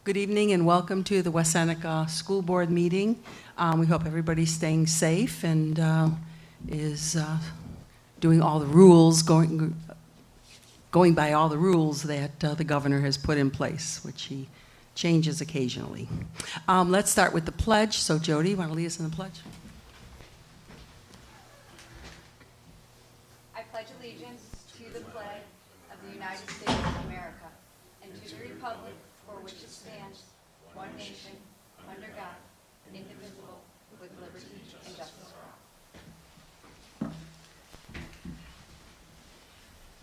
Good evening and welcome to the West Seneca School Board meeting. We hope everybody's staying safe and is doing all the rules, going by all the rules that the governor has put in place, which he changes occasionally. Let's start with the pledge. So Jody, you want to lead us in the pledge? I pledge allegiance to the flag of the United States of America and to the republic for which it stands, one nation, under God, indivisible, with liberty and justice for all.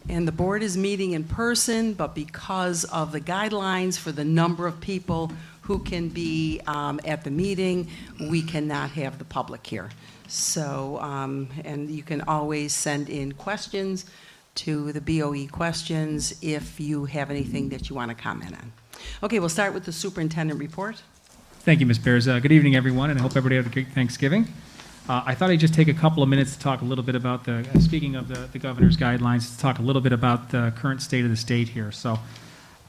And the board is meeting in person, but because of the guidelines for the number of people who can be at the meeting, we cannot have the public here. So, and you can always send in questions to the BOE questions if you have anything that you want to comment on. Okay, we'll start with the superintendent report. Thank you, Ms. Bears. Good evening, everyone, and I hope everybody had a great Thanksgiving. I thought I'd just take a couple of minutes to talk a little bit about speaking of the governor's guidelines, to talk a little bit about the current state of the state here. So,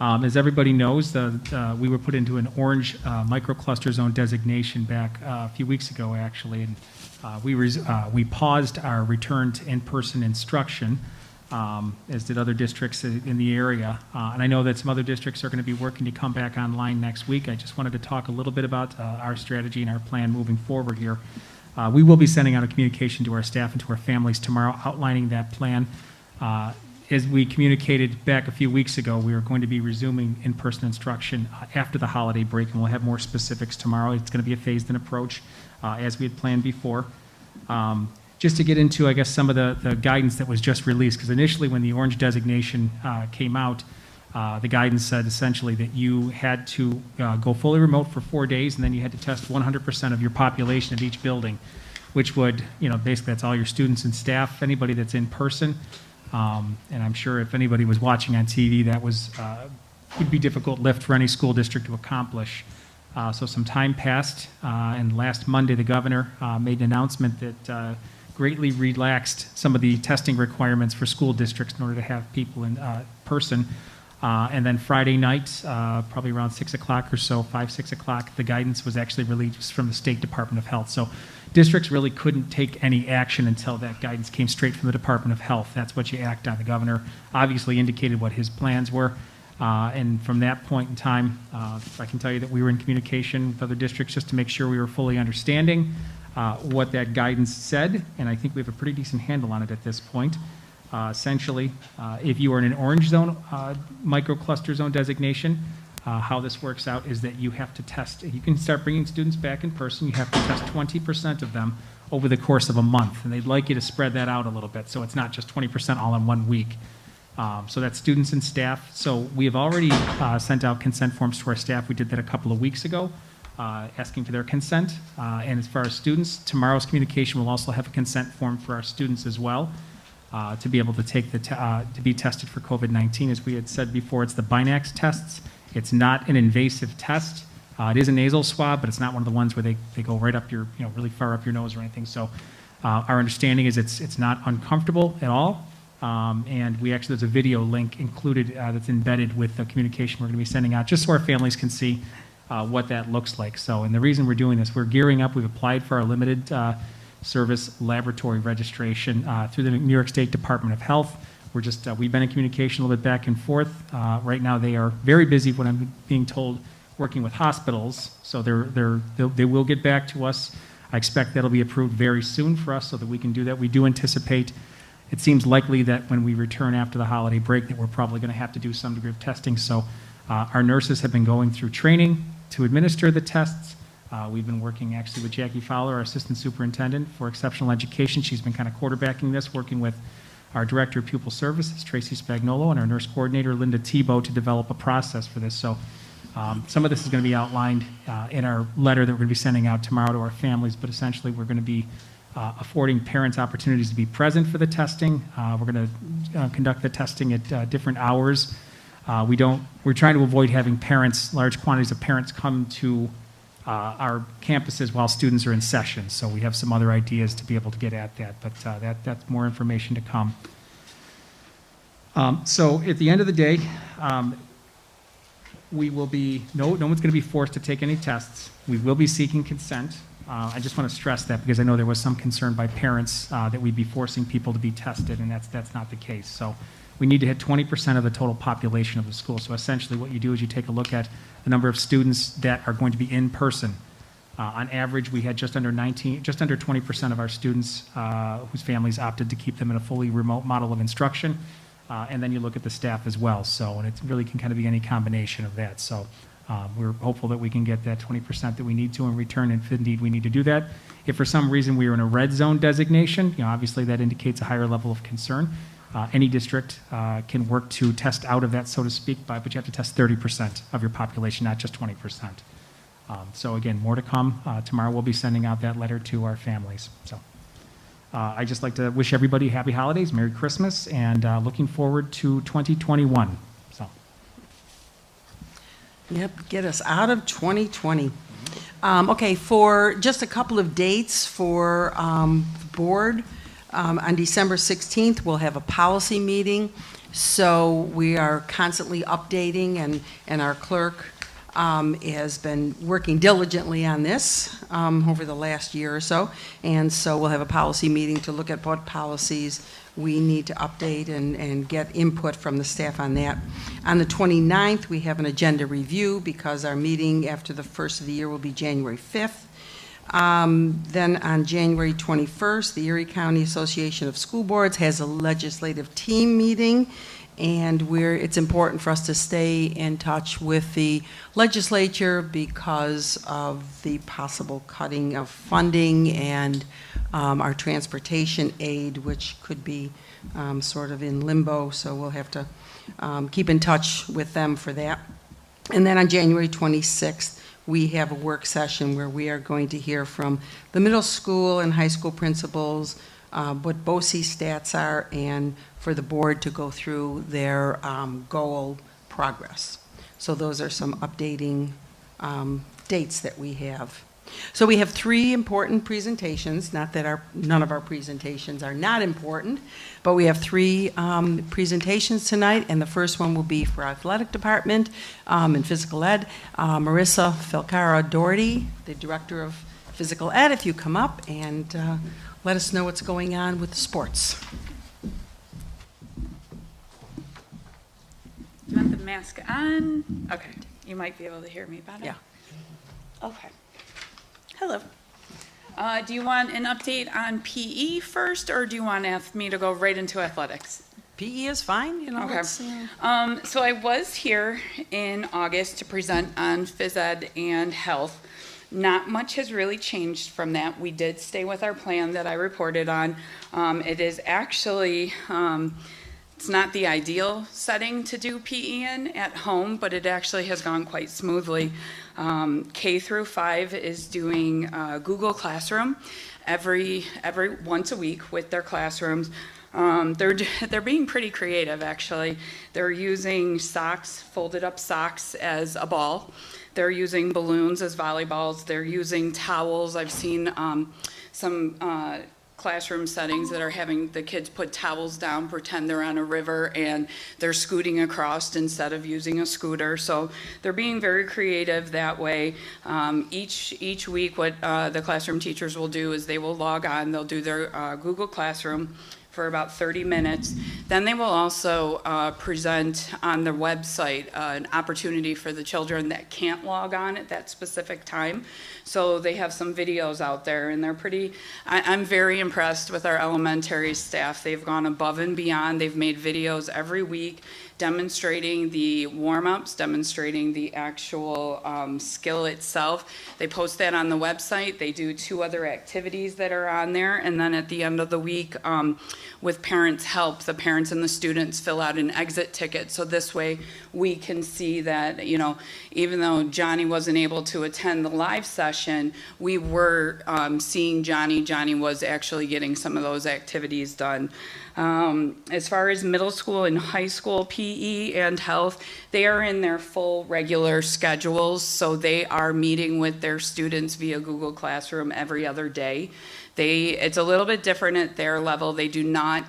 as everybody knows, we were put into an orange microcluster zone designation back a few weeks ago, actually, and we paused our return to in-person instruction, as did other districts in the area. And I know that some other districts are going to be working to come back online next week. I just wanted to talk a little bit about our strategy and our plan moving forward here. We will be sending out a communication to our staff and to our families tomorrow outlining that plan. As we communicated back a few weeks ago, we are going to be resuming in-person instruction after the holiday break, and we'll have more specifics tomorrow. It's going to be a phased-in approach as we had planned before. Just to get into, I guess, some of the guidance that was just released, because initially when the orange designation came out, the guidance said essentially that you had to go fully remote for 4 days, and then you had to test 100% of your population of each building, which would, basically that's all your students and staff, anybody that's in person. And I'm sure if anybody was watching on TV, that would be a difficult lift for any school district to accomplish. So some time passed, and last Monday the governor made an announcement that greatly relaxed some of the testing requirements for school districts in order to have people in person. And then Friday night, probably around 6 o'clock or so, 5, 6 o'clock, the guidance was actually released from the State Department of Health. So districts really couldn't take any action until that guidance came straight from the Department of Health. That's what you act on. The governor obviously indicated what his plans were. And from that point in time, I can tell you that we were in communication with other districts just to make sure we were fully understanding what that guidance said. And I think we have a pretty decent handle on it at this point. Essentially, if you are in an orange zone, microcluster zone designation, how this works out is that you have to test. You can start bringing students back in person. You have to test 20% of them over the course of a month. And they'd like you to spread that out a little bit, so it's not just 20% all in 1 week. So that's students and staff. So we have already sent out consent forms to our staff. We did that a couple of weeks ago, asking for their consent. And as far as students, tomorrow's communication will also have a consent form for our students as well, to be able to take to be tested for COVID-19. As we had said before, it's the Binax tests. It's not an invasive test. It is a nasal swab, but it's not one of the ones where they go right up your, really far up your nose or anything. So our understanding is it's not uncomfortable at all. And there's a video link included that's embedded with the communication we're going to be sending out, just so our families can see what that looks like. So, and the reason we're doing this, we're gearing up. We've applied for our limited service laboratory registration through the New York State Department of Health. We're just we've been in communication a little bit back and forth. Right now, they are very busy, what I'm being told, working with hospitals. So they will get back to us. I expect that'll be approved very soon for us, so that we can do that. We do anticipate. It seems likely that when we return after the holiday break, that we're probably going to have to do some degree of testing. So our nurses have been going through training to administer the tests. We've been working actually with Jackie Fowler, our assistant superintendent for exceptional education. She's been kind of quarterbacking this, working with our director of pupil services, Tracy Spagnolo, and our nurse coordinator, Linda Tebow, to develop a process for this. So some of this is going to be outlined in our letter that we're going to be sending out tomorrow to our families, but essentially we're going to be affording parents opportunities to be present for the testing. We're going to conduct the testing at different hours. We're trying to avoid having large quantities of parents come to our campuses while students are in session. So we have some other ideas to be able to get at that, but that's more information to come. So at the end of the day, we will be, no one's going to be forced to take any tests. We will be seeking consent. I just want to stress that because I know there was some concern by parents that we'd be forcing people to be tested, and that's not the case. So we need to hit 20% of the total population of the school. So essentially what you do is you take a look at the number of students that are going to be in person. On average, we had just under 20% of our students whose families opted to keep them in a fully remote model of instruction. And then you look at the staff as well. So, and it really can kind of be any combination of that. So we're hopeful that we can get that 20% that we need to in return, if indeed we need to do that. If for some reason we are in a red zone designation, obviously that indicates a higher level of concern. Any district can work to test out of that, so to speak, but you have to test 30% of your population, not just 20%. So again, more to come. Tomorrow we'll be sending out that letter to our families. So I'd just like to wish everybody happy holidays, Merry Christmas, and looking forward to 2021. So. Yep, get us out of 2020. Okay, for just a couple of dates for the board, on December 16th, we'll have a policy meeting. So we are constantly updating, and our clerk has been working diligently on this over the last year or so. And so we'll have a policy meeting to look at what policies we need to update and get input from the staff on that. On the 29th, we have an agenda review because our meeting after the first of the year will be January 5th. Then on January 21st, the Erie County Association of School Boards has a legislative team meeting, and it's important for us to stay in touch with the legislature because of the possible cutting of funding and our transportation aid, which could be sort of in limbo, so we'll have to keep in touch with them for that. And then on January 26th, we have a work session where we are going to hear from the middle school and high school principals what BOCE stats are, and for the board to go through their goal progress. So those are some updating dates that we have. So we have 3 important presentations, not that none of our presentations are not important, but we have 3 presentations tonight, and the first one will be for our athletic department and physical ed. Marissa Felcara-Doherty, the director of physical ed, if you come up and let us know what's going on with the sports. Do you want the mask on? Okay, you might be able to hear me better. Yeah. Okay. Hello. Do you want an update on PE first, or do you want me to go right into athletics? PE is fine, you know. Okay. So I was here in August to present on phys ed and health. Not much has really changed from that. We did stay with our plan that I reported on. It is actually, it's not the ideal setting to do PE in at home, but it actually has gone quite smoothly. K through 5 is doing Google Classroom every once a week with their classrooms. They're being pretty creative, actually. They're using socks, folded up socks as a ball. They're using balloons as volleyballs. They're using towels. I've seen some classroom settings that are having the kids put towels down, pretend they're on a river, and they're scooting across instead of using a scooter. So they're being very creative that way. Each week, what the classroom teachers will do is they will log on. They'll do their Google Classroom for about 30 minutes. Then they will also present on their website an opportunity for the children that can't log on at that specific time. So they have some videos out there, and they're pretty, I'm very impressed with our elementary staff. They've gone above and beyond. They've made videos every week demonstrating the warm-ups, demonstrating the actual skill itself. They post that on the website. They do 2 other activities that are on there, and then at the end of the week, with parents' help, the parents and the students fill out an exit ticket. So this way we can see that, you know, even though Johnny wasn't able to attend the live session, we were seeing Johnny. Johnny was actually getting some of those activities done. As far as middle school and high school PE and health, they are in their full regular schedules, so they are meeting with their students via Google Classroom every other day. It's a little bit different at their level. They do not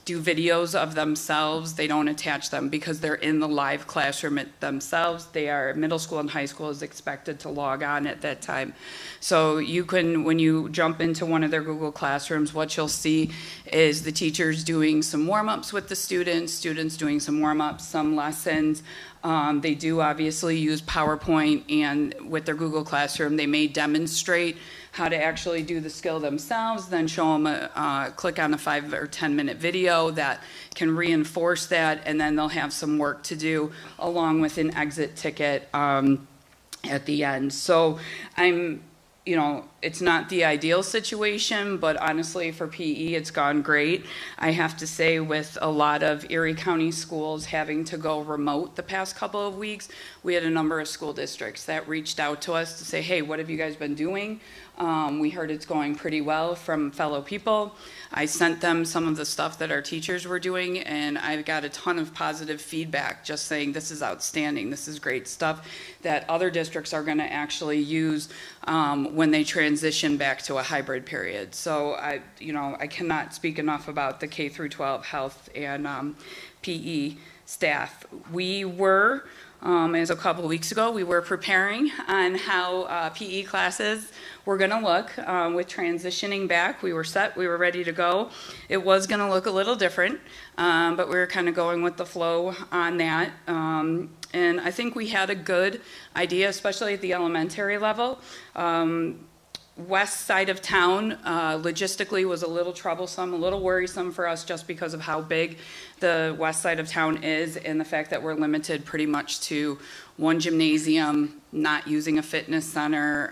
do videos of themselves. They don't attach them because they're in the live classroom themselves. They are middle school and high school is expected to log on at that time. So you can, when you jump into one of their Google Classrooms, what you'll see is the teachers doing some warm-ups with the students doing some warm-ups, some lessons. They do obviously use PowerPoint, and with their Google Classroom, they may demonstrate how to actually do the skill themselves, then show them click on a 5 or 10 minute video that can reinforce that, and then they'll have some work to do along with an exit ticket at the end. So it's not the ideal situation, but honestly for PE, it's gone great. I have to say, with a lot of Erie County schools having to go remote the past couple of weeks, we had a number of school districts that reached out to us to say, hey, what have you guys been doing? We heard it's going pretty well from fellow people. I sent them some of the stuff that our teachers were doing, and I got a ton of positive feedback just saying this is outstanding, this is great stuff that other districts are going to actually use when they transition back to a hybrid period. So I cannot speak enough about the K through 12 health and PE staff. We were, as a couple of weeks ago, we were preparing on how PE classes were going to look with transitioning back. We were set, we were ready to go. It was going to look a little different, but we were kind of going with the flow on that. And I think we had a good idea, especially at the elementary level. West side of town logistically was a little troublesome, a little worrisome for us just because of how big the west side of town is and the fact that we're limited pretty much to one gymnasium, not using a fitness center,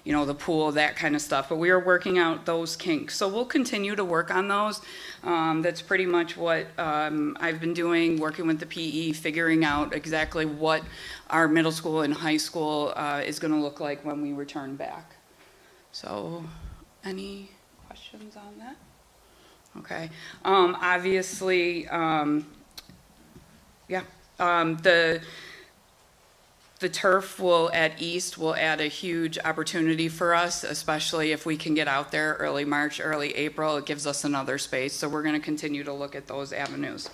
the pool, that kind of stuff. But we are working out those kinks. So we'll continue to work on those. That's pretty much what I've been doing, working with the PE, figuring out exactly what our middle school and high school is going to look like when we return back. So, any questions on that? Okay. Obviously, the turf at East will add a huge opportunity for us, especially if we can get out there early March, early April. It gives us another space. So we're going to continue to look at those avenues.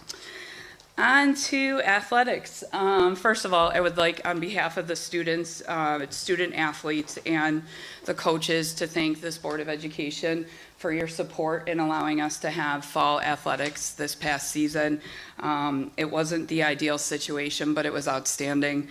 On to athletics. First of all, I would like, on behalf of the students, student athletes, and the coaches, to thank this Board of Education for your support in allowing us to have fall athletics this past season. It wasn't the ideal situation, but it was outstanding.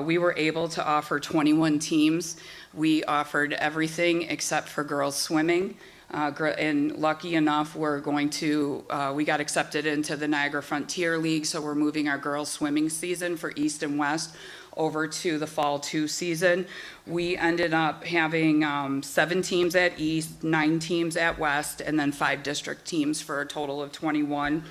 We were able to offer 21 teams. We offered everything except for girls swimming. And lucky enough, we got accepted into the Niagara Frontier League, so we're moving our girls swimming season for East and West over to the Fall 2 season. We ended up having 7 teams at East, 9 teams at West, and then 5 district teams for a total of 21.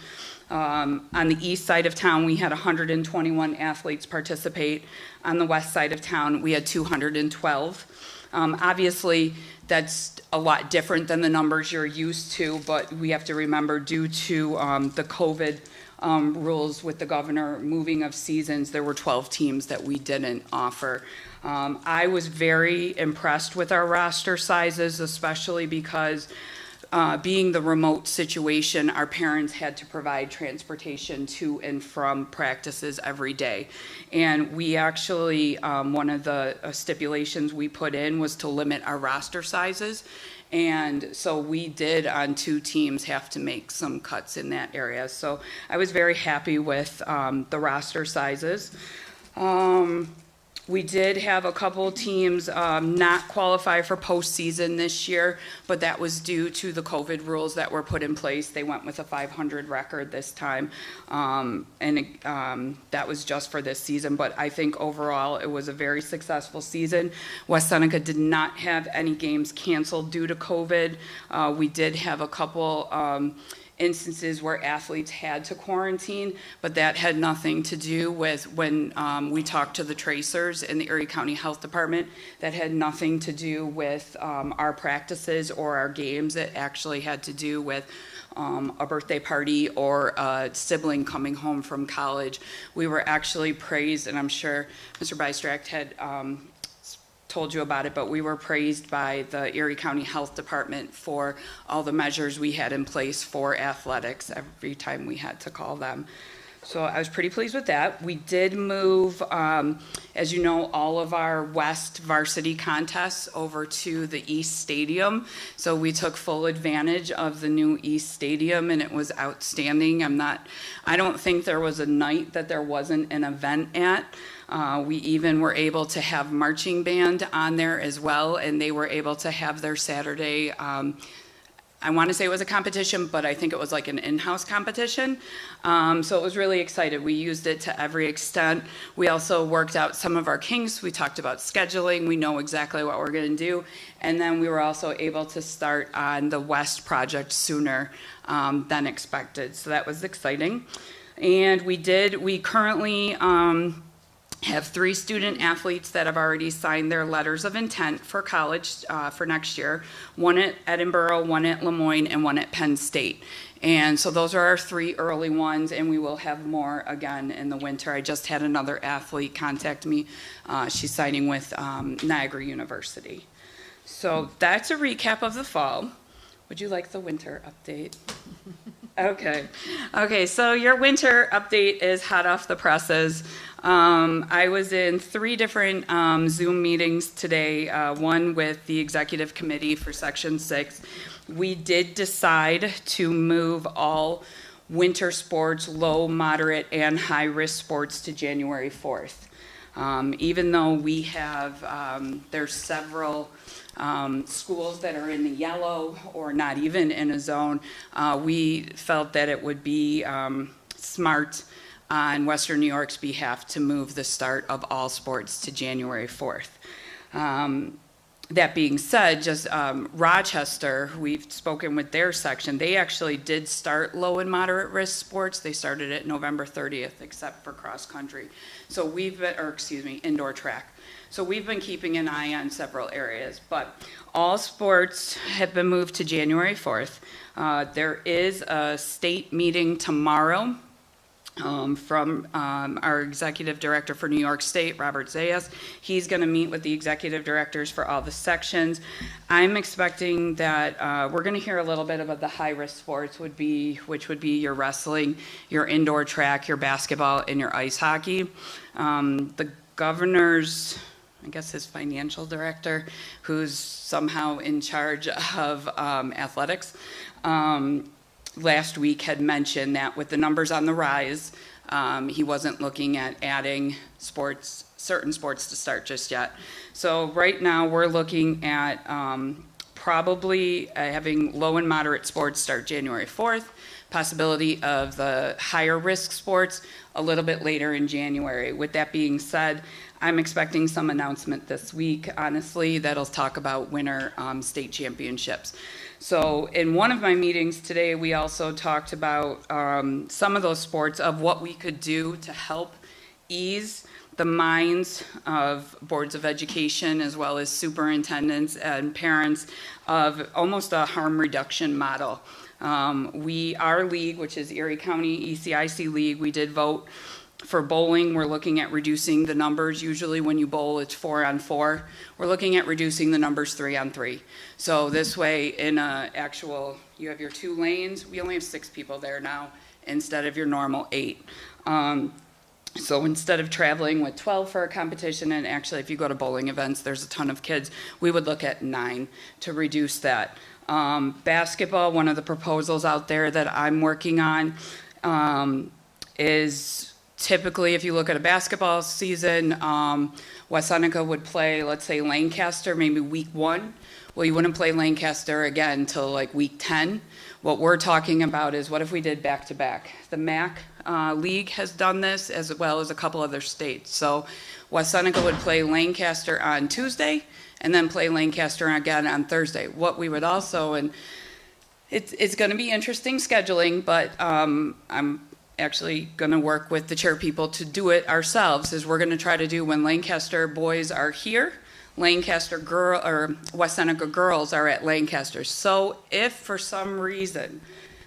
On the east side of town, we had 121 athletes participate. On the west side of town, we had 212. Obviously, that's a lot different than the numbers you're used to, but we have to remember, due to the COVID rules with the governor moving of seasons, there were 12 teams that we didn't offer. I was very impressed with our roster sizes, especially because being the remote situation, our parents had to provide transportation to and from practices every day. And we actually, one of the stipulations we put in was to limit our roster sizes. And so we did, on 2 teams, have to make some cuts in that area. So I was very happy with the roster sizes. We did have a couple teams not qualify for postseason this year, but that was due to the COVID rules that were put in place. They went with a 500 record this time, and that was just for this season. But I think overall it was a very successful season. West Seneca did not have any games canceled due to COVID. We did have a couple instances where athletes had to quarantine, but that had nothing to do with when we talked to the tracers in the Erie County Health Department. That had nothing to do with our practices or our games. It actually had to do with a birthday party or a sibling coming home from college. We were actually praised, and I'm sure Mr. Bystrack had told you about it, but we were praised by the Erie County Health Department for all the measures we had in place for athletics every time we had to call them. So I was pretty pleased with that. We did move, as you know, all of our West varsity contests over to the East Stadium. So we took full advantage of the new East Stadium, and it was outstanding. I don't think there was a night that there wasn't an event at. We even were able to have marching band on there as well, and they were able to have their Saturday, I want to say it was a competition, but I think it was like an in-house competition. So it was really excited. We used it to every extent. We also worked out some of our kinks. We talked about scheduling. We know exactly what we're going to do. And then we were also able to start on the West project sooner than expected. So that was exciting. And we currently have 3 student athletes that have already signed their letters of intent for college for next year, 1 at Edinburgh, 1 at Lemoyne, and 1 at Penn State. And so those are our 3 early ones, and we will have more again in the winter. I just had another athlete contact me. She's signing with Niagara University. So that's a recap of the fall. Would you like the winter update? Okay, so your winter update is hot off the presses. I was in 3 different Zoom meetings today, one with the executive committee for Section 6. We did decide to move all winter sports, low, moderate, and high-risk sports to January 4th. Even though we have, there's several schools that are in the yellow or not even in a zone, we felt that it would be smart on Western New York's behalf to move the start of all sports to January 4th. That being said, just Rochester, we've spoken with their section. They actually did start low and moderate risk sports. They started it November 30th, except for cross country. So indoor track. So we've been keeping an eye on several areas, but all sports have been moved to January 4th. There is a state meeting tomorrow from our executive director for New York State, Robert Zayas. He's going to meet with the executive directors for all the sections. I'm expecting that we're going to hear a little bit about the high-risk sports, which would be your wrestling, your indoor track, your basketball, and your ice hockey. The governor's, I guess his financial director, who's somehow in charge of athletics, last week had mentioned that with the numbers on the rise, he wasn't looking at adding certain sports to start just yet. So right now we're looking at probably having low and moderate sports start January 4th, possibility of the higher risk sports a little bit later in January. With that being said, I'm expecting some announcement this week, honestly, that'll talk about winter state championships. So in one of my meetings today, we also talked about some of those sports of what we could do to help ease the minds of boards of education as well as superintendents and parents of almost a harm reduction model. Our league, which is Erie County ECIC League, we did vote for bowling. We're looking at reducing the numbers. Usually when you bowl, it's 4-on-4. We're looking at reducing the numbers 3-on-3. So this way, in you have your 2 lanes. We only have 6 people there now instead of your normal 8. So instead of traveling with 12 for a competition, and actually if you go to bowling events, there's a ton of kids, we would look at 9 to reduce that. Basketball, one of the proposals out there that I'm working on is typically, if you look at a basketball season, West Seneca would play, let's say, Lancaster maybe week 1. Well, you wouldn't play Lancaster again until like week 10. What we're talking about is what if we did back-to-back? The MAC League has done this as well as a couple other states. So West Seneca would play Lancaster on Tuesday and then play Lancaster again on Thursday. What we would also, and it's going to be interesting scheduling, but I'm actually going to work with the chair people to do it ourselves, is we're going to try to do when Lancaster boys are here, Lancaster West Seneca girls are at Lancaster. So if for some reason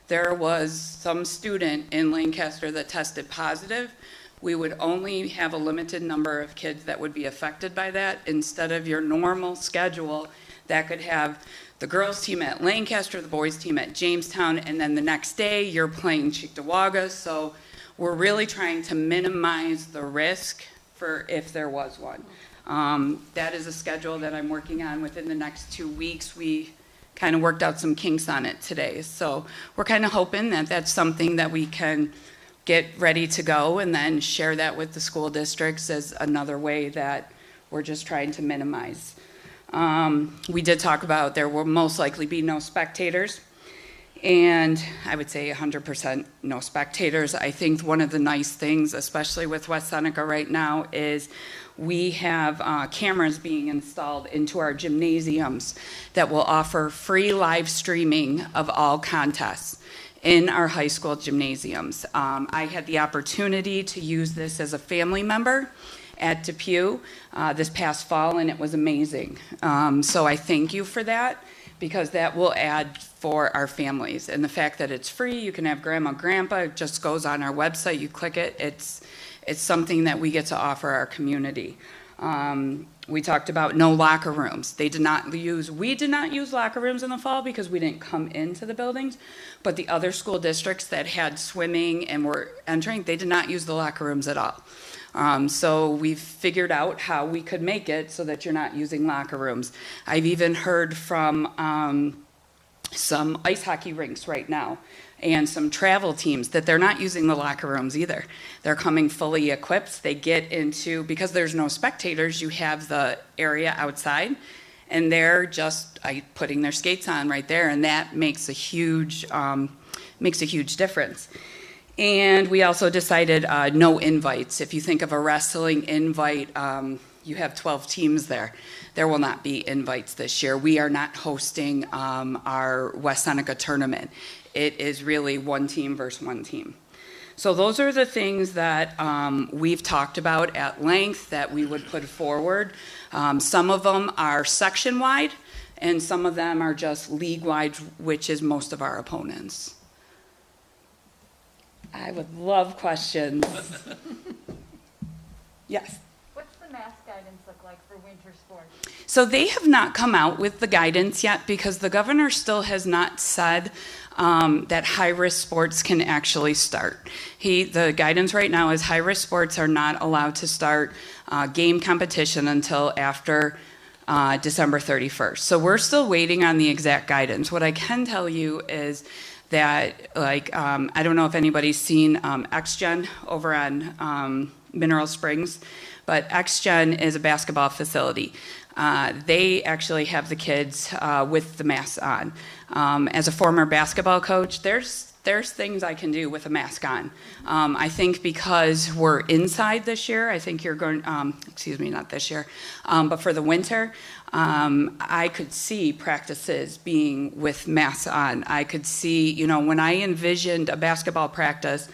there was some student in Lancaster that tested positive, we would only have a limited number of kids that would be affected by that instead of your normal schedule that could have the girls' team at Lancaster, the boys' team at Jamestown, and then the next day you're playing Cheektowaga. So we're really trying to minimize the risk for if there was one. That is a schedule that I'm working on within the next 2 weeks. We kind of worked out some kinks on it today. So we're kind of hoping that that's something that we can get ready to go and then share that with the school districts as another way that we're just trying to minimize. We did talk about there will most likely be no spectators, and I would say 100% no spectators. I think one of the nice things, especially with West Seneca right now, is we have cameras being installed into our gymnasiums that will offer free live streaming of all contests in our high school gymnasiums. I had the opportunity to use this as a family member at Depew this past fall, and it was amazing. So I thank you for that, because that will add for our families. And the fact that it's free, you can have grandma, grandpa, it just goes on our website, you click it, it's something that we get to offer our community. We talked about no locker rooms. We did not use locker rooms in the fall because we didn't come into the buildings, but the other school districts that had swimming and were entering, they did not use the locker rooms at all. So we've figured out how we could make it so that you're not using locker rooms. I've even heard from some ice hockey rinks right now and some travel teams that they're not using the locker rooms either. They're coming fully equipped. They get into, because there's no spectators, you have the area outside, and they're just putting their skates on right there, and that makes a huge difference. And we also decided no invites. If you think of a wrestling invite, you have 12 teams there. There will not be invites this year. We are not hosting our West Seneca tournament. It is really one team versus one team. So those are the things that we've talked about at length that we would put forward. Some of them are section-wide, and some of them are just league-wide, which is most of our opponents. I would love questions. Yes. What's the mask guidance look like for winter sports? So they have not come out with the guidance yet because the governor still has not said that high-risk sports can actually start. The guidance right now is high-risk sports are not allowed to start game competition until after December 31st. So we're still waiting on the exact guidance. What I can tell you is that, I don't know if anybody's seen XGen over on Mineral Springs, but XGen is a basketball facility. They actually have the kids with the masks on. As a former basketball coach, there's things I can do with a mask on. I think because we're inside this year, I think you're going, not this year, but for the winter, I could see practices being with masks on. I could see, when I envisioned a basketball practice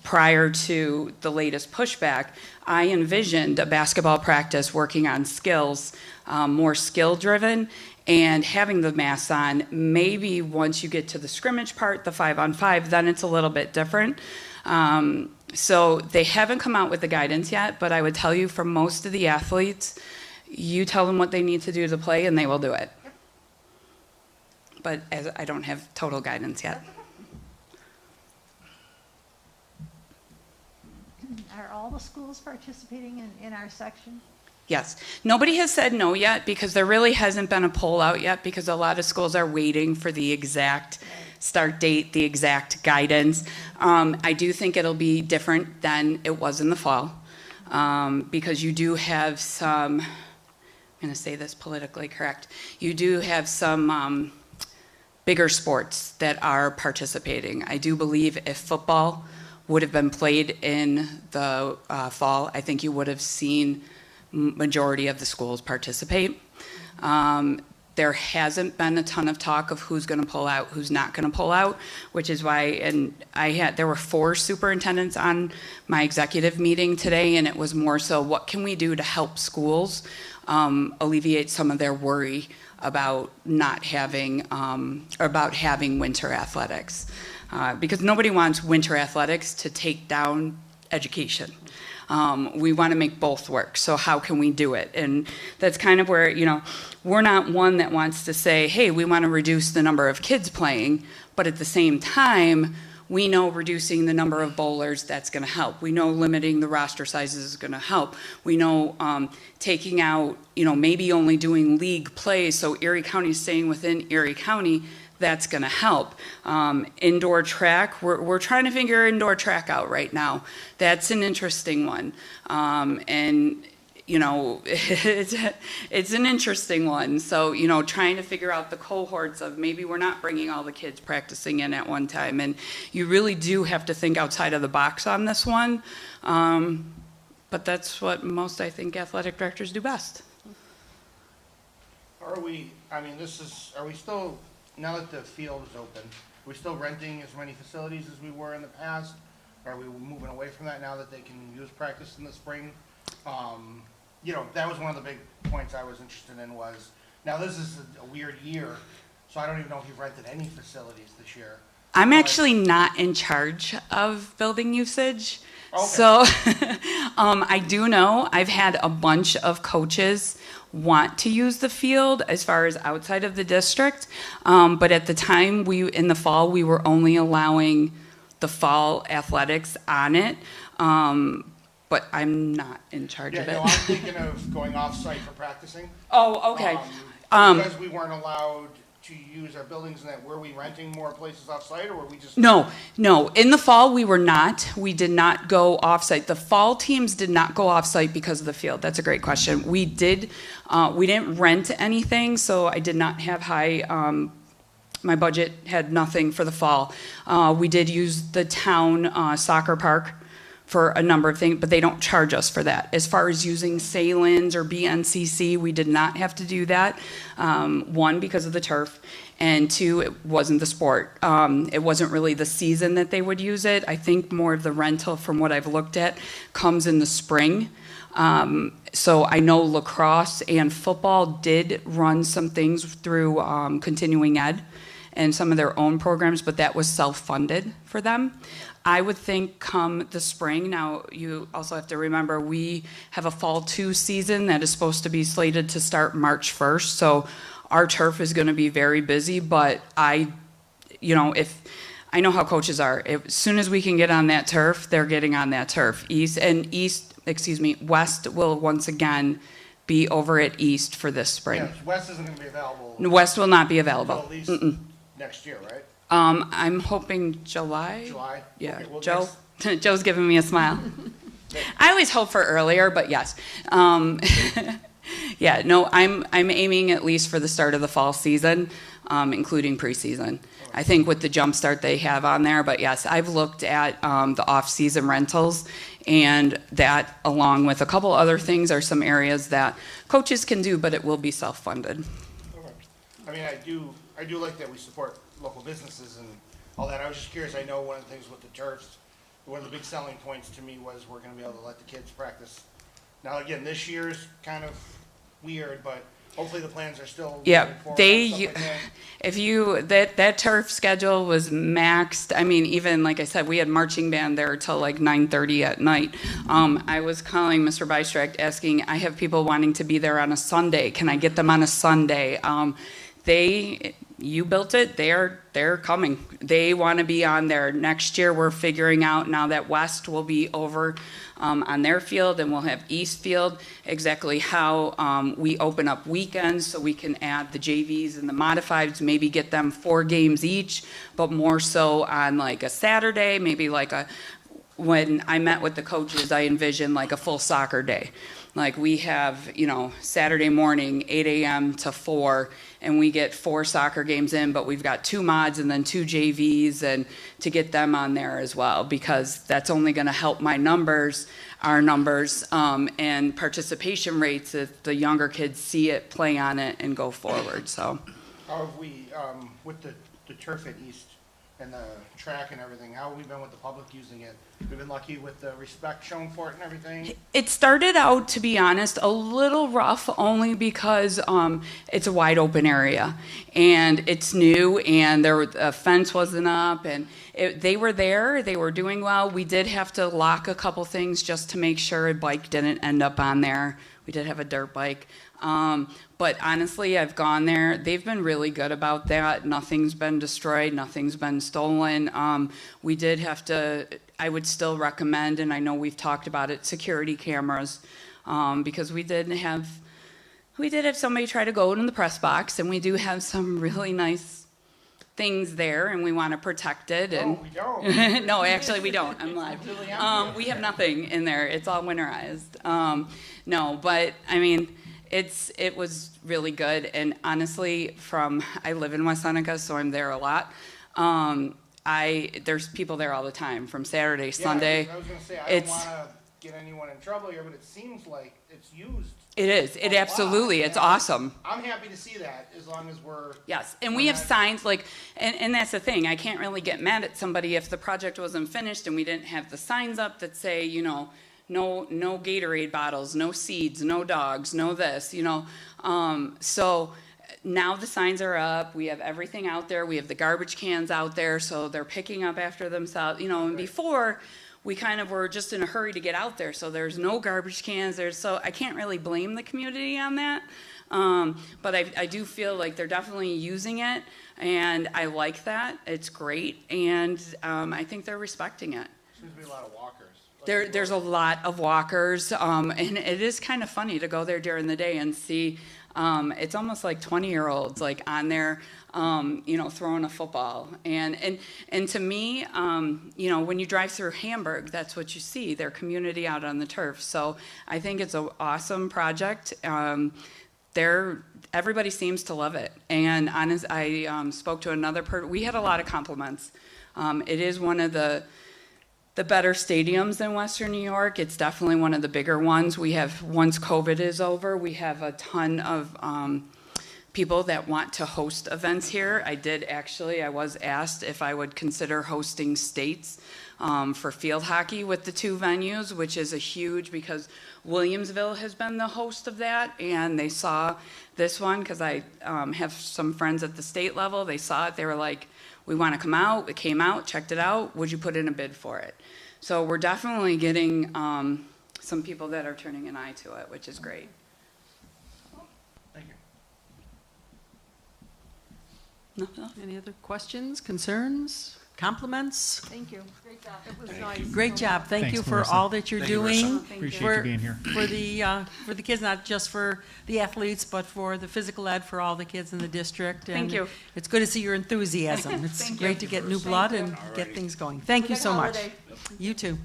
prior to the latest pushback, I envisioned a basketball practice working on skills, more skill-driven, and having the masks on. Maybe once you get to the scrimmage part, the 5-on-5, then it's a little bit different. So they haven't come out with the guidance yet, but I would tell you for most of the athletes, you tell them what they need to do to play and they will do it. But I don't have total guidance yet. Are all the schools participating in our section? Yes. Nobody has said no yet because there really hasn't been a poll out yet because a lot of schools are waiting for the exact start date, the exact guidance. I do think it'll be different than it was in the fall because you do have some, I'm going to say this politically correct, you do have some bigger sports that are participating. I do believe if football would have been played in the fall, I think you would have seen majority of the schools participate. There hasn't been a ton of talk of who's going to pull out, who's not going to pull out, which is why, and there were 4 superintendents on my executive meeting today, and it was more so what can we do to help schools alleviate some of their worry about not having, or about having winter athletics. Because nobody wants winter athletics to take down education. We want to make both work. So how can we do it? And that's kind of where, we're not one that wants to say, hey, we want to reduce the number of kids playing, but at the same time, we know reducing the number of bowlers, that's going to help. We know limiting the roster sizes is going to help. We know taking out, maybe only doing league plays, so Erie County is staying within Erie County, that's going to help. Indoor track, we're trying to figure indoor track out right now. That's an interesting one. It's an interesting one. So, trying to figure out the cohorts of maybe we're not bringing all the kids practicing in at one time. And you really do have to think outside of the box on this one. But that's what most, I think, athletic directors do best. Are we still, now that the field is open, are we still renting as many facilities as we were in the past? Are we moving away from that now that they can use practice in the spring? That was one of the big points I was interested in was, now this is a weird year, so I don't even know if you've rented any facilities this year. I'm actually not in charge of building usage. Okay. So I do know I've had a bunch of coaches want to use the field as far as outside of the district. But at the time, in the fall, we were only allowing the fall athletics on it. But I'm not in charge of it. I'm thinking of going off-site for practicing. Oh, okay. Because we weren't allowed to use our buildings and that, were we renting more places off-site or were we just? No. In the fall, we were not. We did not go off-site. The fall teams did not go off-site because of the field. That's a great question. We didn't rent anything, so I did not have high, my budget had nothing for the fall. We did use the town soccer park for a number of things, but they don't charge us for that. As far as using Salins or BNCC, we did not have to do that. One, because of the turf, and two, it wasn't the sport. It wasn't really the season that they would use it. I think more of the rental, from what I've looked at, comes in the spring. So I know lacrosse and football did run some things through continuing ed and some of their own programs, but that was self-funded for them. I would think come the spring, now you also have to remember we have a fall 2 season that is supposed to be slated to start March 1st, so our turf is going to be very busy, but I know how coaches are. As soon as we can get on that turf, they're getting on that turf. West will once again be over at East for this spring. Yes, West isn't going to be available. West will not be available. Until at least next year, right? I'm hoping July. July? Yeah, Okay, well, Joe's giving me a smile. I always hope for earlier, but yes. Yeah, no, I'm aiming at least for the start of the fall season, including preseason. I think with the jump start they have on there, but yes, I've looked at the off-season rentals, and that, along with a couple other things, are some areas that coaches can do, but it will be self-funded. Okay. I mean, I do like that we support local businesses and all that. I was just curious. I know one of the things with the turfs, one of the big selling points to me was we're going to be able to let the kids practice. Now, again, this year's kind of weird, but hopefully the plans are still moving forward, that turf schedule was maxed. I mean, even like I said, we had marching band there till like 9:30 at night. I was calling Mr. Bystract asking, I have people wanting to be there on a Sunday. Can I get them on a Sunday? You built it, they're coming. They want to be on there. Next year, we're figuring out now that West will be over on their field and we'll have East field, exactly how we open up weekends so we can add the JVs and the modifieds, maybe get them 4 games each, but more so on like a Saturday, maybe like when I met with the coaches, I envisioned like a full soccer day. Like we have, Saturday morning, 8 a.m. to 4, and we get 4 soccer games in, but we've got 2 mods and then 2 JVs, and to get them on there as well, because that's only going to help our numbers, and participation rates if the younger kids see it, play on it, and go forward. So, how have we, with the turf at East, and the track and everything? How have we been with the public using it? We've been lucky with the respect shown for it and everything? It started out, to be honest, a little rough, only because it's a wide open area and it's new, and a fence wasn't up, and they were there, they were doing well. We did have to lock a couple things just to make sure a bike didn't end up on there. We did have a dirt bike. But honestly, I've gone there. They've been really good about that. Nothing's been destroyed. Nothing's been stolen. We did have to, I would still recommend, and I know we've talked about it, security cameras, because we did have somebody try to go in the press box, and we do have some really nice things there, and we want to protect it. And No, we don't. no, actually, we don't. I'm live. We have nothing in there. It's all winterized. No, but I mean, it was really good. And honestly, I live in West Seneca, so I'm there a lot. There's people there all the time, from Saturday, Sunday. I was gonna say, I don't wanna get anyone in trouble here, but it seems like it's used. It is. It a lot, absolutely. It's and awesome. I'm happy to see that, as long as we're. Yes, and we have signs like, and that's the thing, I can't really get mad at somebody if the project wasn't finished and we didn't have the signs up that say, you know, no Gatorade bottles, no seeds, no dogs, no this, you know. So now the signs are up, we have everything out there, we have the garbage cans out there, so they're picking up after themselves, you know, and before, we kind of were just in a hurry to get out there, so there's no garbage cans, so I can't really blame the community on that. But I do feel like they're definitely using it, and I like that. It's great, and I think they're respecting it. Seems to be a lot of walkers. There's a lot of walkers, and it is kind of funny to go there during the day and see. It's almost like 20-year-olds like on there, you know, throwing a football. And to me, you know, when you drive through Hamburg, that's what you see, their community out on the turf. So I think it's an awesome project. Everybody seems to love it. And I spoke to another person. We had a lot of compliments. It is one of the better stadiums in Western New York. It's definitely one of the bigger ones. We have, once COVID is over, we have a ton of people that want to host events here. I was asked if I would consider hosting states for field hockey with the two venues, which is a huge, because Williamsville has been the host of that, and they saw this one, because I have some friends at the state level. They saw it, they were like, we want to come out. It came out, checked it out. Would you put in a bid for it? So we're definitely getting some people that are turning an eye to it, which is great. Thank you. Nothing else? Any other questions, concerns, compliments? Thank you. Great job. It was nice. Great job. Thank Thanks, you for Marissa. all that you're Thank you, doing. Marissa. Thank Appreciate you. you being here. For the kids, not just for the athletes, but for the physical ed for all the kids in the district. Thank And you. It's good to see your enthusiasm. It's Thank great you. to get new blood and get things going. Thank you so much. You too.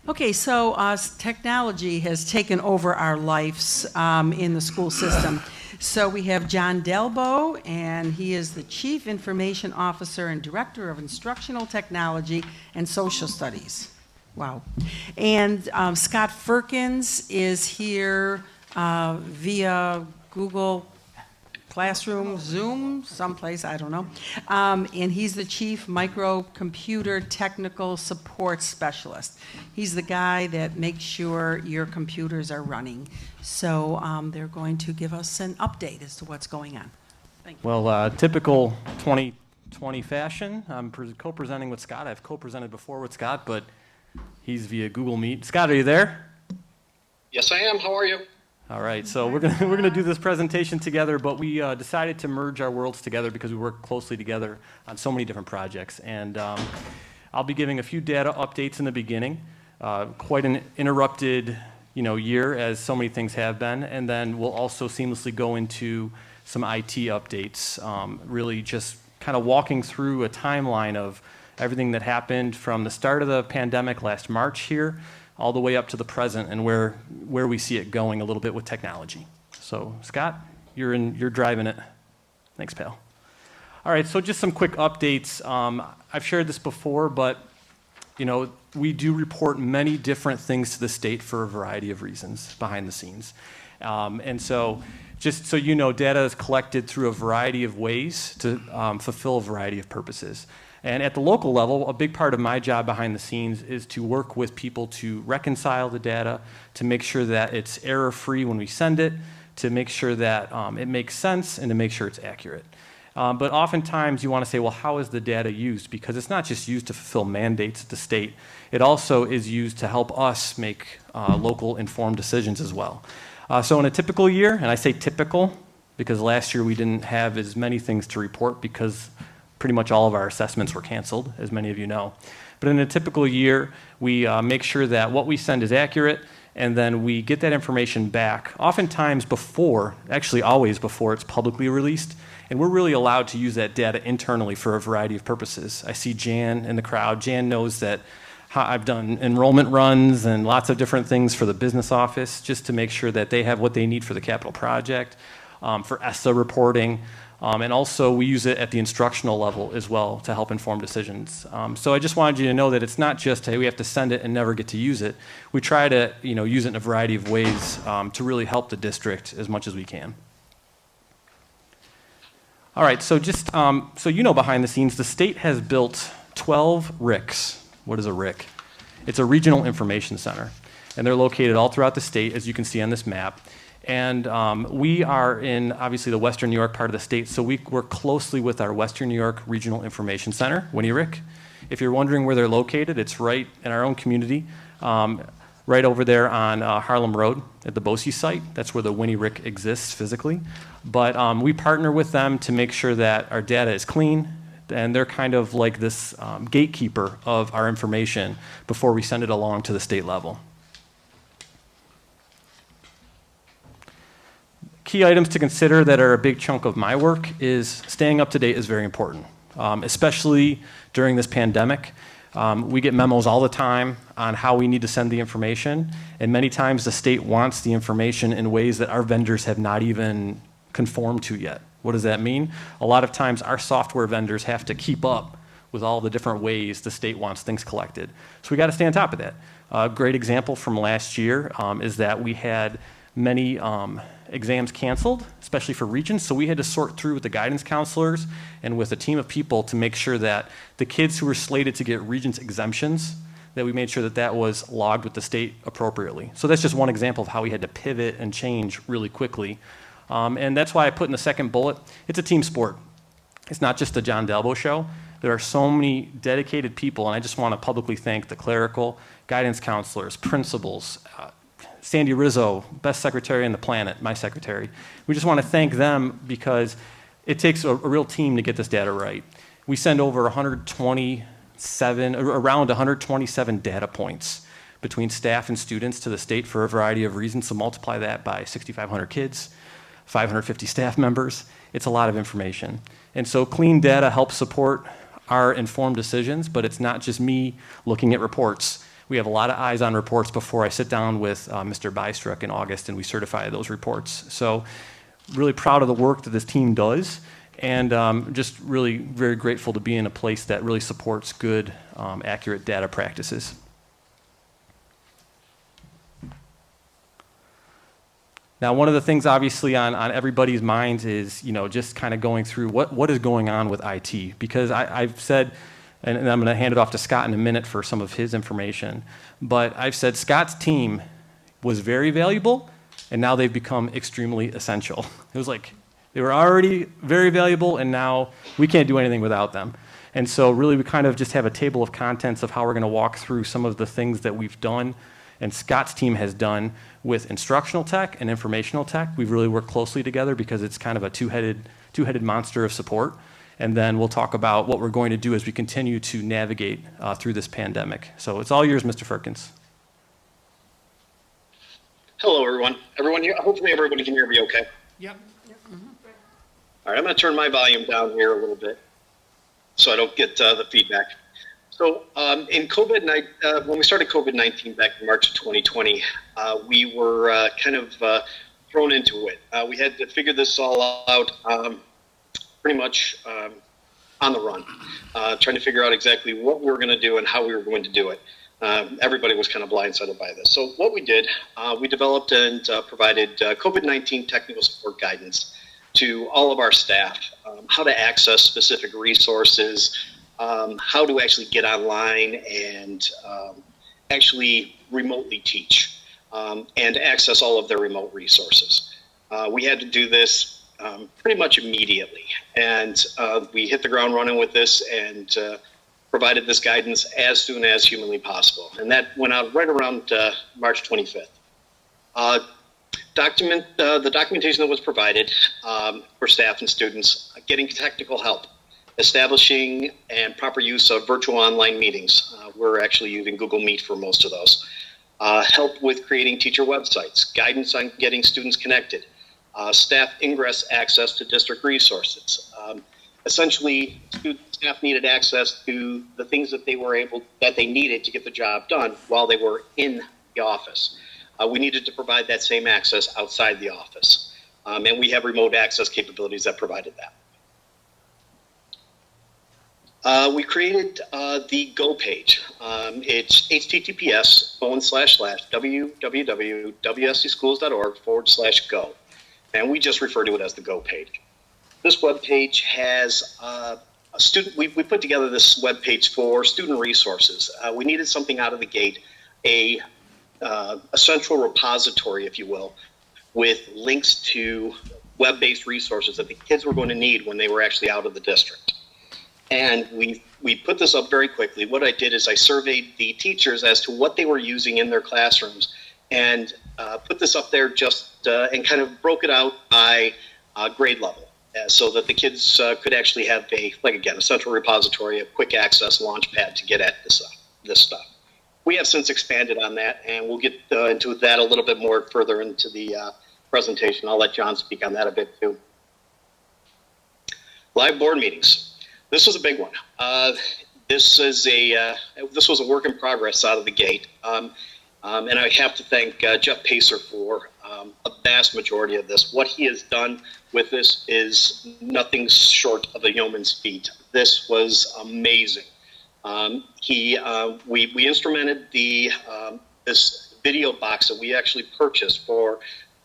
Okay, so technology has taken over our lives in the school system. So we have John Delbo, and he is the Chief Information Officer and Director of Instructional Technology and Social Studies. Wow. And Scott Firkins is here via Google Classroom, Zoom, someplace, I don't know. And he's the Chief Microcomputer Technical Support Specialist. He's the guy that makes sure your computers are running. So they're going to give us an update as to what's going on. Thank you. Well, typical 2020 fashion, I'm co-presenting with Scott. I've co-presented before with Scott, but he's via Google Meet. Scott, are you there? Yes, I am. How are you? All right, so we're gonna do this presentation together, but we decided to merge our worlds together because we work closely together on so many different projects. And I'll be giving a few data updates in the beginning. Quite an interrupted, year, as so many things have been, and then we'll also seamlessly go into some IT updates, really just kind of walking through a timeline of everything that happened from the start of the pandemic last March here, all the way up to the present, and where we see it going a little bit with technology. So Scott, you're driving it. Thanks, pal. All right, so just some quick updates. I've shared this before, but we do report many different things to the state for a variety of reasons behind the scenes. And so just so you know, data is collected through a variety of ways to fulfill a variety of purposes. And at the local level, a big part of my job behind the scenes is to work with people to reconcile the data, to make sure that it's error-free when we send it, to make sure that it makes sense, and to make sure it's accurate. But oftentimes you want to say, well, how is the data used? Because it's not just used to fulfill mandates at the state. It also is used to help us make local informed decisions as well. So in a typical year, and I say typical because last year we didn't have as many things to report because pretty much all of our assessments were canceled, as many of you know. But in a typical year, we make sure that what we send is accurate, and then we get that information back, oftentimes before, actually always before it's publicly released, and we're really allowed to use that data internally for a variety of purposes. I see Jan in the crowd. Jan knows that I've done enrollment runs and lots of different things for the business office just to make sure that they have what they need for the capital project, for ESSA reporting, and also we use it at the instructional level as well to help inform decisions. So I just wanted you to know that it's not just, hey, we have to send it and never get to use it. We try to use it in a variety of ways to really help the district as much as we can. All right, so just so you know behind the scenes, the state has built 12 RICs. What is a RIC? It's a regional information center, and they're located all throughout the state, as you can see on this map. And we are in, obviously, the Western New York part of the state, so we work closely with our Western New York Regional Information Center, Winnie RIC. If you're wondering where they're located, it's right in our own community, right over there on Harlem Road at the BOE site. That's where the Winnie RIC exists physically. But we partner with them to make sure that our data is clean, and they're kind of like this gatekeeper of our information before we send it along to the state level. Key items to consider that are a big chunk of my work is staying up to date is very important, especially during this pandemic. We get memos all the time on how we need to send the information, and many times the state wants the information in ways that our vendors have not even conformed to yet. What does that mean? A lot of times our software vendors have to keep up with all the different ways the state wants things collected. So we got to stay on top of that. A great example from last year is that we had many exams canceled, especially for regions, so we had to sort through with the guidance counselors and with a team of people to make sure that the kids who were slated to get regents exemptions, that we made sure that that was logged with the state appropriately. So that's just one example of how we had to pivot and change really quickly. And that's why I put in the second bullet, it's a team sport. It's not just a John Dalbo show. There are so many dedicated people, and I just want to publicly thank the clerical, guidance counselors, principals, Sandy Rizzo, best secretary on the planet, my secretary. We just want to thank them because it takes a real team to get this data right. We send over around 127 data points between staff and students to the state for a variety of reasons. So multiply that by 6,500 kids, 550 staff members. It's a lot of information. And so clean data helps support our informed decisions, but it's not just me looking at reports. We have a lot of eyes on reports before I sit down with Mr. Bystruck in August and we certify those reports. So really proud of the work that this team does, and just really very grateful to be in a place that really supports good, accurate data practices. Now, one of the things obviously on everybody's minds is, just kind of going through what is going on with IT, because I've said, and I'm going to hand it off to Scott in a minute for some of his information, but I've said Scott's team was very valuable, and now they've become extremely essential. It was like they were already very valuable, and now we can't do anything without them. And so really we kind of just have a table of contents of how we're going to walk through some of the things that we've done and Scott's team has done with instructional tech and informational tech. We've really worked closely together because it's kind of a two-headed monster of support. And then we'll talk about what we're going to do as we continue to navigate through this pandemic. So it's all yours, Mr. Firkins. Hello, everyone. Hopefully everybody can hear me okay. Yep. All right, I'm going to turn my volume down here a little bit so I don't get the feedback. So in COVID-19, when we started COVID-19 back in March of 2020, we were kind of thrown into it. We had to figure this all out pretty much on the run, trying to figure out exactly what we were going to do and how we were going to do it. everybody was kind of blindsided by this. So what we did, we developed and provided COVID-19 technical support guidance to all of our staff, how to access specific resources, how to actually get online and actually remotely teach, and access all of their remote resources. We had to do this pretty much immediately, and we hit the ground running with this and provided this guidance as soon as humanly possible. And that went out right around March 25th. The documentation that was provided for staff and students, getting technical help, establishing and proper use of virtual online meetings. We're actually using Google Meet for most of those. Help with creating teacher websites, guidance on getting students connected, staff ingress access to district resources. Essentially, staff needed access to the things that they needed to get the job done while they were in the office. We needed to provide that same access outside the office, and we have remote access capabilities that provided that. We created the Go page. It's https://www.wscschools.org/go, and we just refer to it as the Go page. This web page has we put together this web page for student resources. We needed something out of the gate, a central repository, if you will, with links to web-based resources that the kids were going to need when they were actually out of the district. And we put this up very quickly. What I did is I surveyed the teachers as to what they were using in their classrooms, and put this up there and kind of broke it out by grade level, so that the kids could actually have a central repository, a quick access launch pad to get at this stuff. We have since expanded on that, and we'll get into that a little bit more further into the presentation. I'll let John speak on that a bit too. Live board meetings. This was a big one. This was a work in progress out of the gate, and I have to thank Jeff Pacer for a vast majority of this. What he has done with this is nothing short of a yeoman's feat. This was amazing. We instrumented this video box that we actually purchased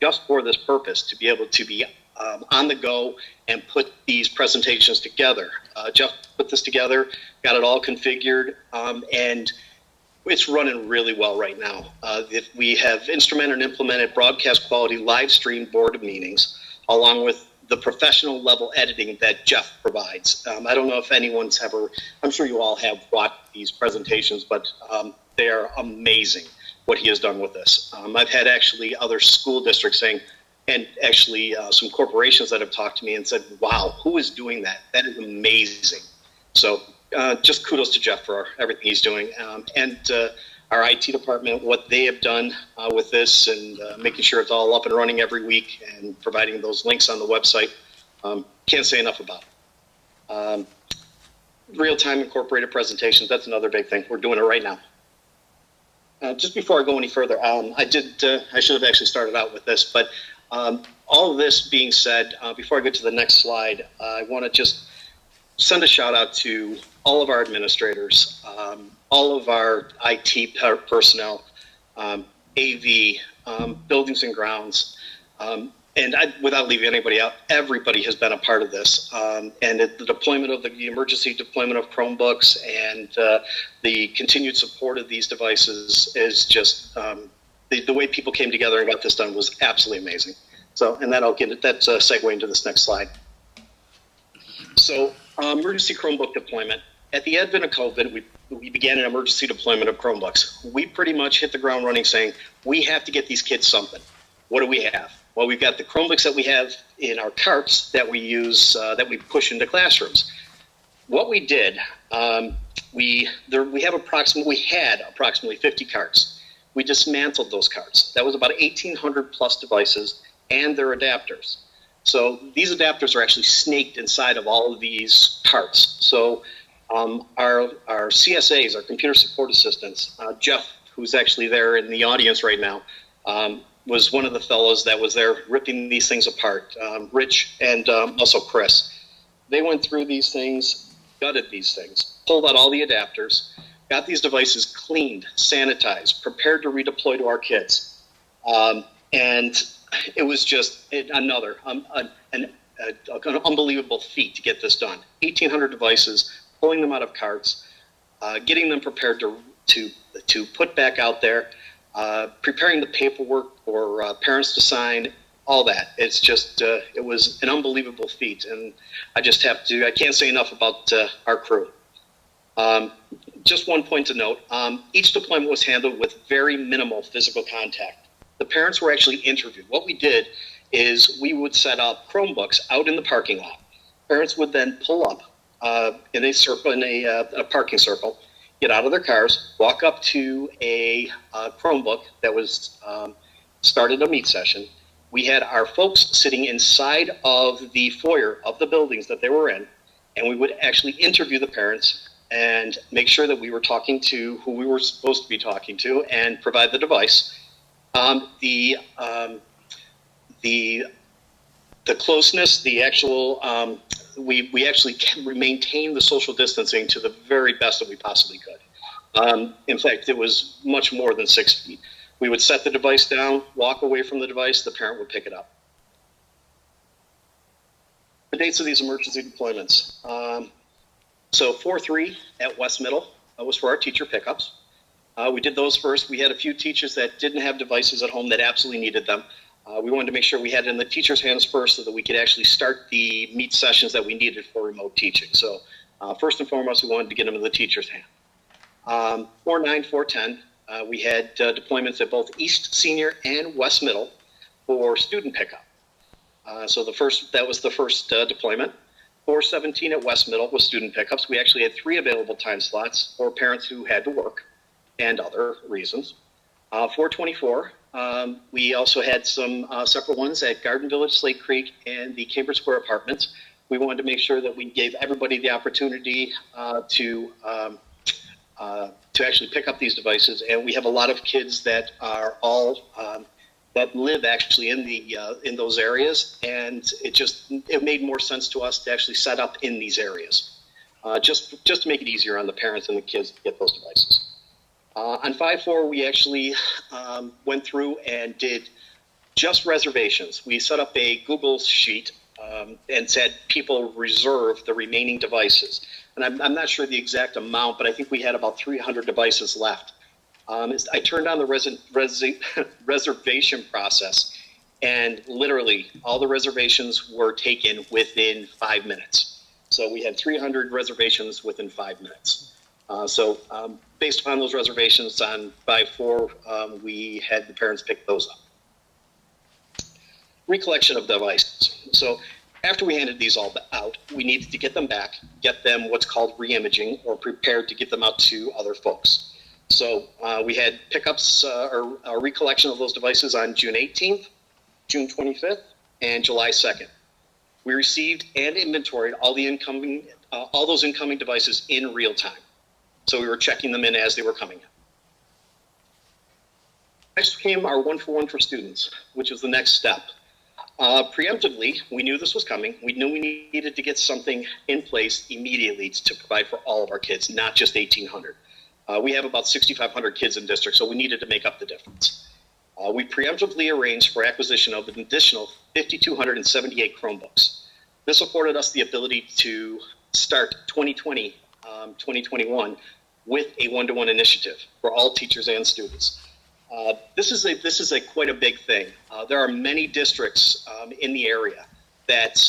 just for this purpose, to be able to be on the go and put these presentations together. Jeff put this together, got it all configured, and it's running really well right now. We have instrumented and implemented broadcast quality live stream board meetings, along with the professional level editing that Jeff provides. I don't know if anyone's I'm sure you all have watched these presentations, but they are amazing what he has done with this. I've had actually other school districts saying, and actually some corporations that have talked to me and said, wow, who is doing that? That is amazing. So just kudos to Jeff for everything he's doing. And our IT department, what they have done with this, and making sure it's all up and running every week and providing those links on the website. Can't say enough about it. Real-time incorporated presentations, that's another big thing. We're doing it right now. Just before I go any further, I should have actually started out with this, but all of this being said, before I get to the next slide, I want to just send a shout out to all of our administrators, all of our IT personnel, AV, buildings and grounds, and without leaving anybody out, everybody has been a part of this. And the deployment of the emergency deployment of Chromebooks and the continued support of these devices is just, the way people came together and got this done was absolutely amazing. So, and that's a segue into this next slide. So, emergency Chromebook deployment. At the advent of COVID, we began an emergency deployment of Chromebooks. We pretty much hit the ground running saying, we have to get these kids something. What do we have? Well, we've got the Chromebooks that we have in our carts that we use, that we push into classrooms. What we did, we had approximately 50 carts. We dismantled those carts. That was about 1,800 plus devices and their adapters. So these adapters are actually snaked inside of all of these carts. So our CSAs, our computer support assistants, Jeff, who's actually there in the audience right now, was one of the fellows that was there ripping these things apart. Rich and also Chris. They went through these things, gutted these things, pulled out all the adapters. got these devices cleaned, sanitized, prepared to redeploy to our kids. And it was just another an unbelievable feat to get this done. 1,800 devices, pulling them out of carts, getting them prepared to put back out there, preparing the paperwork for parents to sign, all that. It's just, it was an unbelievable feat. And I can't say enough about our crew. Just one point to note, each deployment was handled with very minimal physical contact. The parents were actually interviewed. What we did is we would set up Chromebooks out in the parking lot. Parents would then pull up in a circle, in a parking circle, get out of their cars, walk up to a Chromebook that was started a meet session. We had our folks sitting inside of the foyer of the buildings that they were in, and we would actually interview the parents and make sure that we were talking to who we were supposed to be talking to and provide the device. The closeness, the actual, we actually maintained the social distancing to the very best that we possibly could. In fact, it was much more than 6 feet. We would set the device down, walk away from the device, the parent would pick it up. The dates of these emergency deployments. So 4-3 at West Middle was for our teacher pickups. We did those first. We had a few teachers that didn't have devices at home that absolutely needed them. We wanted to make sure we had it in the teachers' hands first so that we could actually start the meet sessions that we needed for remote teaching. So first and foremost, we wanted to get them in the teacher's hand. 4-9, 4-10, we had deployments at both East Senior and West Middle for student pickup. So that was the first deployment. 4-17 at West Middle with student pickups. We actually had 3 available time slots for parents who had to work and other reasons. 4-24, we also had some separate ones at Garden Village, Slate Creek, and the Cambridge Square Apartments. We wanted to make sure that we gave everybody the opportunity to actually pick up these devices. And we have a lot of kids that are all that live actually in those areas, and it made more sense to us to actually set up in these areas, just to make it easier on the parents and the kids to get those devices. On 5-4, we actually went through and did just reservations. We set up a Google sheet and said people reserve the remaining devices. And I'm not sure the exact amount, but I think we had about 300 devices left. I turned on the reservation process, and literally all the reservations were taken within 5 minutes. So we had 300 reservations within 5 minutes. Based upon those reservations on 5-4, we had the parents pick those up. Recollection of devices. So after we handed these all out, we needed to get them back, get them what's called reimaging, or prepared to get them out to other folks. So we had pickups or a recollection of those devices on June 18th, June 25th, and July 2nd. We received and inventoried all those incoming devices in real time. So we were checking them in as they were coming in. Next came our 1-for-1 for students, which was the next step. Preemptively, we knew this was coming. We knew we needed to get something in place immediately to provide for all of our kids, not just 1,800. We have about 6,500 kids in district, so we needed to make up the difference. We preemptively arranged for acquisition of an additional 5,278 Chromebooks. This afforded us the ability to start 2021 with a one-to-one initiative for all teachers and students. This is quite a big thing. There are many districts in the area that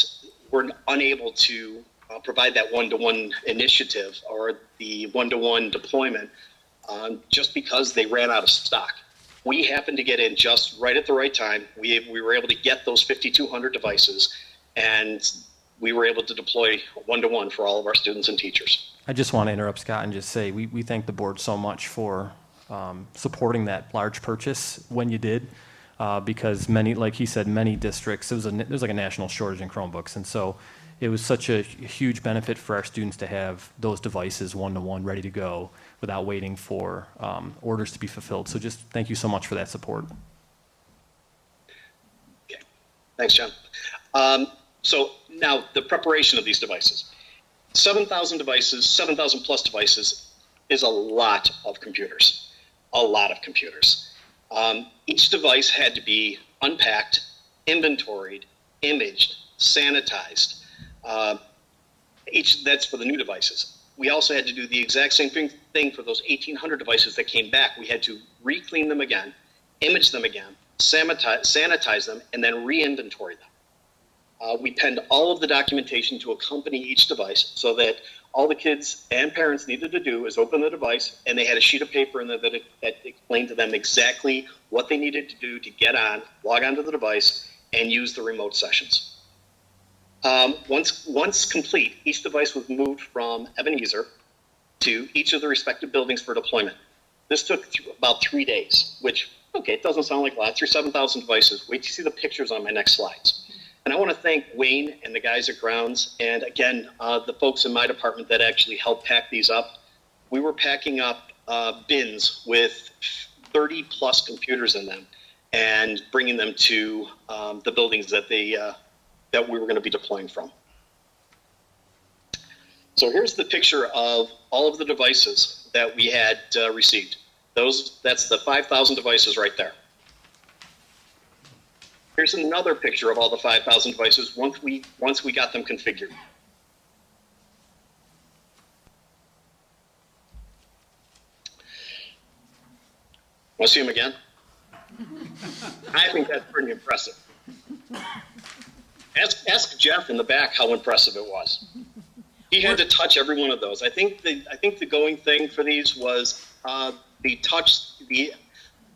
were unable to provide that one-to-one initiative or the one-to-one deployment just because they ran out of stock. We happened to get in just right at the right time. We were able to get those 5,200 devices, and we were able to deploy one-to-one for all of our students and teachers. I just want to interrupt Scott and just say we thank the board so much for supporting that large purchase when you did, because many, like he said, many districts, there's like a national shortage in Chromebooks, and so it was such a huge benefit for our students to have those devices one-to-one ready to go without waiting for orders to be fulfilled. So just thank you so much for that support. Okay. Thanks, John. So now the preparation of these devices. 7,000 devices, 7,000 plus devices is a lot of computers, a lot of computers. Each device had to be unpacked, inventoried, imaged, sanitized. That's for the new devices. We also had to do the exact same thing for those 1,800 devices that came back. We had to re-clean them again, image them again, sanitize them, and then re-inventory them. We penned all of the documentation to accompany each device so that all the kids and parents needed to do is open the device, and they had a sheet of paper in there that explained to them exactly what they needed to do to get on, log onto the device, and use the remote sessions. Once complete, each device was moved from Ebenezer to each of the respective buildings for deployment. This took about 3 days, which, okay, it doesn't sound like a lot. Through 7,000 devices. Wait to see the pictures on my next slides. And I want to thank Wayne and the guys at Grounds, and again, the folks in my department that actually helped pack these up. We were packing up bins with 30 plus computers in them and bringing them to the buildings that that we were going to be deploying from. So here's the picture of all of the devices that we had received. That's the 5,000 devices right there. Here's another picture of all the 5,000 devices once we got them configured. Want to see them again? I think that's pretty impressive. Ask Jeff in the back how impressive it was. He had to touch every one of those. I think the going thing for these was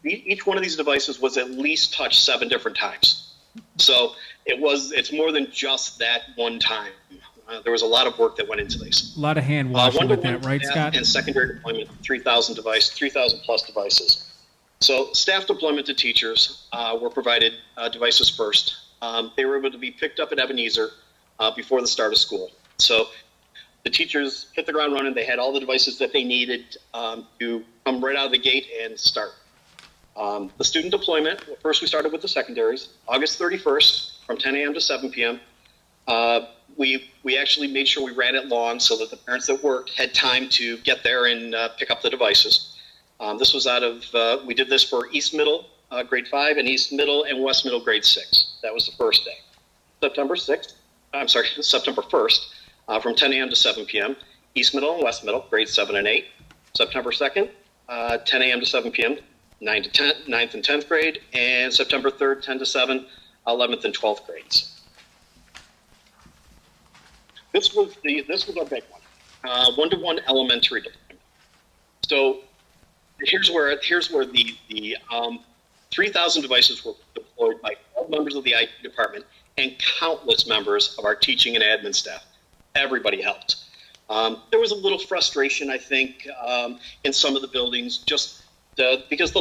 each one of these devices was at least touched 7 different times. So it's more than just that one time. There was a lot of work that went into these. A lot of hand washing with that, right, Scott? And secondary deployment, 3,000 plus devices. So staff deployment to teachers were provided devices first. They were able to be picked up at Ebenezer before the start of school. So the teachers hit the ground running. They had all the devices that they needed to come right out of the gate and start. The student deployment, first we started with the secondaries, August 31st from 10 a.m. to 7 p.m. We actually made sure we ran it long so that the parents that worked had time to get there and pick up the devices. This was we did this for East Middle, grade 5, and East Middle and West Middle, grade 6. That was the first day. September 1st, from 10 a.m. to 7 p.m., East Middle and West Middle, grades 7 and 8. September 2nd, 10 a.m. to 7 p.m., 9th and 10th grade, and September 3rd, 10 to 7, 11th and 12th grades. This was our big one, one-to-one elementary deployment. So here's where the 3,000 devices were deployed by all members of the IT department and countless members of our teaching and admin staff. Everybody helped. There was a little frustration, I think, in some of the buildings, just because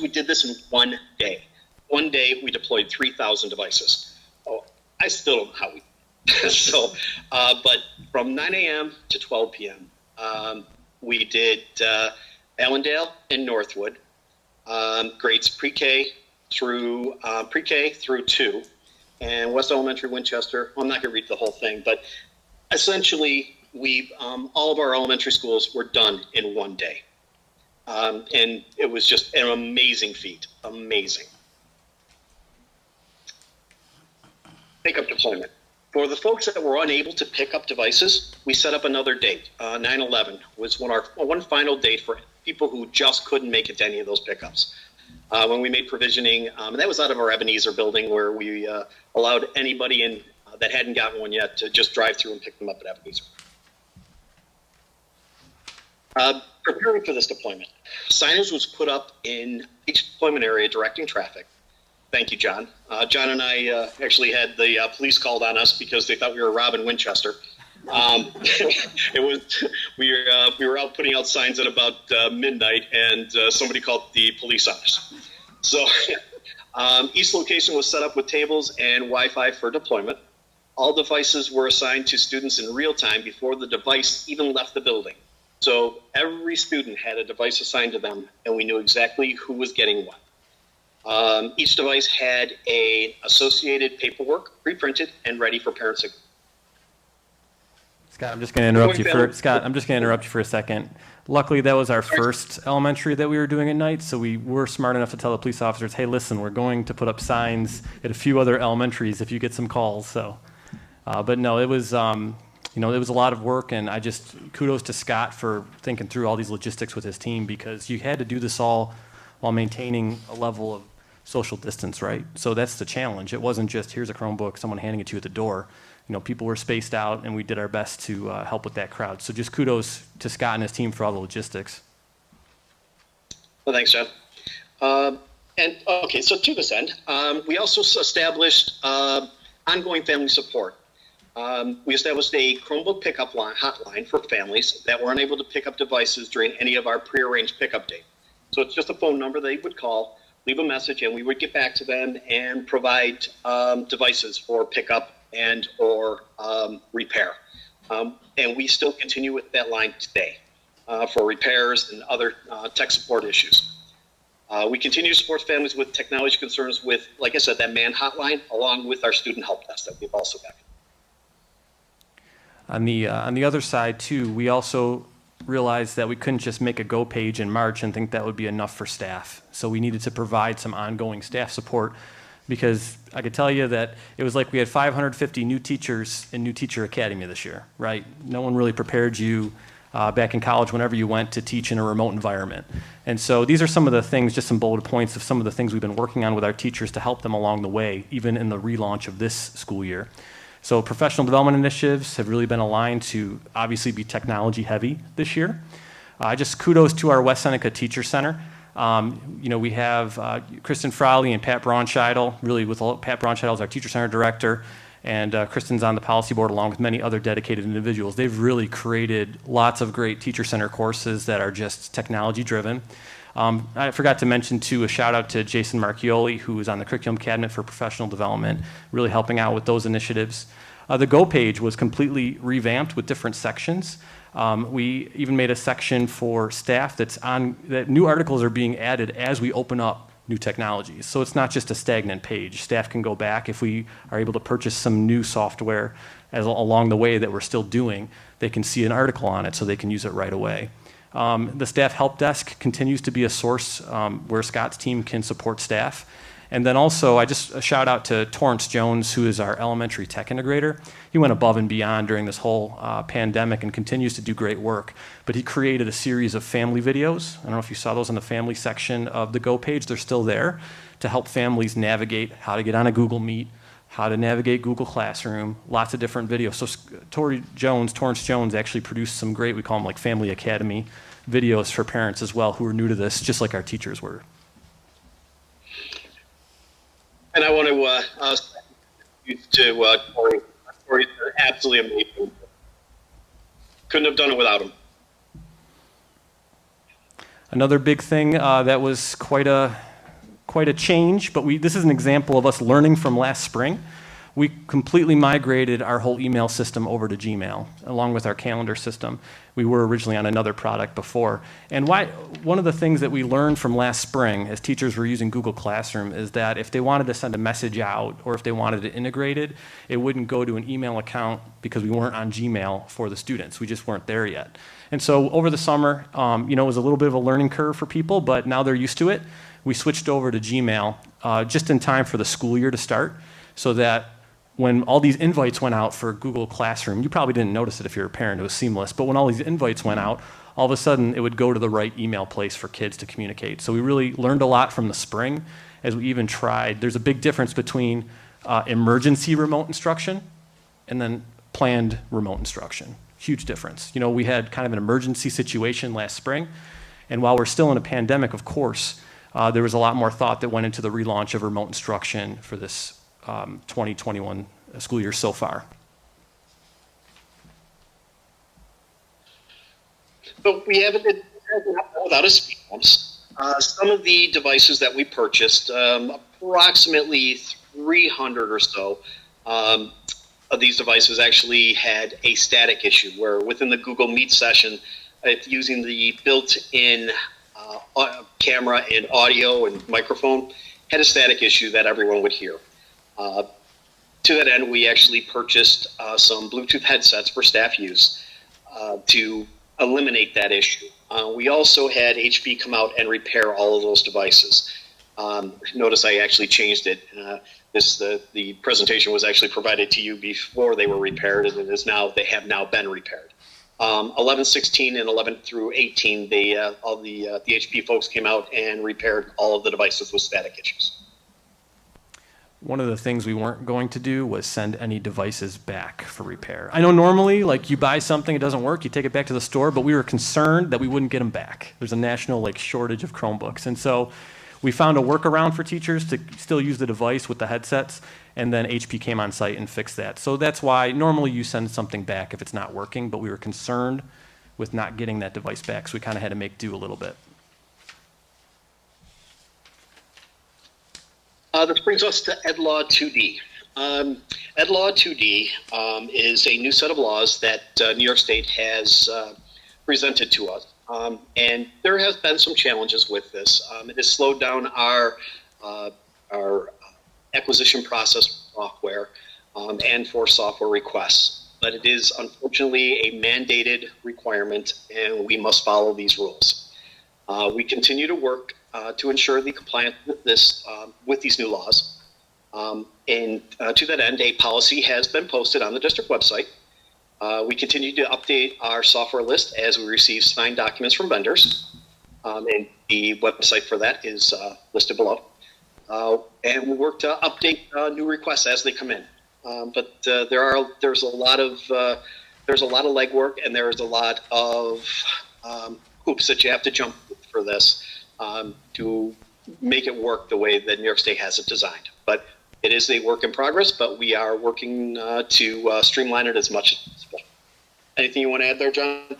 we did this in one day. One day we deployed 3,000 devices. Oh, I still don't know how we did. So, but from 9 a.m. to 12 p.m., we did Allendale and Northwood, grades pre-K through 2, and West Elementary Winchester. Well, I'm not going to read the whole thing, but essentially, all of our elementary schools were done in one day. And it was just an amazing feat, amazing. Pick-up deployment. For the folks that were unable to pick up devices, we set up another date. 9/11 was one final date for people who just couldn't make it to any of those pickups. When we made provisioning, and that was out of our Ebenezer building where we allowed anybody in that hadn't gotten one yet to just drive through and pick them up at Ebenezer. Preparing for this deployment, signage was put up in each deployment area directing traffic. Thank you, John. John and I actually had the police called on us because they thought we were robbing Winchester. We were out putting out signs at about midnight, and somebody called the police on us. So each location was set up with tables and Wi-Fi for deployment. All devices were assigned to students in real time before the device even left the building. So every student had a device assigned to them, and we knew exactly who was getting what. Each device had an associated paperwork pre-printed and ready for parents. Scott, I'm just going to interrupt you for a second. Luckily, that was our first elementary that we were doing at night, so we were smart enough to tell the police officers, hey, listen, we're going to put up signs at a few other elementaries if you get some calls. So, but no, it was, it was a lot of work, and I just kudos to Scott for thinking through all these logistics with his team, because you had to do this all while maintaining a level of social distance, right? So that's the challenge. It wasn't just here's a Chromebook, someone handing it to you at the door. People were spaced out, and we did our best to help with that crowd. So just kudos to Scott and his team for all the logistics. Well, thanks, John. Okay, so to this end, we also established ongoing family support. We established a Chromebook pickup hotline for families that were unable to pick up devices during any of our prearranged pickup days. So it's just a phone number they would call, leave a message, and we would get back to them and provide devices for pickup and or repair. And we still continue with that line today for repairs and other tech support issues. We continue to support families with technology concerns with, like I said, that man hotline, along with our student help desk that we've also got. On the other side, too, we also realized that we couldn't just make a go page in March and think that would be enough for staff. So we needed to provide some ongoing staff support, because I could tell you that it was like we had 550 new teachers in New Teacher Academy this year, right? No one really prepared you back in college whenever you went to teach in a remote environment. And so these are some of the things, just some bullet points of some of the things we've been working on with our teachers to help them along the way, even in the relaunch of this school year. So professional development initiatives have really been aligned to obviously be technology heavy this year. Just kudos to our West Seneca Teacher Center. We have Kristen Frawley and Pat Braunscheidel, really with Pat Braunscheidel as our Teacher Center Director, and Kristen's on the policy board along with many other dedicated individuals. They've really created lots of great Teacher Center courses that are just technology driven. I forgot to mention too, a shout out to Jason Marchioli, who is on the Curriculum Cabinet for Professional Development, really helping out with those initiatives. The Go page was completely revamped with different sections. We even made a section for staff that new articles are being added as we open up new technologies. So it's not just a stagnant page. Staff can go back if we are able to purchase some new software along the way that we're still doing. They can see an article on it so they can use it right away. The staff help desk continues to be a source where Scott's team can support staff. And then also, a shout out to Torrance Jones, who is our elementary tech integrator. He went above and beyond during this whole pandemic and continues to do great work. But he created a series of family videos. I don't know if you saw those in the family section of the Go page. They're still there to help families navigate how to get on a Google Meet, how to navigate Google Classroom, lots of different videos. So Torrance Jones actually produced some great, we call them like Family Academy videos for parents as well who are new to this, just like our teachers were. And I want to Corey. Corey's absolutely amazing. Couldn't have done it without him. Another big thing that was quite a change, but this is an example of us learning from last spring. We completely migrated our whole email system over to Gmail, along with our calendar system. We were originally on another product before. And one of the things that we learned from last spring as teachers were using Google Classroom is that if they wanted to send a message out or if they wanted it integrated, it wouldn't go to an email account because we weren't on Gmail for the students. We just weren't there yet. And so over the summer, it was a little bit of a learning curve for people, but now they're used to it. We switched over to Gmail just in time for the school year to start, so that when all these invites went out for Google Classroom, you probably didn't notice it if you're a parent, it was seamless, but when all these invites went out, all of a sudden it would go to the right email place for kids to communicate. So we really learned a lot from the spring as we even tried. There's a big difference between emergency remote instruction and then planned remote instruction. Huge difference. We had kind of an emergency situation last spring, and while we're still in a pandemic, of course, there was a lot more thought that went into the relaunch of remote instruction for this 2021 school year so far. But we haven't been without a speed bumps. Some of the devices that we purchased, approximately 300 or so of these devices actually had a static issue where within the Google Meet session, using the built-in camera and audio and microphone, had a static issue that everyone would hear. To that end, we actually purchased some Bluetooth headsets for staff use to eliminate that issue. We also had HP come out and repair all of those devices. Notice I actually changed it. The presentation was actually provided to you before they were repaired, and they have now been repaired. 11, 16, and 11 through 18, all the HP folks came out and repaired all of the devices with static issues. One of the things we weren't going to do was send any devices back for repair. I know normally, like, you buy something, it doesn't work, you take it back to the store, but we were concerned that we wouldn't get them back. There's a national, like, shortage of Chromebooks. And so we found a workaround for teachers to still use the device with the headsets, and then HP came on site and fixed that. So that's why normally you send something back if it's not working, but we were concerned with not getting that device back, so we kind of had to make do a little bit. This brings us to Ed Law 2D. Ed Law 2D is a new set of laws that New York State has presented to us. And there has been some challenges with this. It has slowed down our acquisition process for software and for software requests. But it is unfortunately a mandated requirement, and we must follow these rules. We continue to work to ensure the compliance with with these new laws. And to that end, a policy has been posted on the district website. We continue to update our software list as we receive signed documents from vendors. And the website for that is listed below. And we work to update new requests as they come in. But there's a lot of legwork, and there's a lot of hoops that you have to jump for this to make it work the way that New York State has it designed. But it is a work in progress, but we are working to streamline it as much as possible. Anything you want to add there, John?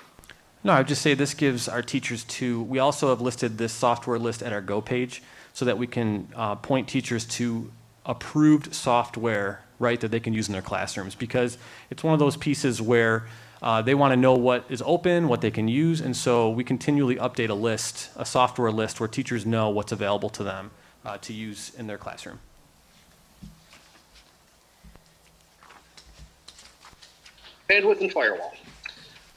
No, I would just say this gives our teachers we also have listed this software list at our Go page so that we can point teachers to approved software, right, that they can use in their classrooms, because it's one of those pieces where they want to know what is open, what they can use, and so we continually update a software list where teachers know what's available to them to use in their classroom. Bandwidth and firewall.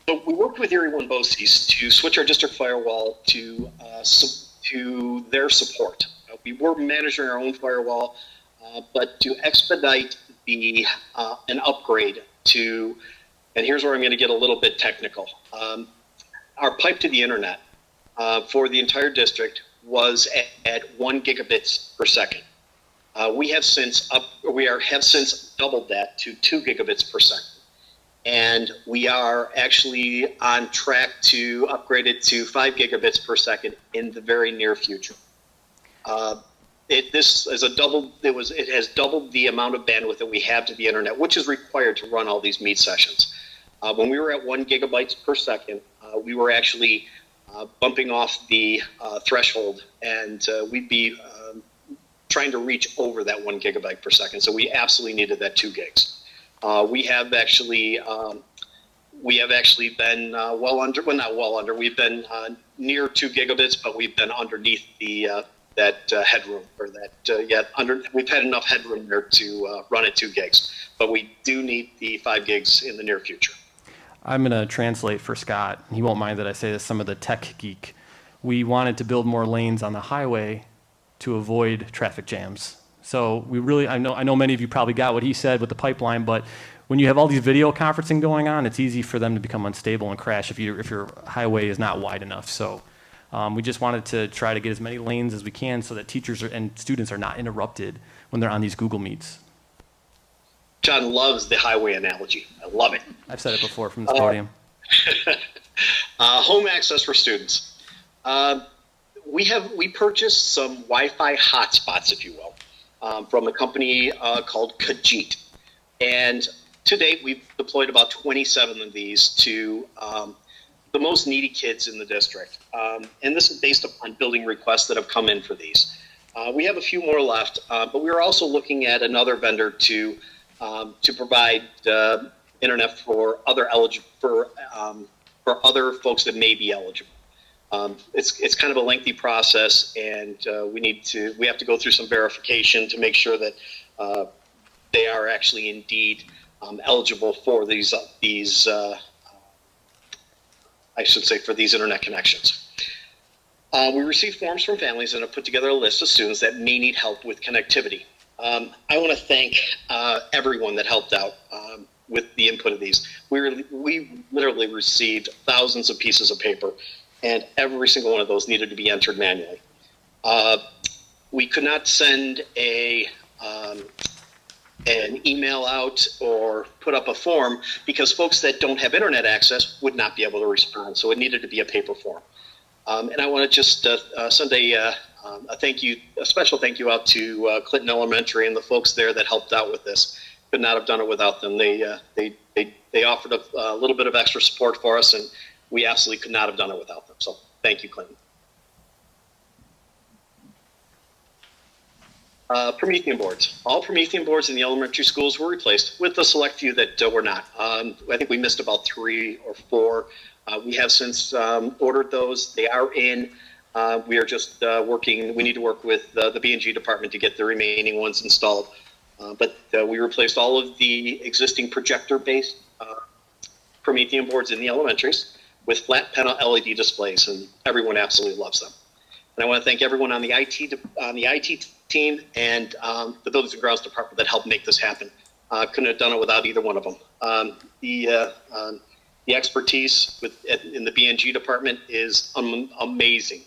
So we worked with Erie One BOCES to switch our district firewall to their support. We were managing our own firewall, but to expedite an upgrade to, and here's where I'm going to get a little bit technical. Our pipe to the internet for the entire district was at 1 gigabits per second. We have since doubled that to 2 gigabits per second. And we are actually on track to upgrade it to 5 gigabits per second in the very near future. It has doubled the amount of bandwidth that we have to the internet, which is required to run all these meet sessions. When we were at 1 gigabytes per second, we were actually bumping off the threshold, and we'd be trying to reach over that 1 gigabyte per second. So we absolutely needed that 2 gigs. We have actually been we've been near 2 gigabits, but we've been underneath that headroom, or we've had enough headroom there to run at 2 gigs, but we do need the 5 gigs in the near future. I'm going to translate for Scott. He won't mind that I say this, some of the tech geek. We wanted to build more lanes on the highway to avoid traffic jams. So I know many of you probably got what he said with the pipeline, but when you have all these video conferencing going on, it's easy for them to become unstable and crash if your highway is not wide enough. So we just wanted to try to get as many lanes as we can so that teachers and students are not interrupted when they're on these Google Meets. John loves the highway analogy. I love it. I've said it before from this podium. Home access for students. We purchased some Wi-Fi hotspots, if you will, from a company called Kajit. And to date, we've deployed about 27 of these to the most needy kids in the district. And this is based upon building requests that have come in for these. We have a few more left, but we're also looking at another vendor to provide internet for other folks that may be eligible. It's kind of a lengthy process, and we have to go through some verification to make sure that they are actually indeed eligible for these I should say for these internet connections. We received forms from families and have put together a list of students that may need help with connectivity. I want to thank everyone that helped out with the input of these. We literally received thousands of pieces of paper, and every single one of those needed to be entered manually. We could not send an email out or put up a form because folks that don't have internet access would not be able to respond. So it needed to be a paper form. And I want to just send a special thank you out to Clinton Elementary and the folks there that helped out with this. Could not have done it without them. They offered a little bit of extra support for us, and we absolutely could not have done it without them. So thank you, Clinton. Promethean boards. All Promethean boards in the elementary schools were replaced, with a select few that were not. I think we missed about 3 or 4. We have since ordered those. They are in. We are just working. We need to work with the B&G department to get the remaining ones installed. But we replaced all of the existing projector-based Promethean boards in the elementaries with flat panel LED displays, and everyone absolutely loves them. And I want to thank everyone on the IT team and the Buildings and Grounds department that helped make this happen. Couldn't have done it without either one of them. The expertise in the B&G department is amazing.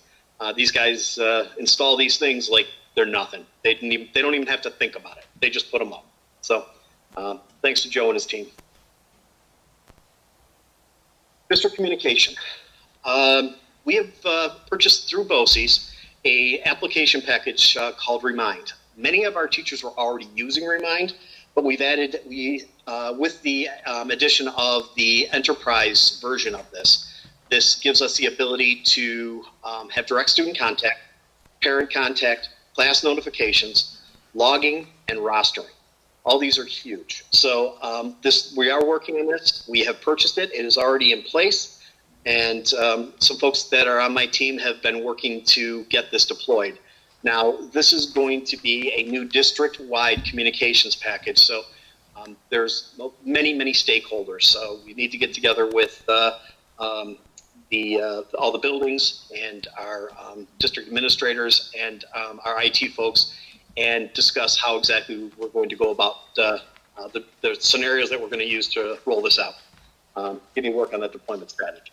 These guys install these things like they're nothing. They don't even have to think about it. They just put them up. So thanks to Joe and his team. District communication. We have purchased through BOCES a application package called Remind. Many of our teachers were already using Remind, but we've added, with the addition of the enterprise version of this, this gives us the ability to have direct student contact, parent contact, class notifications, logging, and rostering. All these are huge. So we are working on this. We have purchased it. It is already in place. And some folks that are on my team have been working to get this deployed. Now, this is going to be a new district-wide communications package. So there's many, many stakeholders. So we need to get together with all the buildings and our district administrators and our IT folks and discuss how exactly we're going to go about the scenarios that we're going to use to roll this out. Getting work on that deployment strategy.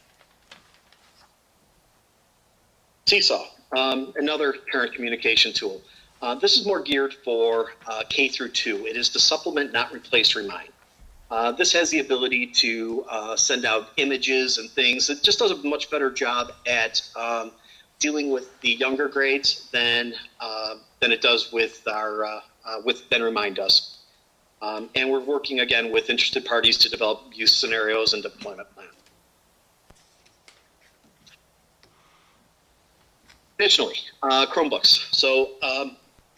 Seesaw, another parent communication tool. This is more geared for K through 2. It is to supplement, not replace Remind. This has the ability to send out images and things. It just does a much better job at dealing with the younger grades than it does with than Remind does. And we're working again with interested parties to develop use scenarios and deployment plans. Additionally, Chromebooks. So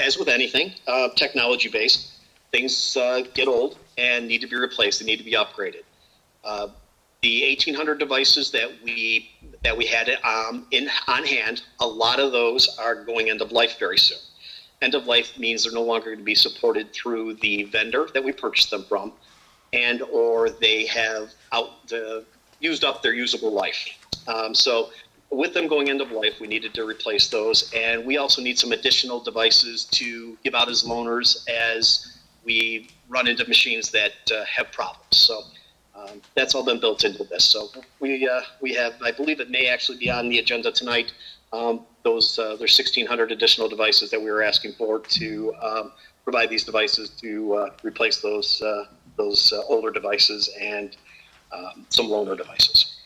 as with anything technology-based, things get old and need to be replaced. They need to be upgraded. The 1,800 devices that we had on hand, a lot of those are going end of life very soon. End of life means they're no longer going to be supported through the vendor that we purchased them from, and or they have used up their usable life. So with them going end of life, we needed to replace those, and we also need some additional devices to give out as loaners as we run into machines that have problems. So that's all been built into this. So we have, I believe it may actually be on the agenda tonight. There's 1,600 additional devices that we were asking for to provide these devices to replace those older devices and some loaner devices.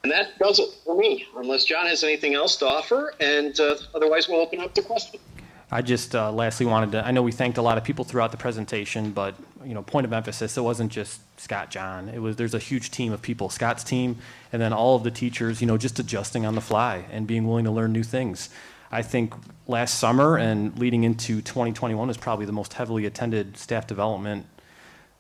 And that does it for me, unless John has anything else to offer, and otherwise we'll open up to questions. I just lastly wanted to, I know we thanked a lot of people throughout the presentation, but, point of emphasis, it wasn't just Scott, John. There's a huge team of people, Scott's team, and then all of the teachers, just adjusting on the fly and being willing to learn new things. I think last summer and leading into 2021 was probably the most heavily attended staff development,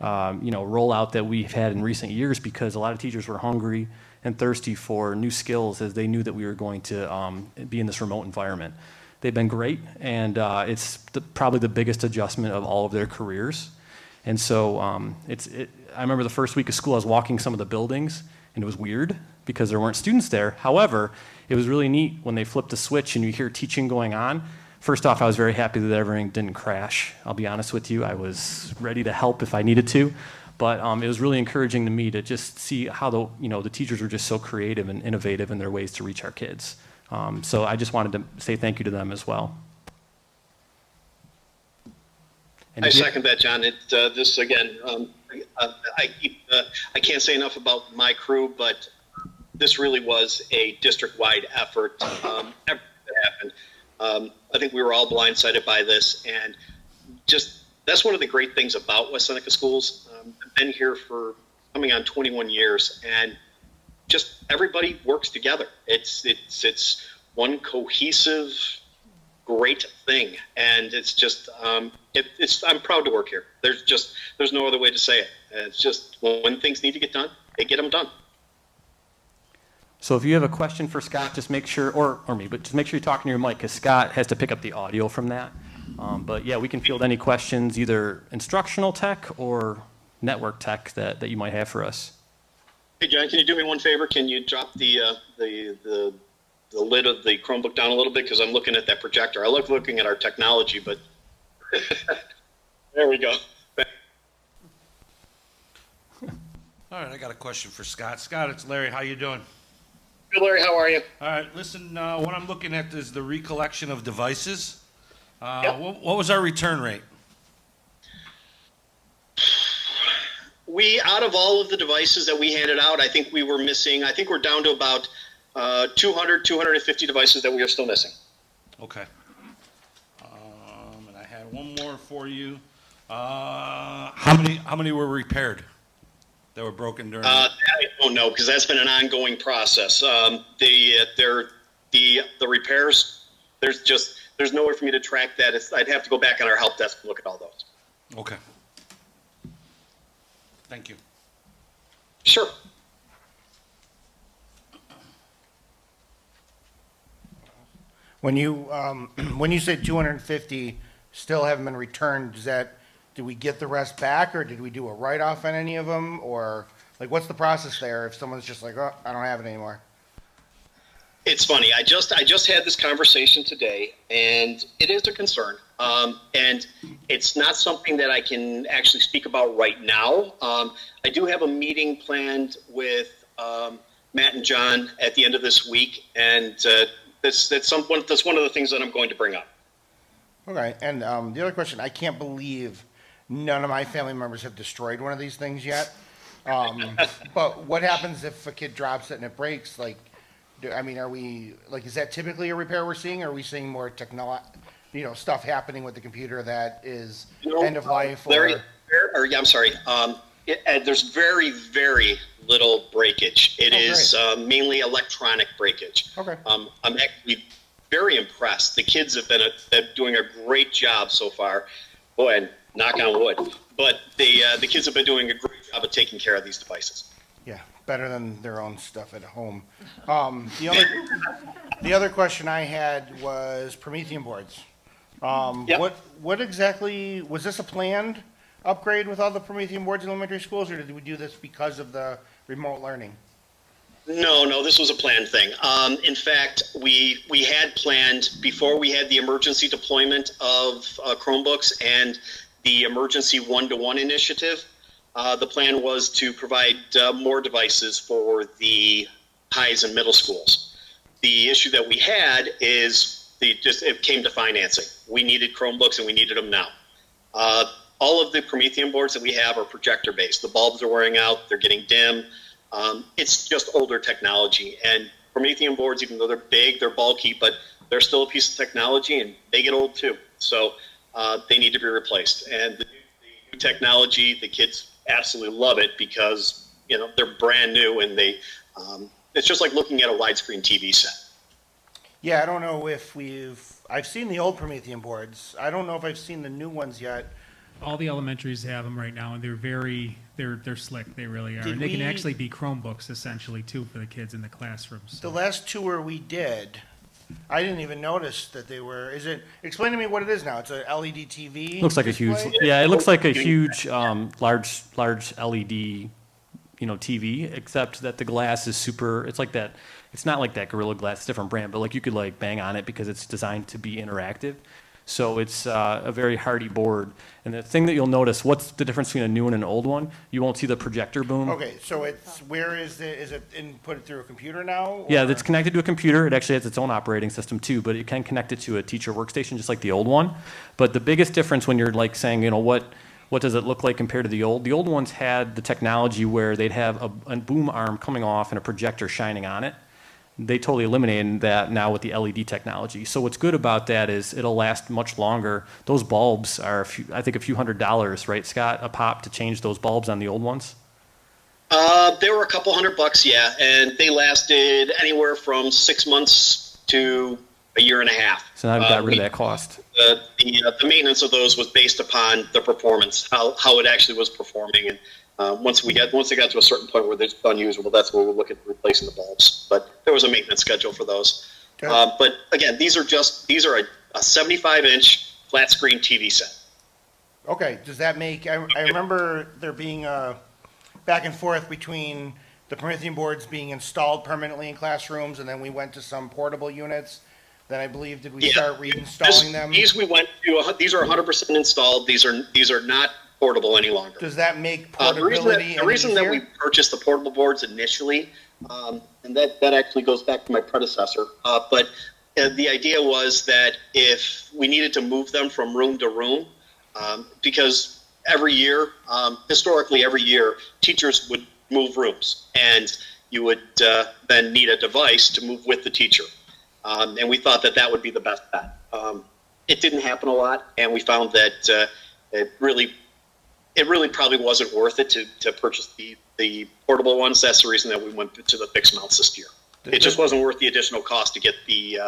rollout that we've had in recent years, because a lot of teachers were hungry and thirsty for new skills as they knew that we were going to be in this remote environment. They've been great, and it's probably the biggest adjustment of all of their careers. And so I remember the first week of school, I was walking some of the buildings, and it was weird because there weren't students there. However, it was really neat when they flipped the switch and you hear teaching going on. First off, I was very happy that everything didn't crash. I'll be honest with you. I was ready to help if I needed to. But it was really encouraging to me to just see how the teachers were just so creative and innovative in their ways to reach our kids. So I just wanted to say thank you to them as well. And I second that, John. This again, I can't say enough about my crew, but this really was a district-wide effort. Everything that happened. I think we were all blindsided by this, and just that's one of the great things about West Seneca Schools. I've been here for coming on 21 years, and just everybody works together. It's one cohesive, great thing, and it's just I'm proud to work here. There's no other way to say it. It's just when things need to get done, they get them done. So if you have a question for Scott, just make sure, or me, but just make sure you're talking to your mic, because Scott has to pick up the audio from that. But yeah, we can field any questions, either instructional tech or network tech that you might have for us. Hey, John, can you do me one favor? Can you drop the lid of the Chromebook down a little bit? Because I'm looking at that projector. I love looking at our technology, but there we go. All right, I got a question for Scott. Scott, it's Larry. How you doing? Good, Larry. How are you? All right, listen, what I'm looking at is the recollection of devices. Yep. What was our return rate? Out of all of the devices that we handed out, I think we're down to about 200, 250 devices that we are still missing. Okay. And I had one more for you. How many were repaired that were broken during? I don't know, because that's been an ongoing process. The repairs, there's no way for me to track that. I'd have to go back on our help desk and look at all those. Okay. Thank you. Sure. When you say 250 still haven't been returned, did we get the rest back, or did we do a write-off on any of them, or like what's the process there if someone's just like, oh, I don't have it anymore? It's funny. I just had this conversation today, and it is a concern. And it's not something that I can actually speak about right now. I do have a meeting planned with Matt and John at the end of this week, and that's one of the things that I'm going to bring up. Okay, and the other question, I can't believe none of my family members have destroyed one of these things yet. But what happens if a kid drops it and it breaks? Like, are we, like, is that typically a repair we're seeing, or are we seeing more stuff happening with the computer that is end of life? I'm sorry. There's very, very little breakage. It is mainly electronic breakage. Okay. I'm actually very impressed. The kids have been doing a great job so far. Boy, and knock on wood. But the kids have been doing a great job of taking care of these devices. Yeah, better than their own stuff at home. The other question I had was Promethean boards. Yep. What exactly, was this a planned upgrade with all the Promethean boards in elementary schools, or did we do this because of the remote learning? No, this was a planned thing. In fact, we had planned, before we had the emergency deployment of Chromebooks and the emergency one-to-one initiative, the plan was to provide more devices for the highs and middle schools. The issue that we had is it came to financing. We needed Chromebooks, and we needed them now. All of the Promethean boards that we have are projector-based. The bulbs are wearing out. They're getting dim. It's just older technology. And Promethean boards, even though they're big, they're bulky, but they're still a piece of technology, and they get old too. So they need to be replaced. And the new technology, the kids absolutely love it because they're brand new, and it's just like looking at a widescreen TV set. Yeah, I don't know if I've seen the old Promethean boards. I don't know if I've seen the new ones yet. All the elementaries have them right now, and they're slick. They really are. And they can actually be Chromebooks essentially too for the kids in the classrooms. The last tour we did, I didn't even notice that they were, explain to me what it is now. It's a LED TV? Looks like a huge, display? yeah, it looks like a huge, large LED, TV, except that the glass is super, it's like that, it's not like that Gorilla Glass, it's a different brand, but like you could like bang on it because it's designed to be interactive. So it's a very hardy board. And the thing that you'll notice, what's the difference between a new and an old one? You won't see the projector boom. Okay, so where is it input through a computer now? Yeah, or- that's connected to a computer. It actually has its own operating system too, but it can connect it to a teacher workstation just like the old one. But the biggest difference when you're like saying, what does it look like compared to the old ones had the technology where they'd have a boom arm coming off and a projector shining on it. They totally eliminated that now with the LED technology. So what's good about that is it'll last much longer. Those bulbs are, I think, a few $100s, right, Scott, a pop to change those bulbs on the old ones? They were a couple $100, yeah, and they lasted anywhere from 6 months to a year and a half. So now we got rid of that cost. The maintenance of those was based upon the performance, how it actually was performing, and once they got to a certain point where they're unusable, that's where we look at replacing the bulbs. But there was a maintenance schedule for those. Okay. But again, these are a 75-inch flat screen TV set. Okay, does that make, I remember there being a back and forth between the Promethean boards being installed permanently in classrooms, and then we went to some portable units. Then I believe, did we start reinstalling them? These we went to, these are 100% installed. These are not portable any longer. Does that make The portability reason that we easier? purchased the portable boards initially, and that actually goes back to my predecessor, but the idea was that if we needed to move them from room to room, because every year, historically every year, teachers would move rooms, and you would then need a device to move with the teacher. And we thought that would be the best bet. It didn't happen a lot, and we found that it really probably wasn't worth it to purchase the portable ones. That's the reason that we went to the fixed mounts this year. It just wasn't worth the additional cost to get the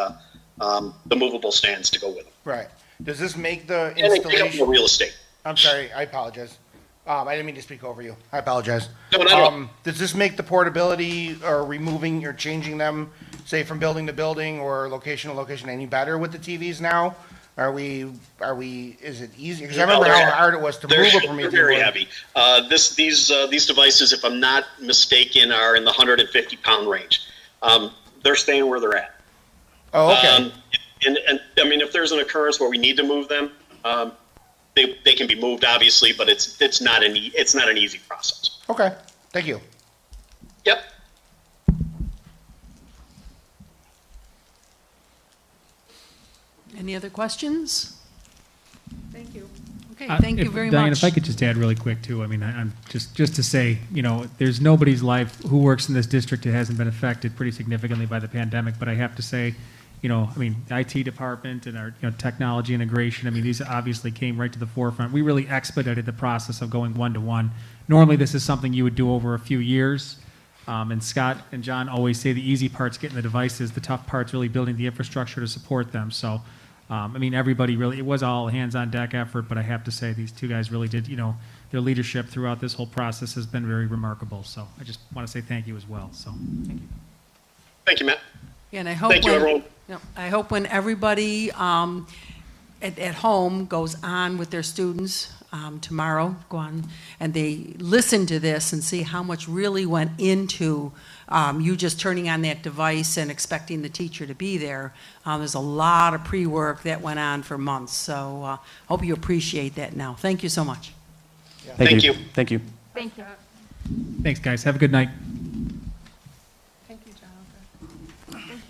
movable stands to go with them. Right. Does this make the And they take up more installation? real estate. I'm sorry, I apologize. I didn't mean to speak over you. I apologize. No, no. Does this make the portability or removing or changing them, say from building to building or location to location, any better with the TVs now? Is it easy? Because I remember how hard it was to move a They're Promethean very board. heavy. These devices, if I'm not mistaken, are in the 150-pound range. They're staying where they're at. Oh, okay. And I mean, if there's an occurrence where we need to move them, they can be moved, obviously, but it's not an easy process. Okay, thank you. Yep. Any other questions? Thank you. Okay, Uh, thank you very Diane, much. if I could just add really quick too, I mean, I'm just to say, there's nobody's life who works in this district that hasn't been affected pretty significantly by the pandemic, but I have to say, I mean, the IT department and our, technology integration, I mean, these obviously came right to the forefront. We really expedited the process of going one-to-one. Normally, this is something you would do over a few years, and Scott and John always say the easy part's getting the devices, the tough part's really building the infrastructure to support them, so. I mean, everybody really, it was all hands-on-deck effort, but I have to say these two guys really did, their leadership throughout this whole process has been very remarkable. So I just want to say thank you as well. So thank you. Thank you, Matt. And I hope Thank you, everyone. I hope when everybody at home goes on with their students tomorrow, go on, and they listen to this and see how much really went into you just turning on that device and expecting the teacher to be there. There's a lot of pre-work that went on for months, so hope you appreciate that now. Thank you so much. Thank you. Thank you. Thank you. Thanks, guys. Have a good night. Thank you, Jonathan.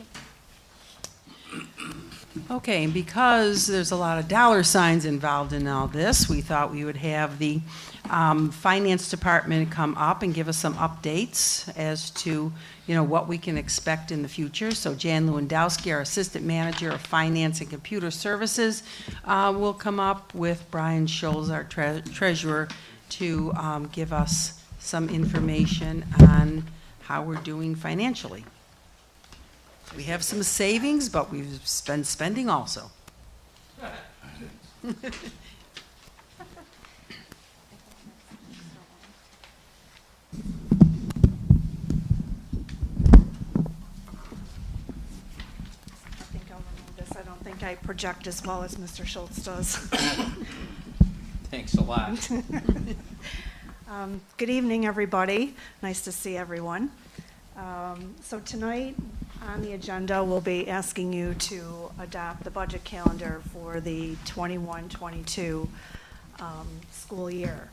Okay, and because there's a lot of dollar signs involved in all this, we thought we would have the Finance Department come up and give us some updates as to, what we can expect in the future. So Jan Lewandowski, our Assistant Manager of Finance and Computer Services, will come up with Brian Scholes, our Treasurer, to give us some information on how we're doing financially. We have some savings, but we've been spending also. I think think I project as well as Mr. Schultz does. Thanks a lot. Good evening, everybody. Nice to see everyone. So tonight on the agenda, we'll be asking you to adopt the budget calendar for the 21-22 school year.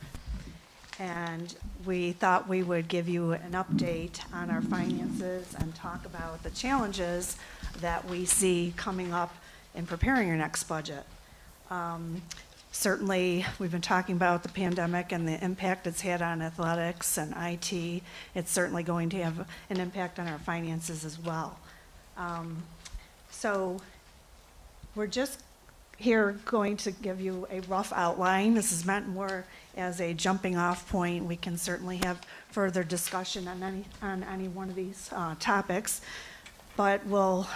And we thought we would give you an update on our finances and talk about the challenges that we see coming up in preparing your next budget. Certainly, we've been talking about the pandemic and the impact it's had on athletics and IT. It's certainly going to have an impact on our finances as well. So we're just here going to give you a rough outline. This is meant more as a jumping off point. We can certainly have further discussion on any one of these topics, but we'll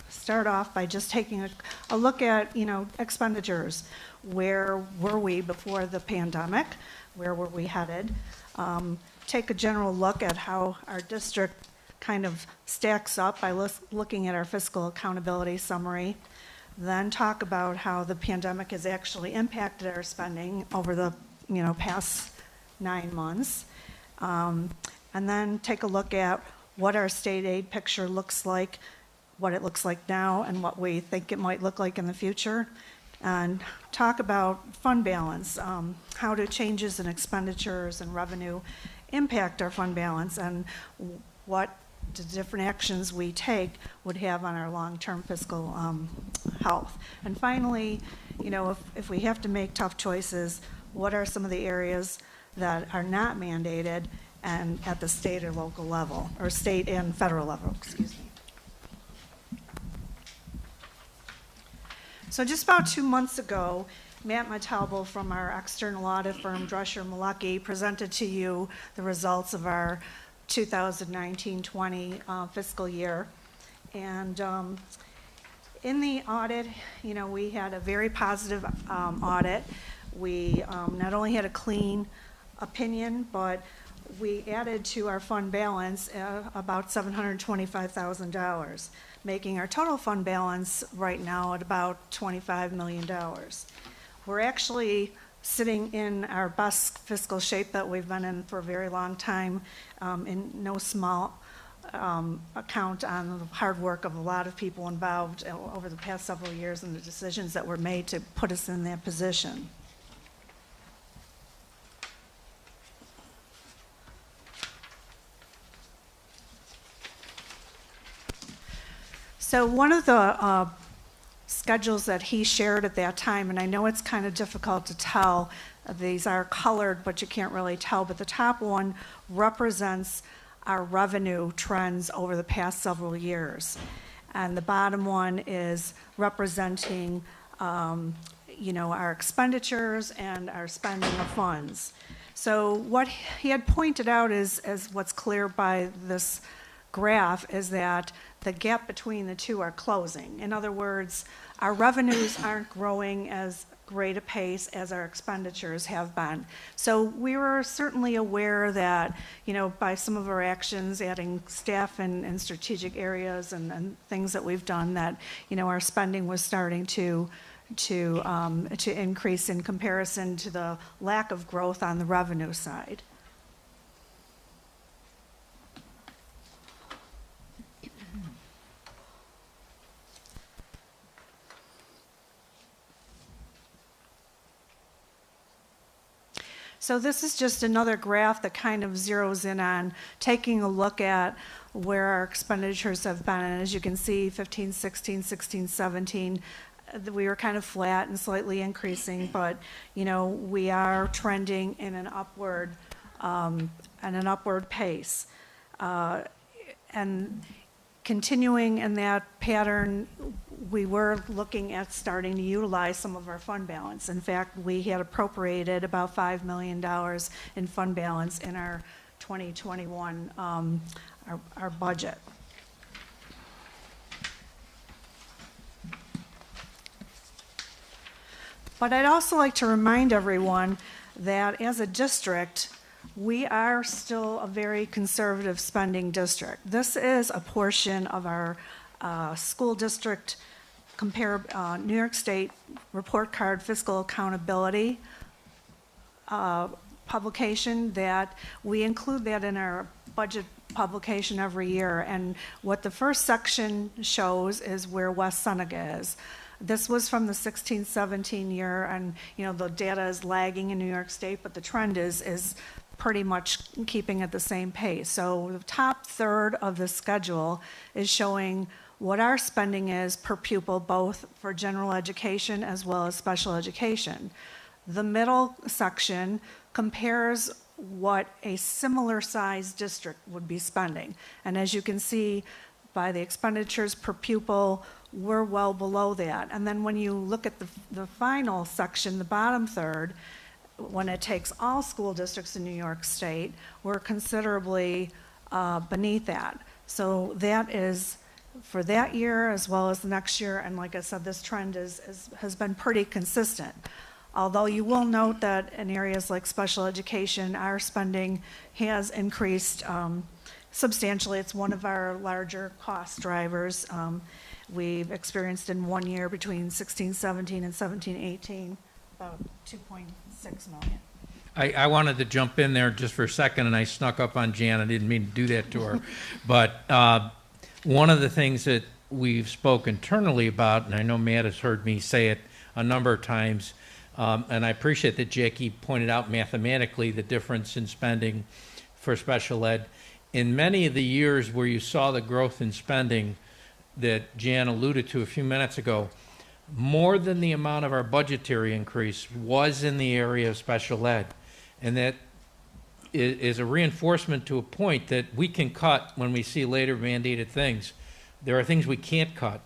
start off by just taking a look at, expenditures. Where were we before the pandemic? Where were we headed? Take a general look at how our district kind of stacks up by looking at our fiscal accountability summary. Then talk about how the pandemic has actually impacted our spending over the past 9 months. And then take a look at what our state aid picture looks like, what it looks like now, and what we think it might look like in the future. And talk about fund balance, how do changes in expenditures and revenue impact our fund balance, and what the different actions we take would have on our long-term fiscal health. And finally, if we have to make tough choices, what are some of the areas that are not mandated and at the state or local level, or state and federal level, excuse me. So just about 2 months ago, Matt Matalbo from our external audit firm, Drescher Malucki, presented to you the results of our 2019-20 fiscal year. And in the audit, we had a very positive audit. We not only had a clean opinion, but we added to our fund balance about $725,000, making our total fund balance right now at about $25 million. We're actually sitting in our best fiscal shape that we've been in for a very long time, in no small account on the hard work of a lot of people involved over the past several years and the decisions that were made to put us in that position. So one of the schedules that he shared at that time, and I know it's kind of difficult to tell, these are colored, but you can't really tell, but the top one represents our revenue trends over the past several years. And the bottom one is representing, our expenditures and our spending of funds. So what he had pointed out is, as what's clear by this graph, is that the gap between the two are closing. In other words, our revenues aren't growing as great a pace as our expenditures have been. So we were certainly aware that, by some of our actions, adding staff in strategic areas and things that we've done, that, our spending was starting to increase in comparison to the lack of growth on the revenue side. So this is just another graph that kind of zeroes in on taking a look at where our expenditures have been. And as you can see, 15, 16, 16, 17, we were kind of flat and slightly increasing, but we are trending in an upward pace. And continuing in that pattern, we were looking at starting to utilize some of our fund balance. In fact, we had appropriated about $5 million in fund balance in our 2021 our budget. But I'd also like to remind everyone that as a district, we are still a very conservative spending district. This is a portion of our school district compare New York State Report Card Fiscal Accountability publication, that we include that in our budget publication every year. And what the first section shows is where West Seneca is. This was from the 16-17 year, and the data is lagging in New York State, but the trend is pretty much keeping at the same pace. So the top third of the schedule is showing what our spending is per pupil, both for general education as well as special education. The middle section compares what a similar sized district would be spending. And as you can see by the expenditures per pupil, we're well below that. And then when you look at the final section, the bottom third, when it takes all school districts in New York State, we're considerably beneath that. So that is for that year as well as the next year. And like I said, this trend has been pretty consistent. Although you will note that in areas like special education, our spending has increased substantially. It's one of our larger cost drivers. We've experienced in 1 year between 16-17 and 17-18 about $2.6 million. I wanted to jump in there just for a second, and I snuck up on Jan. I didn't mean to do that to her. But one of the things that we've spoke internally about, and I know Matt has heard me say it a number of times, and I appreciate that Jackie pointed out mathematically the difference in spending for special ed. In many of the years where you saw the growth in spending that Jan alluded to a few minutes ago, more than the amount of our budgetary increase was in the area of special ed. And that is a reinforcement to a point that we can cut when we see later mandated things. There are things we can't cut.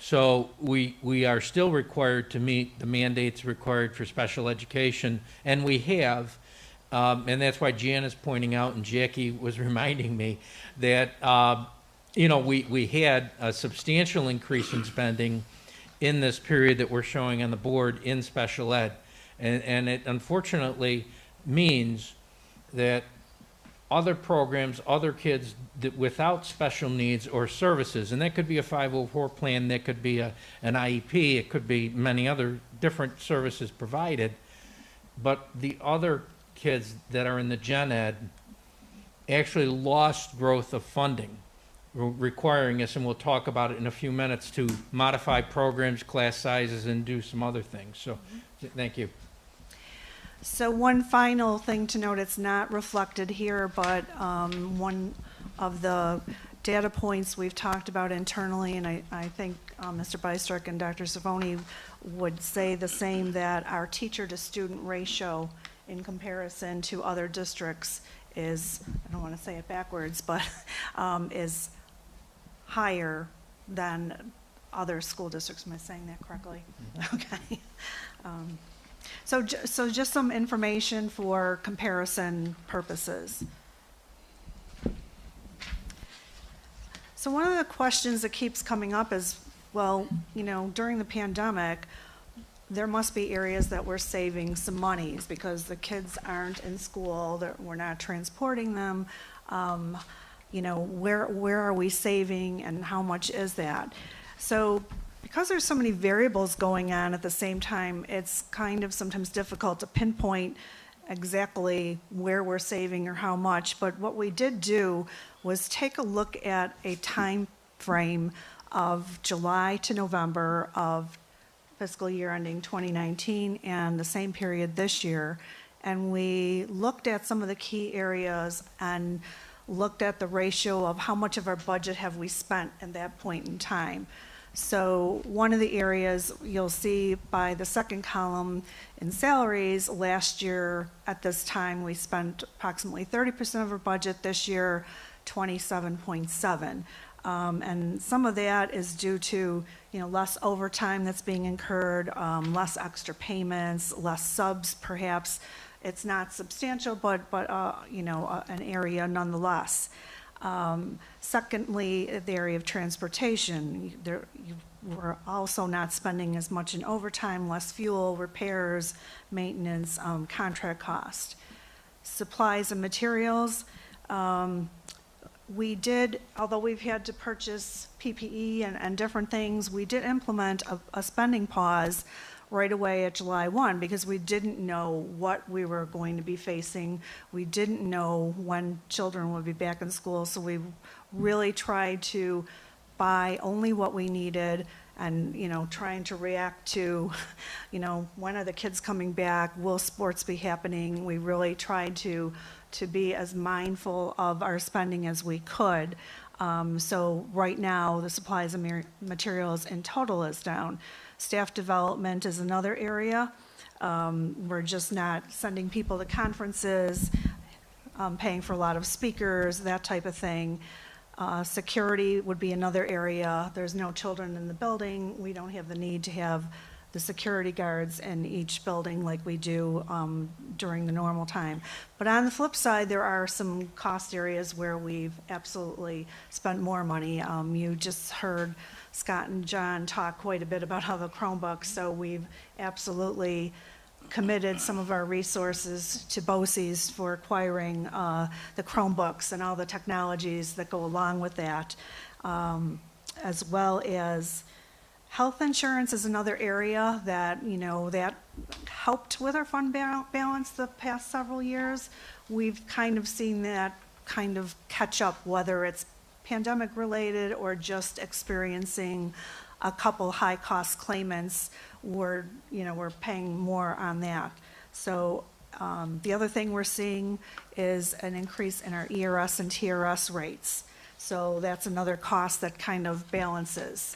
So we are still required to meet the mandates required for special education, and we have, and that's why Jan is pointing out, and Jackie was reminding me, that we had a substantial increase in spending in this period that we're showing on the board in special ed. And it unfortunately means that other programs, other kids that without special needs or services, and that could be a 504 plan, that could be an IEP, it could be many other different services provided, but the other kids that are in the gen ed actually lost growth of funding, requiring us, and we'll talk about it in a few minutes, to modify programs, class sizes, and do some other things. So thank you. So one final thing to note, it's not reflected here, but one of the data points we've talked about internally, and I think Mr. Bystruck and Dr. Savoni would say the same, that our teacher-to-student ratio in comparison to other districts is, I don't want to say it backwards, but is higher than other school districts. Am I saying that correctly? Okay. So just some information for comparison purposes. So one of the questions that keeps coming up is, well, during the pandemic, there must be areas that we're saving some monies because the kids aren't in school, that we're not transporting them. Where are we saving and how much is that? So because there's so many variables going on at the same time, it's kind of sometimes difficult to pinpoint exactly where we're saving or how much. But what we did do was take a look at a time frame of July to November of fiscal year ending 2019 and the same period this year. And we looked at some of the key areas and looked at the ratio of how much of our budget have we spent at that point in time. So one of the areas you'll see by the second column in salaries, last year at this time we spent approximately 30% of our budget, this year 27.7%. And some of that is due to less overtime that's being incurred, less extra payments, less subs perhaps. It's not substantial, but an area nonetheless. Secondly, the area of transportation. We're also not spending as much in overtime, less fuel, repairs, maintenance, contract cost. Supplies and materials. we did, although we've had to purchase PPE and different things, we did implement a spending pause right away at July 1 because we didn't know what we were going to be facing. We didn't know when children would be back in school, so we really tried to buy only what we needed and, trying to react to, when are the kids coming back? Will sports be happening? We really tried to be as mindful of our spending as we could. So right now, the supplies and materials in total is down. Staff development is another area. We're just not sending people to conferences, paying for a lot of speakers, that type of thing. Security would be another area. There's no children in the building. We don't have the need to have the security guards in each building like we do during the normal time. But on the flip side, there are some cost areas where we've absolutely spent more money. You just heard Scott and John talk quite a bit about how the Chromebooks, so we've absolutely committed some of our resources to BOCES for acquiring the Chromebooks and all the technologies that go along with that, as well as health insurance is another area that, that helped with our fund balance the past several years. We've kind of seen that kind of catch up, whether it's pandemic related or just experiencing a couple high-cost claimants. We're paying more on that. So the other thing we're seeing is an increase in our ERS and TRS rates. So that's another cost that kind of balances.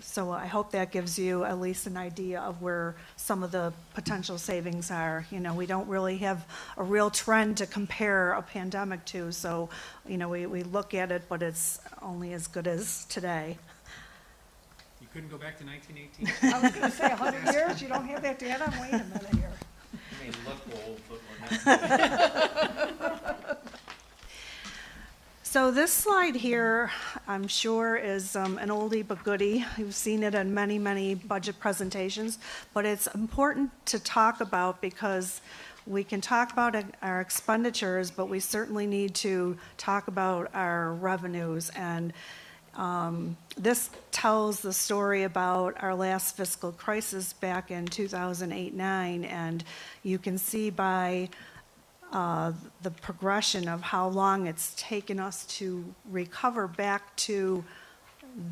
So I hope that gives you at least an idea of where some of the potential savings are. We don't really have a real trend to compare a pandemic to, so, we look at it, but it's only as good as today. You couldn't go back to 1918? I was going to say 100 years, you don't have that data? Wait a minute here. You may look old, but we're not. So this slide here, I'm sure is an oldie but goodie. You've seen it in many, many budget presentations, but it's important to talk about because we can talk about our expenditures, but we certainly need to talk about our revenues. And this tells the story about our last fiscal crisis back in 2008-9, and you can see by the progression of how long it's taken us to recover back to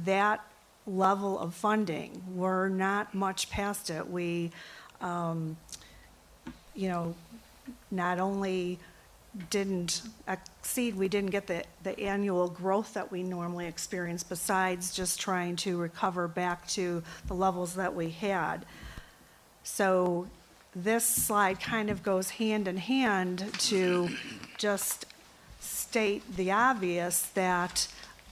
that level of funding. We're not much past it. We, not only didn't exceed, we didn't get the annual growth that we normally experience besides just trying to recover back to the levels that we had. So this slide kind of goes hand in hand to just state the obvious that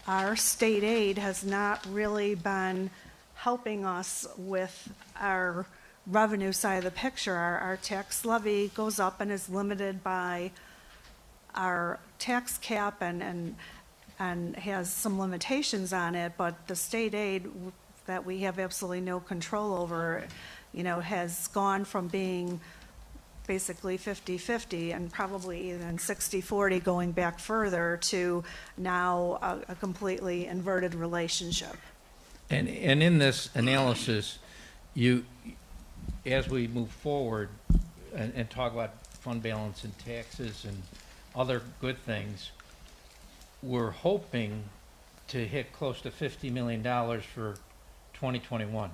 our state aid has not really been helping us with our revenue side of the picture. Our tax levy goes up and is limited by our tax cap and has some limitations on it, but the state aid that we have absolutely no control over, has gone from being basically 50-50 and probably even 60-40 going back further to now a completely inverted relationship. And in this analysis, as we move forward and talk about fund balance and taxes and other good things, we're hoping to hit close to $50 million for 2021.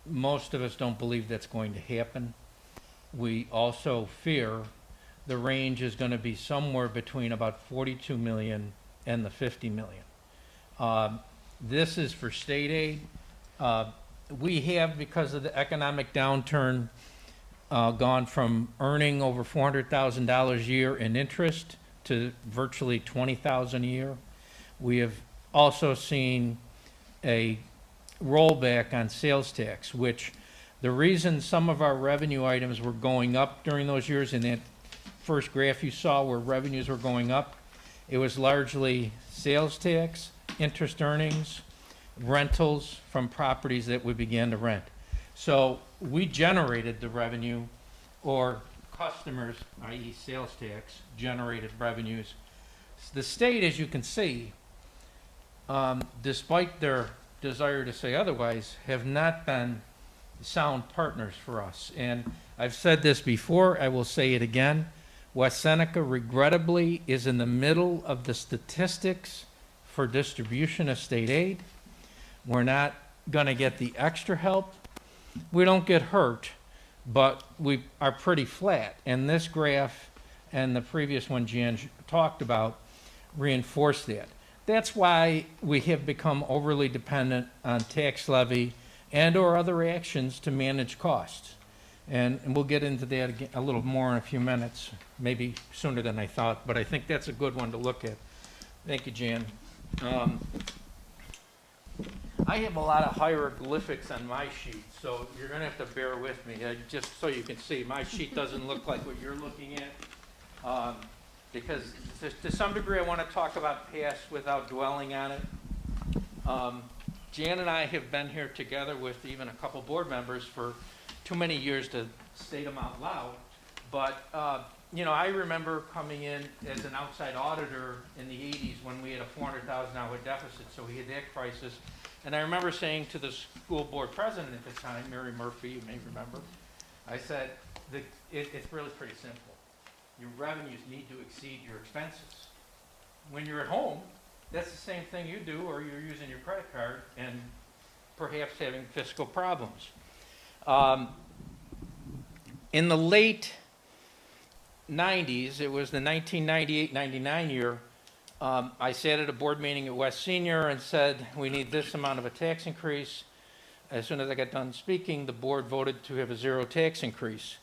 Most of us don't believe that's going to happen. We also fear the range is going to be somewhere between about 42 million and the 50 million. This is for state aid. We have, because of the economic downturn, gone from earning over $400,000 a year in interest to virtually $20,000 a year. We have also seen a rollback on sales tax, which the reason some of our revenue items were going up during those years, in that first graph you saw where revenues were going up, it was largely sales tax, interest earnings, rentals from properties that we began to rent. So we generated the revenue, or customers, i.e. sales tax, generated revenues. The state, as you can see, despite their desire to say otherwise, have not been sound partners for us. And I've said this before, I will say it again. West Seneca, regrettably, is in the middle of the statistics for distribution of state aid. We're not going to get the extra help. We don't get hurt, but we are pretty flat. And this graph and the previous one Jan talked about reinforce that. That's why we have become overly dependent on tax levy and or other actions to manage costs. And we'll get into that again, a little more in a few minutes, maybe sooner than I thought, but I think that's a good one to look at. Thank you, Jan. I have a lot of hieroglyphics on my sheet, so you're going to have to bear with me, just so you can see. My sheet doesn't look like what you're looking at, because to some degree I want to talk about past without dwelling on it. Jan and I have been here together with even a couple board members for too many years to state them out loud, but you know, I remember coming in as an outside auditor in the 80s when we had a $400,000 deficit, so we had that crisis. And I remember saying to the school board president at the time, Mary Murphy, you may remember, I said, it's really pretty simple. Your revenues need to exceed your expenses. When you're at home, that's the same thing you do, or you're using your credit card and perhaps having fiscal problems. In the late 90s, it was the 1998-99 year, I sat at a board meeting at West Senior and said, we need this amount of a tax increase. As soon as I got done speaking, the board voted to have a zero tax increase.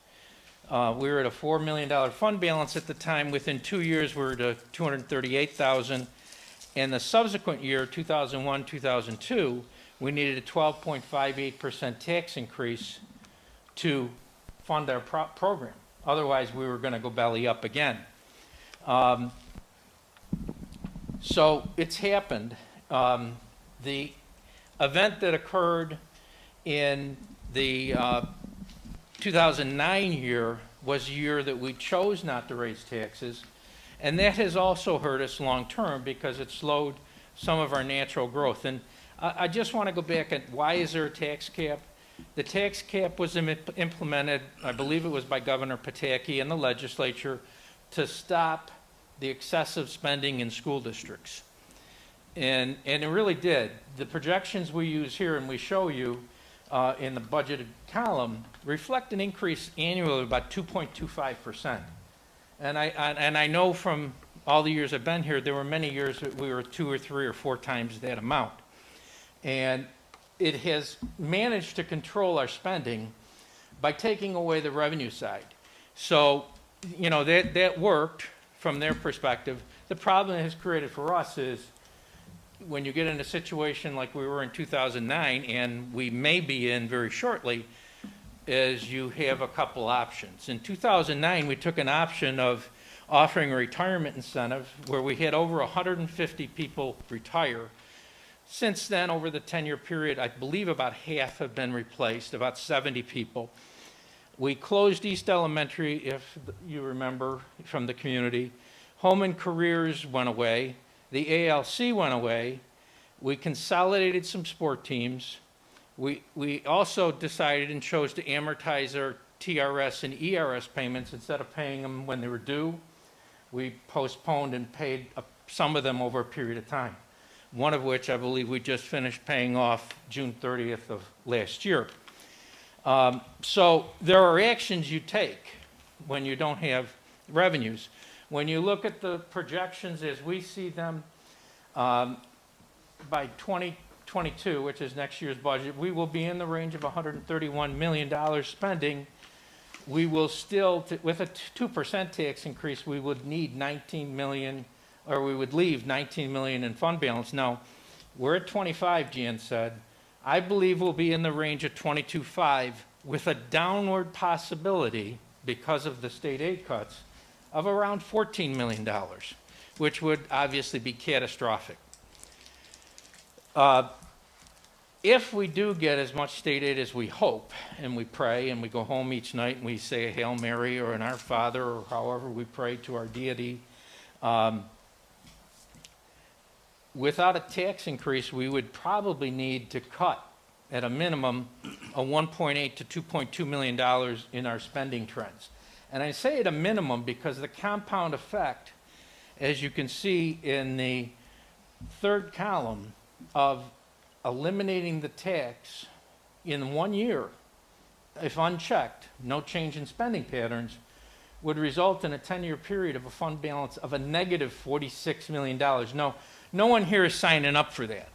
We were at a $4 million fund balance at the time. Within 2 years, we were at $238,000. And the subsequent year, 2001, 2002, we needed a 12.58% tax increase to fund our program. Otherwise, we were going to go belly up again. So it's happened. The event that occurred in the 2009 year was a year that we chose not to raise taxes, and that has also hurt us long term because it slowed some of our natural growth. And I just want to go back at why is there a tax cap? The tax cap was implemented, I believe it was by Governor Pataki and the legislature, to stop the excessive spending in school districts. And it really did. The projections we use here and we show you in the budgeted column reflect an increase annually of about 2.25%. And I know from all the years I've been here, there were many years that we were 2 or 3 or 4 times that amount. And it has managed to control our spending by taking away the revenue side. So, you know, that worked from their perspective. The problem it has created for us is when you get in a situation like we were in 2009, and we may be in very shortly, is you have a couple options. In 2009, we took an option of offering a retirement incentive where we had over 150 people retire. Since then, over the 10-year period, I believe about half have been replaced, about 70 people. We closed East Elementary, if you remember from the community. Home and Careers went away. The ALC went away. We consolidated some sport teams. We also decided and chose to amortize our TRS and ERS payments instead of paying them when they were due. We postponed and paid some of them over a period of time, one of which I believe we just finished paying off June 30th of last year. So there are actions you take when you don't have revenues. When you look at the projections as we see them, by 2022, which is next year's budget, we will be in the range of $131 million spending. We will still, with a 2% tax increase, we would need 19 million, or we would leave 19 million in fund balance. Now, we're at 25, Jan said. I believe we'll be in the range of 22.5 with a downward possibility, because of the state aid cuts, of around $14 million, which would obviously be catastrophic. if we do get as much state aid as we hope, and we pray, and we go home each night and we say a Hail Mary or an Our Father or however we pray to our deity, without a tax increase, we would probably need to cut, at a minimum, a $1.8 to $2.2 million in our spending trends. And I say at a minimum because the compound effect, as you can see in the third column, of eliminating the tax in 1 year, if unchecked, no change in spending patterns, would result in a 10-year period of a fund balance of a negative $46 million. No one here is signing up for that.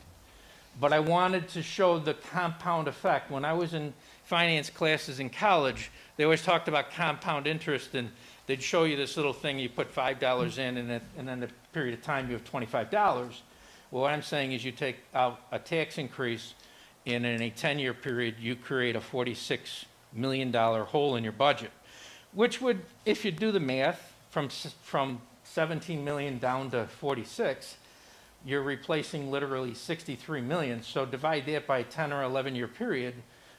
But I wanted to show the compound effect. When I was in finance classes in college, they always talked about compound interest, and they'd show you this little thing, you put $5 in, and then the period of time you have $25. Well, what I'm saying is you take out a tax increase, and in a 10-year period, you create a $46 million hole in your budget, which would, if you do the math, from 17 million down to 46, you're replacing literally 63 million. So divide that by a 10 or 11-year period,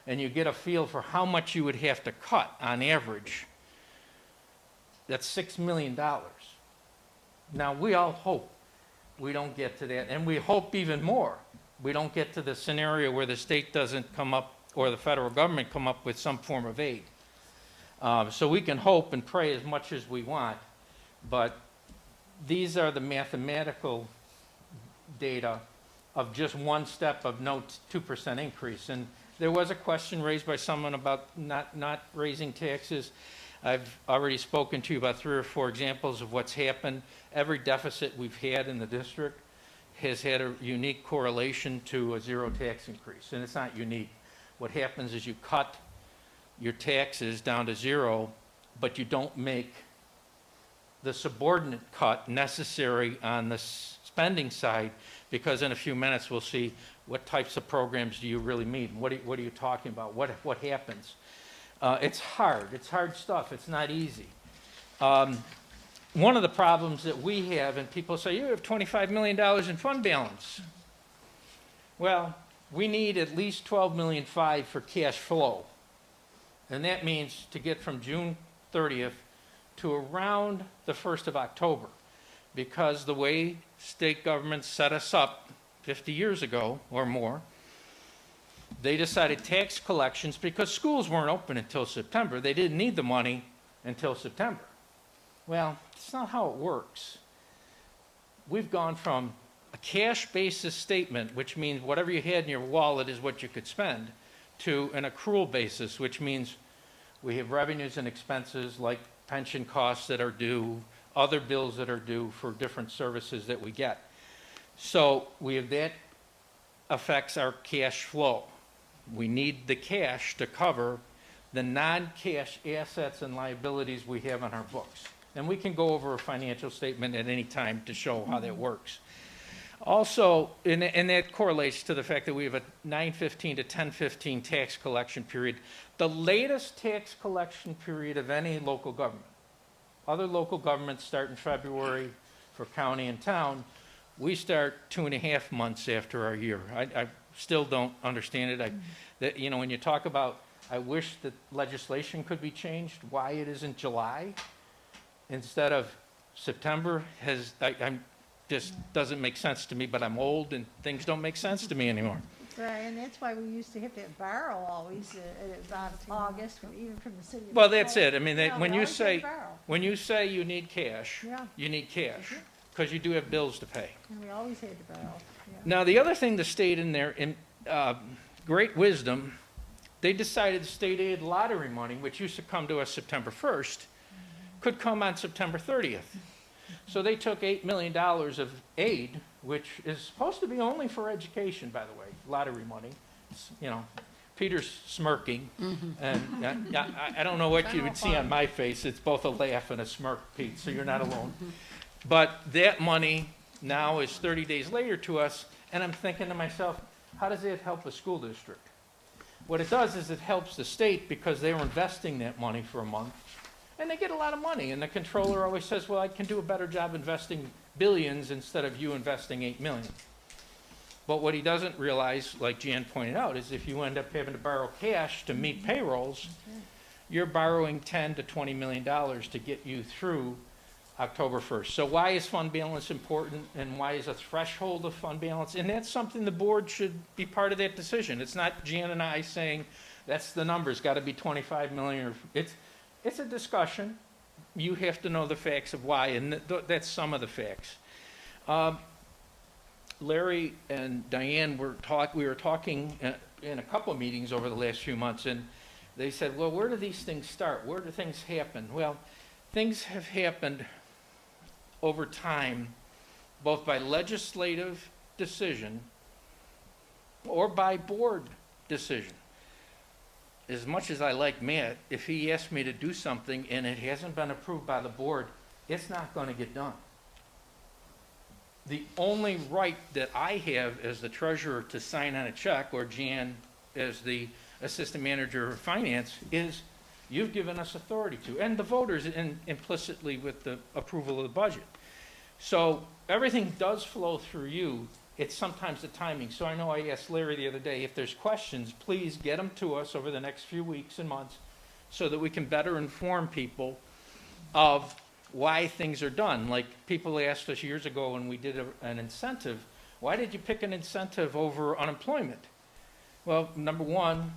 and you get a feel for how much you would have to cut on average. That's $6 million. Now, we all hope we don't get to that, and we hope even more. We don't get to the scenario where the state doesn't come up, or the federal government come up with some form of aid. So we can hope and pray as much as we want, but these are the mathematical data of just one step of no 2% increase. And there was a question raised by someone about not raising taxes. I've already spoken to you about 3 or 4 examples of what's happened. Every deficit we've had in the district has had a unique correlation to a zero tax increase, and it's not unique. What happens is you cut your taxes down to zero, but you don't make the subordinate cut necessary on the spending side, because in a few minutes we'll see what types of programs do you really need. What are you talking about? What happens? It's hard. It's hard stuff. It's not easy. One of the problems that we have, and people say, you have $25 million in fund balance. Well, we need at least $12.5 million for cash flow. And that means to get from June 30th to around the 1st of October. Because the way state governments set us up 50 years ago or more, they decided tax collections, because schools weren't open until September, they didn't need the money until September. Well, that's not how it works. We've gone from a cash basis statement, which means whatever you had in your wallet is what you could spend, to an accrual basis, which means we have revenues and expenses like pension costs that are due, other bills that are due for different services that we get. So we have that affects our cash flow. We need the cash to cover the non-cash assets and liabilities we have on our books. And we can go over a financial statement at any time to show how that works. Also, and that correlates to the fact that we have a 9/15 to 10/15 tax collection period, the latest tax collection period of any local government. Other local governments start in February for county and town. We start 2.5 months after our year. I still don't understand it. That, you know, when you talk about, I wish that legislation could be changed, why it isn't July instead of September, I'm just doesn't make sense to me, but I'm old and things don't make sense to me anymore. Right, and that's why we used to have to borrow always about August, even from the city. Well, that's it. I mean, Yeah, when we you always had to say borrow. you need cash, Yeah. you need cash, because you do have bills to pay. And we always had to borrow. Yeah. Now, the other thing the state in their great wisdom, they decided state aid lottery money, which used to come to us September 1st, could come on September 30th. So they took $8 million of aid, which is supposed to be only for education, by the way, lottery money. You know, Peter's smirking, and I don't know what you would see on my face. It's both a laugh and a smirk, Pete, so you're not alone. But that money now is 30 days later to us, and I'm thinking to myself, how does that help a school district? What it does is it helps the state, because they were investing that money for a month, and they get a lot of money. And the controller always says, well, I can do a better job investing billions instead of you investing $8 million. But what he doesn't realize, like Jan pointed out, is if you end up having to borrow cash to meet payrolls, you're borrowing $10 to $20 million to get you through October 1st. So why is fund balance important, and why is a threshold of fund balance? And that's something the board should be part of that decision. It's not Jan and I saying that's the number, it's got to be 25 million. Or it's a discussion. You have to know the facts of why, and that's some of the facts. Larry and Diane we were talking in a couple of meetings over the last few months, and they said, well, where do these things start? Where do things happen? Well, things have happened over time, both by legislative decision or by board decision. As much as I like Matt, if he asked me to do something and it hasn't been approved by the board, it's not going to get done. The only right that I have as the treasurer to sign on a check, or Jan as the assistant manager of finance, is you've given us authority to, and the voters implicitly with the approval of the budget. So everything does flow through you. It's sometimes the timing. So I know I asked Larry the other day, if there's questions, please get them to us over the next few weeks and months so that we can better inform people of why things are done. Like people asked us years ago when we did an incentive, why did you pick an incentive over unemployment? Well, number one,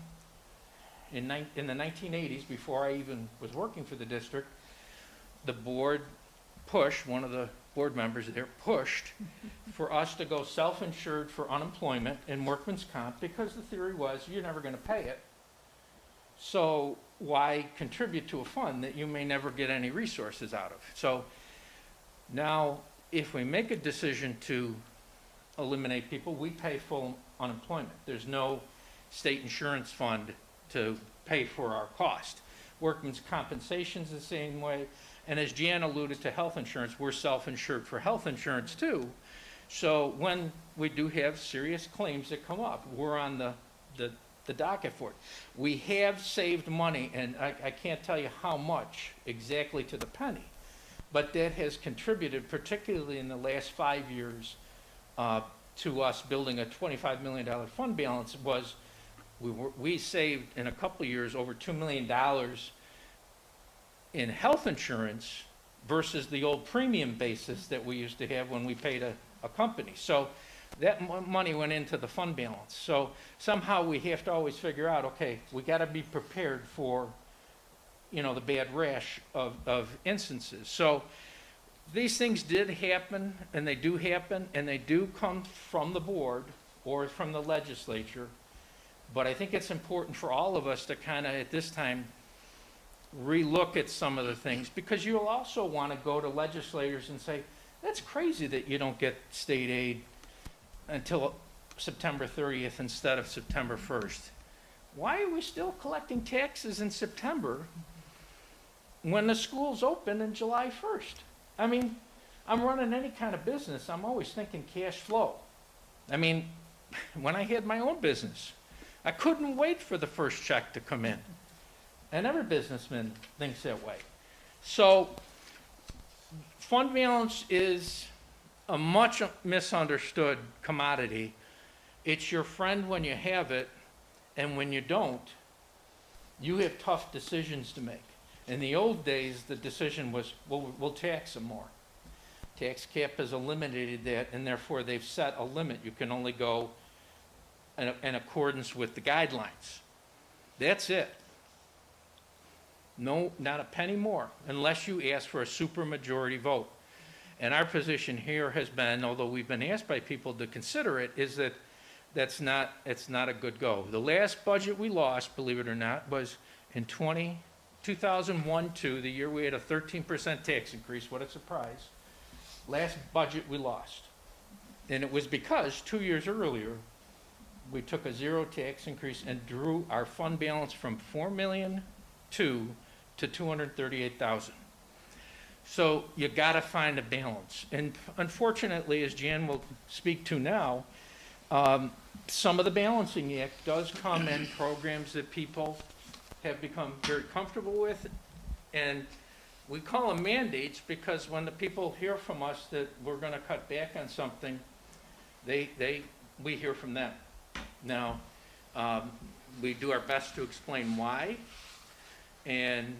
in the 1980s, before I even was working for the district, the board pushed, one of the board members there pushed for us to go self-insured for unemployment and workman's comp, because the theory was you're never going to pay it. So why contribute to a fund that you may never get any resources out of? So now, if we make a decision to eliminate people, we pay full unemployment. There's no state insurance fund to pay for our cost. Workman's compensation is the same way. And as Jan alluded to health insurance, we're self-insured for health insurance too. So when we do have serious claims that come up, we're on the docket for it. We have saved money, and I can't tell you how much exactly to the penny, but that has contributed, particularly in the last 5 years, to us building a $25 million fund balance. We saved in a couple of years over $2 million in health insurance versus the old premium basis that we used to have when we paid a company. So that money went into the fund balance. So somehow we have to always figure out, okay, we got to be prepared for, the bad rash of instances. So these things did happen, and they do happen, and they do come from the board or from the legislature. But I think it's important for all of us to kind of, at this time, relook at some of the things, because you'll also want to go to legislators and say, that's crazy that you don't get state aid until September 30th instead of September 1st. Why are we still collecting taxes in September when the schools open in July 1st? I mean, I'm running any kind of business, I'm always thinking cash flow. I mean, when I had my own business, I couldn't wait for the first check to come in. And every businessman thinks that way. So fund balance is a much misunderstood commodity. It's your friend when you have it, and when you don't, you have tough decisions to make. In the old days, the decision was, we'll tax them more. Tax cap has eliminated that, and therefore they've set a limit. You can only go in accordance with the guidelines. That's it. No, not a penny more, unless you ask for a supermajority vote. And our position here has been, although we've been asked by people to consider it, is that it's not a good go. The last budget we lost, believe it or not, was in 2001-2, the year we had a 13% tax increase. What a surprise. Last budget we lost. And it was because 2 years earlier, we took a zero tax increase and drew our fund balance from $4 million to 238,000. So you got to find a balance. And unfortunately, as Jan will speak to now, some of the balancing act does come in programs that people have become very comfortable with. And we call them mandates because when the people hear from us that we're going to cut back on something, they we hear from them. Now, we do our best to explain why. And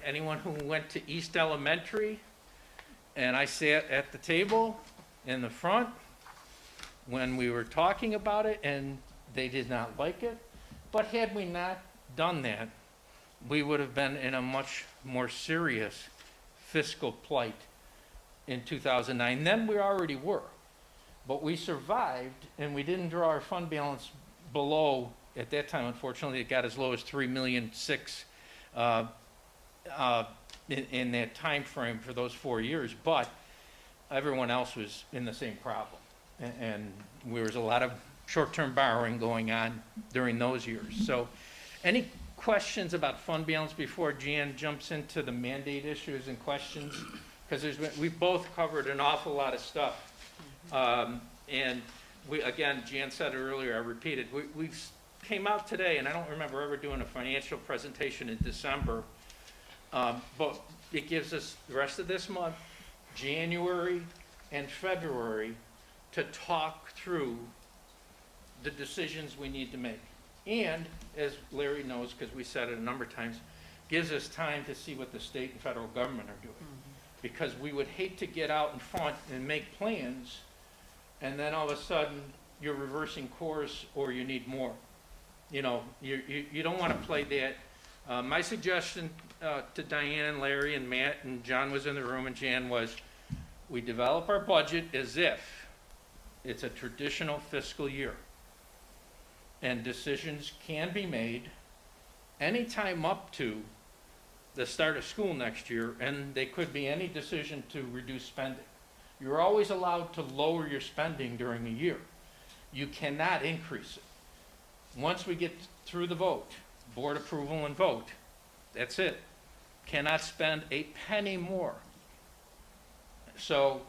anyone who went to East Elementary, and I sat at the table in the front when we were talking about it, and they did not like it. But had we not done that, we would have been in a much more serious fiscal plight in 2009 than we already were. But we survived, and we didn't draw our fund balance below, at that time, unfortunately, it got as low as $3.6 million in that time frame for those 4 years. But everyone else was in the same problem. And there was a lot of short-term borrowing going on during those years. So any questions about fund balance before Jan jumps into the mandate issues and questions? Because we've both covered an awful lot of stuff. And we, again, Jan said it earlier, I repeated, we came out today, and I don't remember ever doing a financial presentation in December, but it gives us the rest of this month, January and February, to talk through the decisions we need to make. And, as Larry knows, because we said it a number of times, gives us time to see what the state and federal government are doing. Because we would hate to get out in front and make plans, and then all of a sudden, you're reversing course or you need more. You know, you don't want to play that. My suggestion to Diane and Larry and Matt, and John was in the room, and Jan was, we develop our budget as if it's a traditional fiscal year. And decisions can be made anytime up to the start of school next year, and they could be any decision to reduce spending. You're always allowed to lower your spending during a year. You cannot increase it. Once we get through the vote, board approval and vote, that's it. Cannot spend a penny more. So,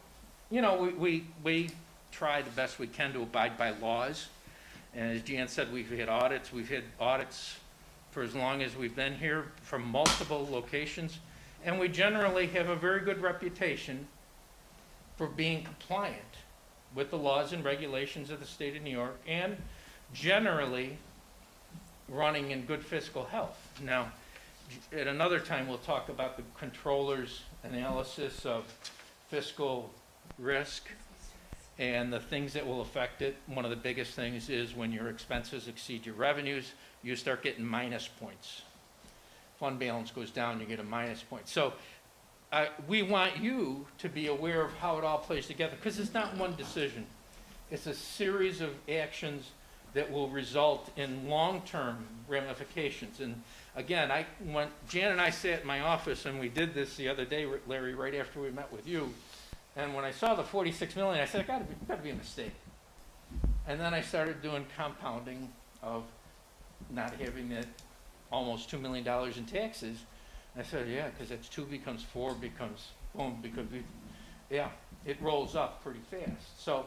you know, we try the best we can to abide by laws. And as Jan said, we've had audits. We've had audits for as long as we've been here from multiple locations. And we generally have a very good reputation for being compliant with the laws and regulations of the state of New York, and generally running in good fiscal health. Now, at another time, we'll talk about the controller's analysis of fiscal risk and the things that will affect it. One of the biggest things is when your expenses exceed your revenues, you start getting minus points. Fund balance goes down, you get a minus point. So we want you to be aware of how it all plays together, because it's not one decision. It's a series of actions that will result in long-term ramifications. And again, when Jan and I sat in my office, and we did this the other day, Larry, right after we met with you, and when I saw the 46 million, I said, it gotta be a mistake. And then I started doing compounding of not having that almost $2 million in taxes. And I said, yeah, because that's 2 becomes 4 becomes boom, because it rolls up pretty fast. So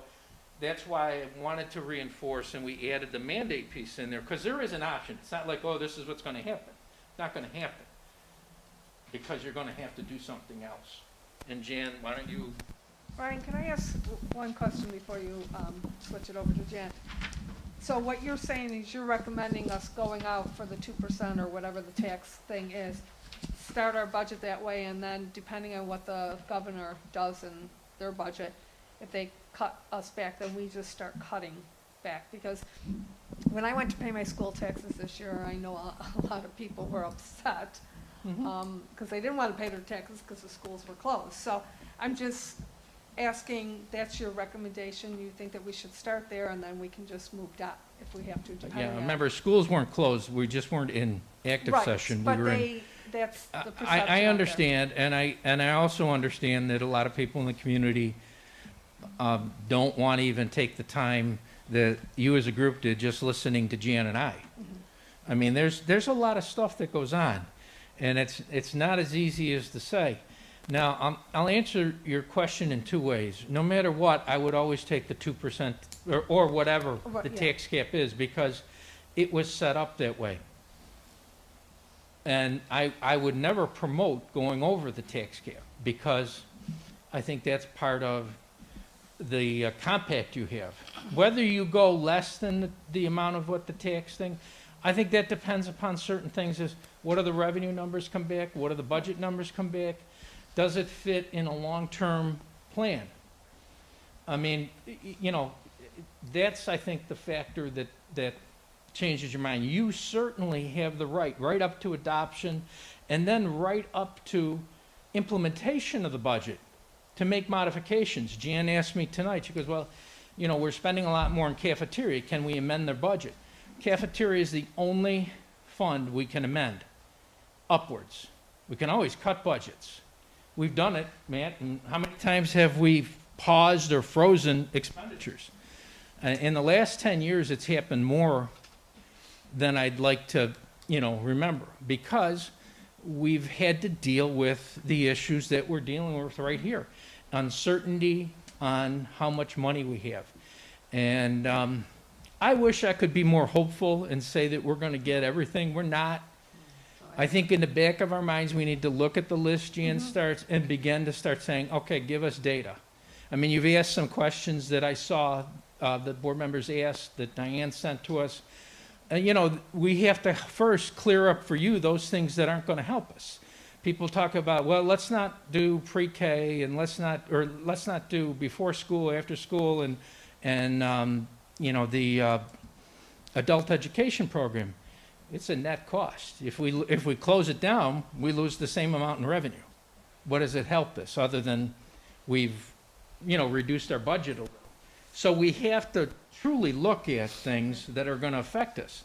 that's why I wanted to reinforce, and we added the mandate piece in there, because there is an option. It's not like, oh, this is what's going to happen. It's not going to happen, because you're going to have to do something else. And Jan, why don't you? Brian, can I ask one question before you switch it over to Jan? So what you're saying is you're recommending us going out for the 2% or whatever the tax thing is, start our budget that way, and then depending on what the governor does in their budget, if they cut us back, then we just start cutting back. Because when I went to pay my school taxes this year, I know a lot of people were upset because they didn't want to pay their taxes because the schools were closed. So I'm just asking, that's your recommendation? You think that we should start there, and then we can just move down if we have to? Yeah, remember, schools weren't closed. We just weren't in active session. But we were in. That's the perception. I understand, and I also understand that a lot of people in the community don't want to even take the time that you as a group did just listening to Jan and I. I mean, there's a lot of stuff that goes on, and it's not as easy as to say. Now, I'll answer your question in 2 ways. No matter what, I would always take the 2% or whatever the tax cap is, because it was set up that way. And I would never promote going over the tax cap, because I think that's part of the compact you have. whether you go less than the amount of what the tax thing, I think that depends upon certain things, is what are the revenue numbers come back? What are the budget numbers come back? Does it fit in a long-term plan? I mean, you know, that's, I think, the factor that changes your mind. You certainly have the right up to adoption, and then right up to implementation of the budget to make modifications. Jan asked me tonight, she goes, well, you know, we're spending a lot more in cafeteria. Can we amend their budget? Cafeteria is the only fund we can amend upwards. We can always cut budgets. We've done it, Matt, and how many times have we paused or frozen expenditures? In the last 10 years, it's happened more than I'd like to, you know, remember, because we've had to deal with the issues that we're dealing with right here. Uncertainty on how much money we have. And I wish I could be more hopeful and say that we're going to get everything. We're not. I think in the back of our minds, we need to look at the list Jan starts and begin to start saying, okay, give us data. I mean, you've asked some questions that I saw that board members asked, that Diane sent to us. You know, we have to first clear up for you those things that aren't going to help us. People talk about, well, let's not do pre-K, and let's not do before school, after school, and you know, the adult education program. It's a net cost. If we close it down, we lose the same amount in revenue. What does it help us, other than we've, you know, reduced our budget a little? So we have to truly look at things that are going to affect us.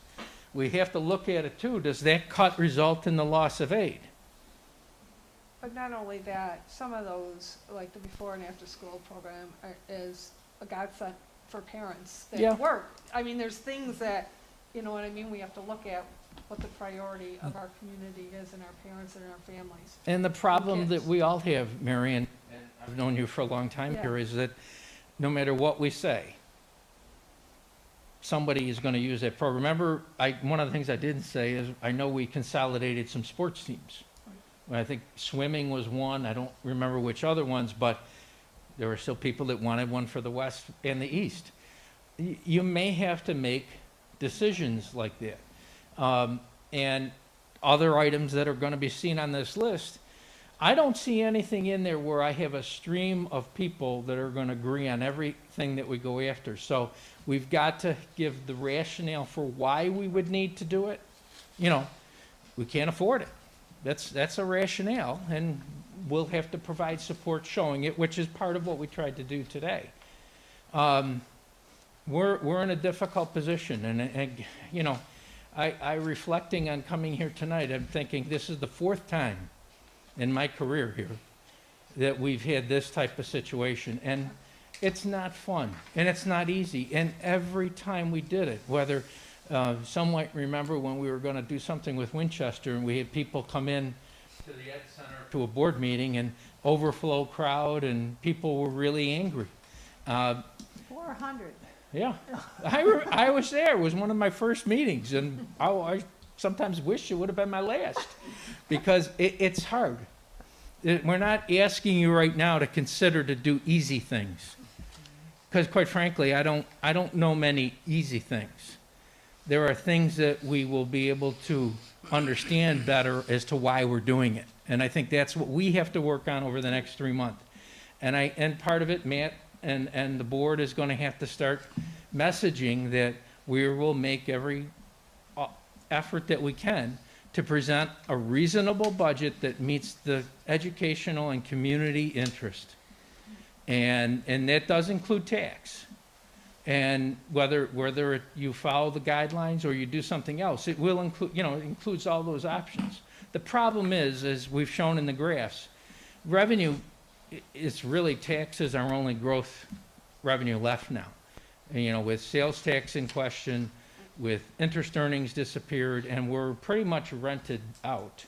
We have to look at it too. Does that cut result in the loss of aid? But not only that, some of those, like the before and after school program, is a godsend for parents that work. I mean, there's things that, you know what I mean, we have to look at what the priority of our community is, and our parents and our families. And the problem that we all have, Mary, and I've known you for a long time here, is that no matter what we say, somebody is going to use that program. Remember, one of the things I didn't say is I know we consolidated some sports teams. I think swimming was one. I don't remember which other ones, but there were still people that wanted one for the West and the East. You may have to make decisions like that. And other items that are going to be seen on this list, I don't see anything in there where I have a stream of people that are going to agree on everything that we go after. So we've got to give the rationale for why we would need to do it. You know, we can't afford it. That's a rationale, and we'll have to provide support showing it, which is part of what we tried to do today. We're in a difficult position, and you know, I reflecting on coming here tonight, I'm thinking this is the 4th time in my career here that we've had this type of situation, and it's not fun, and it's not easy. And every time we did it, whether some might remember when we were going to do something with Winchester, and we had people come in to the Ed Center to a board meeting, and overflow crowd, and people were really angry. 400. Yeah, I was there. It was one of my first meetings, and I sometimes wish it would have been my last, because it's hard. We're not asking you right now to consider to do easy things, because quite frankly, I don't know many easy things. There are things that we will be able to understand better as to why we're doing it, and I think that's what we have to work on over the next 3 months. And part of it, Matt and the board is going to have to start messaging that we will make every effort that we can to present a reasonable budget that meets the educational and community interest. And that does include tax. And whether you follow the guidelines or you do something else, it will include, you know, it includes all those options. The problem is, as we've shown in the graphs, revenue, it's really taxes are only growth revenue left now. And, you know, with sales tax in question, with interest earnings disappeared, and we're pretty much rented out.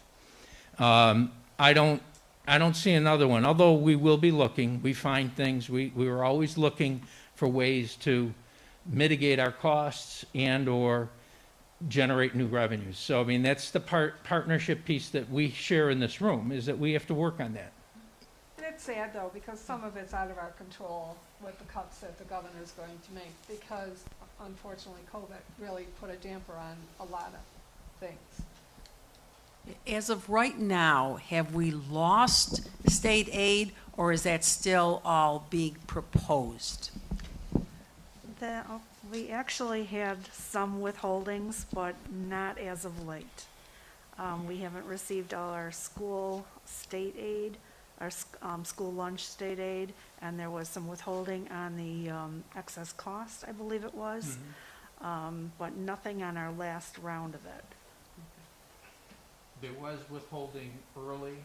I don't see another one, although we will be looking. We find things. We were always looking for ways to mitigate our costs and or generate new revenues. So, I mean, that's the partnership piece that we share in this room, is that we have to work on that. And it's sad though, because some of it's out of our control with the cuts that the governor's going to make, because unfortunately COVID really put a damper on a lot of things. As of right now, have we lost state aid, or is that still all being proposed? We actually had some withholdings, but not as of late. We haven't received all our school state aid, our school lunch state aid, and there was some withholding on the excess cost, I believe it was, but nothing on our last round of it. There was withholding early,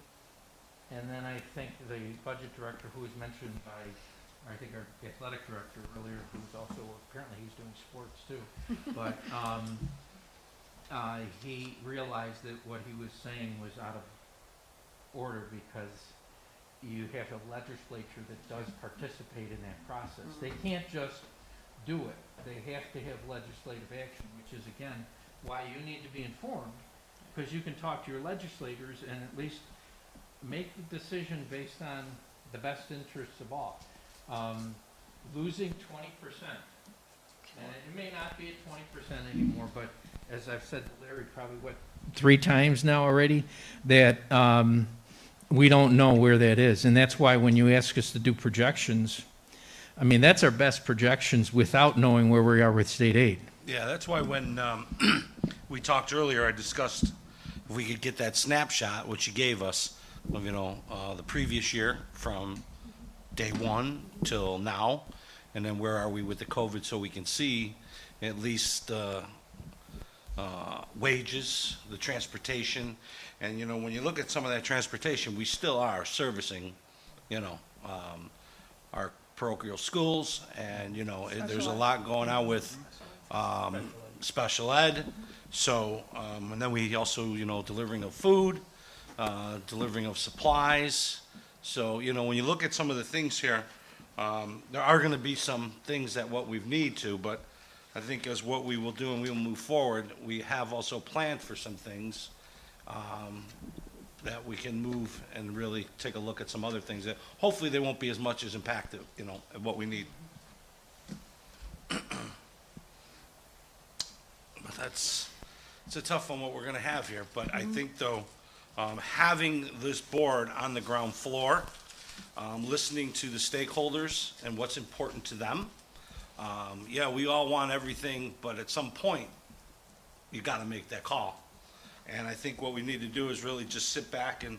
and then I think the budget director, who was mentioned by, I think our athletic director earlier, who's also, apparently he's doing sports too, but he realized that what he was saying was out of order, because you have a legislature that does participate in that process. They can't just do it. They have to have legislative action, which is, again, why you need to be informed, because you can talk to your legislators and at least make the decision based on the best interests of all. Losing 20%, and it may not be at 20% anymore, but as I've said to Larry probably, 3 times now already, that we don't know where that is. And that's why when you ask us to do projections, I mean, that's our best projections without knowing where we are with state aid. Yeah, that's why when we talked earlier, I discussed if we could get that snapshot, which you gave us, of, the previous year from day one till now, and then where are we with the COVID, so we can see at least wages, the transportation, and when you look at some of that transportation, we still are servicing, our parochial schools, and there's a lot going on with special ed. So, and then we also, delivering of food, delivering of supplies. So, when you look at some of the things here, there are going to be some things that what we need to, but I think as what we will do and we will move forward, we have also planned for some things that we can move and really take a look at some other things that hopefully they won't be as much as impacted, at what we need. But it's a tough one what we're going to have here. But I think, though, having this board on the ground floor, listening to the stakeholders and what's important to them, yeah, we all want everything, but at some point, you got to make that call. And I think what we need to do is really just sit back and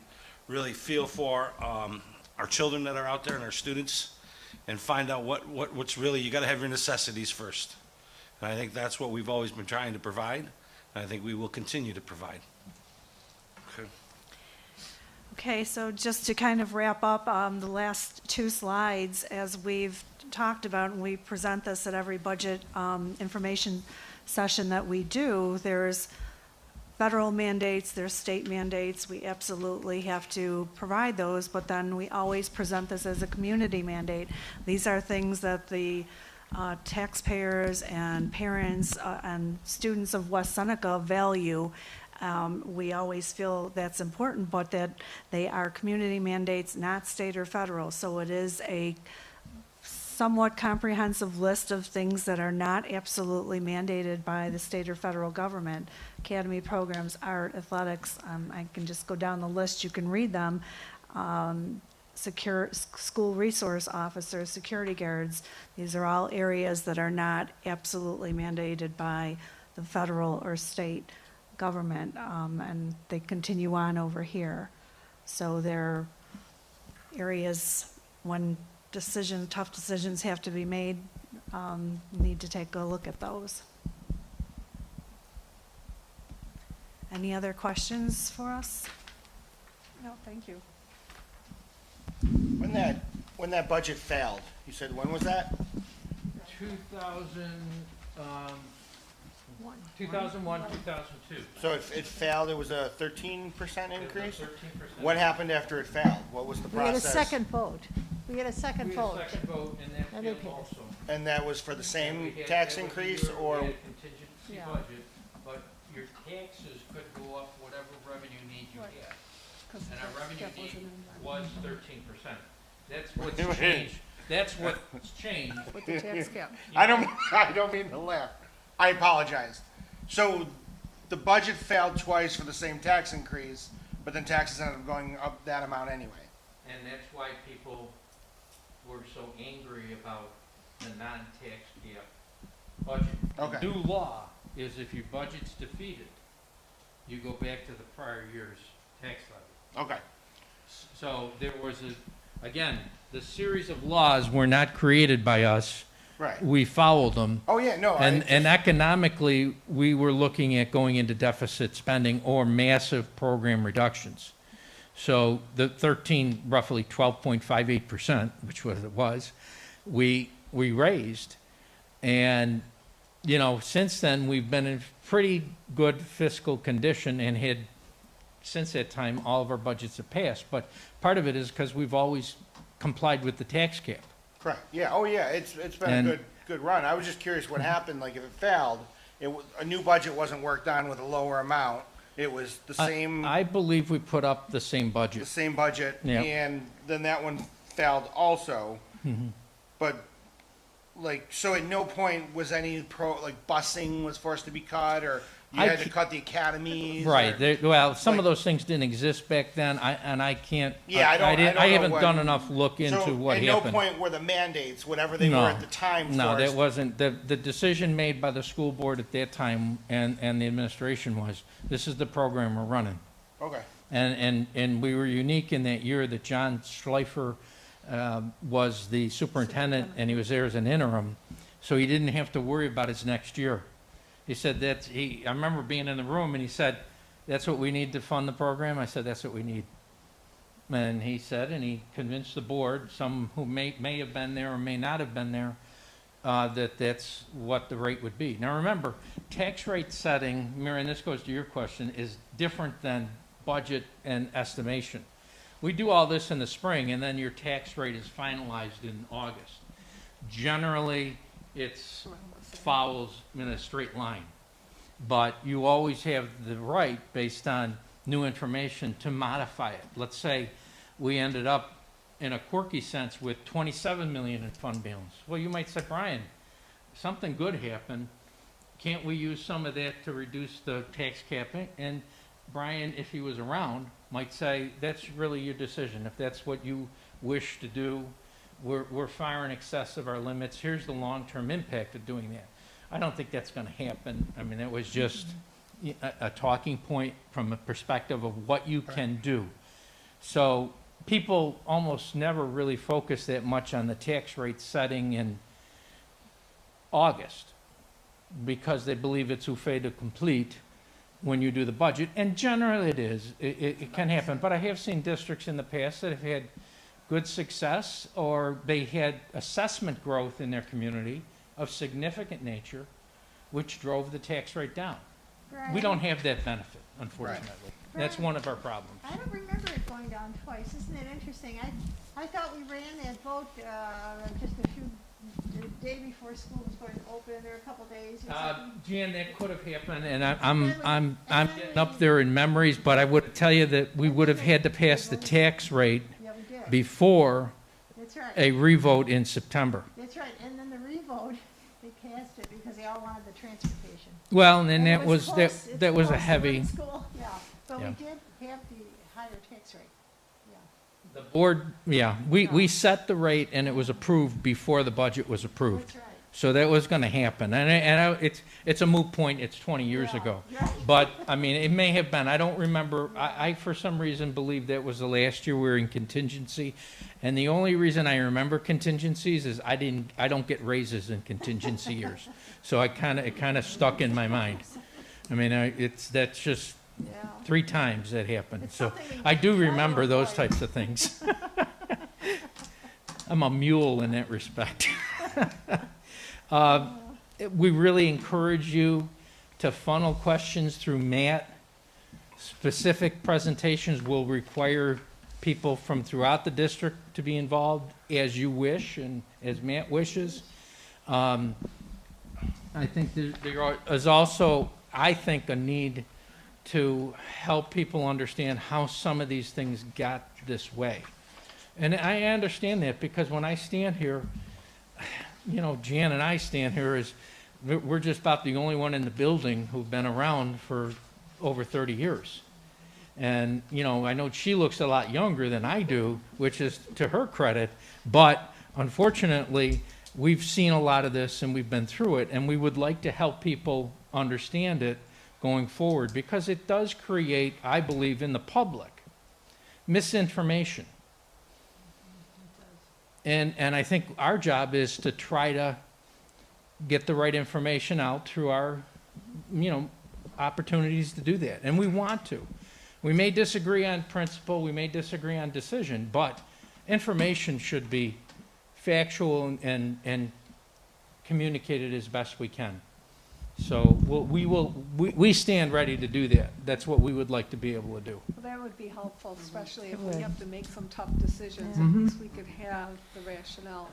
really feel for our children that are out there and our students, and find out what's really, you got to have your necessities first. And I think that's what we've always been trying to provide, and I think we will continue to provide. Okay. Okay, so just to kind of wrap up the last 2 slides, as we've talked about, and we present this at every budget information session that we do, there's federal mandates, there's state mandates. We absolutely have to provide those, but then we always present this as a community mandate. These are things that the taxpayers and parents and students of West Seneca value. We always feel that's important, but that they are community mandates, not state or federal. So it is a somewhat comprehensive list of things that are not absolutely mandated by the state or federal government. Academy programs, art, athletics, I can just go down the list, you can read them. Secure school resource officers, security guards, these are all areas that are not absolutely mandated by the federal or state government, and they continue on over here. So they're areas when tough decisions have to be made, need to take a look at those. Any other questions for us? No, thank you. When that budget failed, you said, when was that? 2001, 2002. So it failed, it was a 13% increase? 13%. What happened after it failed? What was the We had a process? second vote. We had a second vote. We had a second vote, and that And it failed passed. also. And that was for the We same had- tax that was the increase, year or? we had a contingency Yeah. budget, but your taxes could go up whatever revenue need you Right. had. 'Cause And our that revenue wasn't need in there. was 13%. That's what's changed. That's what's changed. With the tax cap. I don't mean to laugh. I apologize. So the budget failed twice for the same tax increase, but then taxes ended up going up that amount anyway. And that's why people were so angry about the non-tax cap budget. Okay. The new law is if your budget's defeated, you go back to the prior year's tax levy. Okay. So there was again, the series of laws were not created by us. Right. We followed them. Oh, yeah, no. And economically, we were looking at going into deficit spending or massive program reductions. So the roughly 12.58%, which was it was, we raised. And, you know, since then, we've been in pretty good fiscal condition and had, since that time, all of our budgets have passed. But part of it is because we've always complied with the tax cap. Correct. Yeah. Oh, yeah. It's been a good run. I was just curious what happened. Like, if it failed, a new budget wasn't worked on with a lower amount. It was the same. I believe we put up the same budget. The same budget, Yeah. and then that one failed also. Mm-hmm. But like, so at no point was any busing was forced to be cut, or you had to cut the academies. Right. Or, Some of those things didn't exist back then. I can't. Yeah, I haven't done enough look into what happened. At no point were the mandates, whatever they were at the time. No, forced. that wasn't the decision made by the school board at that time and the administration was this is the program we're running. Okay. And we were unique in that year that John Schleifer was the superintendent and he was there as an interim, so he didn't have to worry about his next year. He said I remember being in the room and he said, "That's what we need to fund the program." I said, "That's what we need." And he said, and he convinced the board, some who may have been there or may not have been there, that's what the rate would be. Now remember, tax rate setting, Mary, and this goes to your question, is different than budget and estimation. We do all this in the spring and then your tax rate is finalized in August. Generally, it's follows in a straight line. But you always have the right, based on new information, to modify it. Let's say we ended up, in a quirky sense, with 27 million in fund balance. Well, you might say, Brian, something good happened. Can't we use some of that to reduce the tax cap? And Brian, if he was around, might say, that's really your decision. If that's what you wish to do, we're far in excess of our limits. Here's the long-term impact of doing that. I don't think that's going to happen. I mean, it was just a talking point from a perspective of what you can do. So people almost never really focus that much on the tax rate setting in August because they believe it's au fait complete when you do the budget. And generally it is. It can happen. But I have seen districts in the past that have had good success, or they had assessment growth in their community of significant nature, which drove the tax rate down. Right. We don't have that benefit, unfortunately. Right. That's one of our problems. I don't remember it going down twice. Isn't it interesting? I thought we ran that vote just the day before school was going to open, or a couple days or something. Jan, that could have happened, and I'm getting up there in memories, but I would tell you that we would have had to pass the tax rate before That's right. a revote in September. That's right. And then the revote, they passed it because they all wanted the transportation. Well, and that it was close. It's that was a close. heavy. They went to school. Yeah, but Yeah. we did have the higher tax rate. Yeah. The board, we set the rate and it was approved before the budget was approved. That's right. So that was going to happen, and it's a moot point. It's 20 years ago, Right. but I mean, it may have been. I don't remember. I for some reason believe that was the last year we were in contingency, and the only reason I remember contingencies is I don't get raises in contingency years, so it kind of stuck in my mind. I mean, that's just 3 times that happened, so I do remember those types of things. I'm a mule in that respect. We really encourage you to funnel questions through Matt. Specific presentations will require people from throughout the district to be involved as you wish and as Matt wishes. I think there is also, I think, a need to help people understand how some of these things got this way. And I understand that, because when I stand here, you know, Jan and I stand here as, we're just about the only one in the building who've been around for over 30 years. And, you know, I know she looks a lot younger than I do, which is to her credit, but unfortunately, we've seen a lot of this and we've been through it, and we would like to help people understand it going forward, because it does create, I believe, in the public, misinformation. And I think our job is to try to get the right information out through our, you know, opportunities to do that. And we want to. We may disagree on principle, we may disagree on decision, but information should be factual and communicated as best we can. So we stand ready to do that. That's what we would like to be able to do. Well, that would be helpful, especially if It we would. have to make some tough decisions. At least we could have the rationale.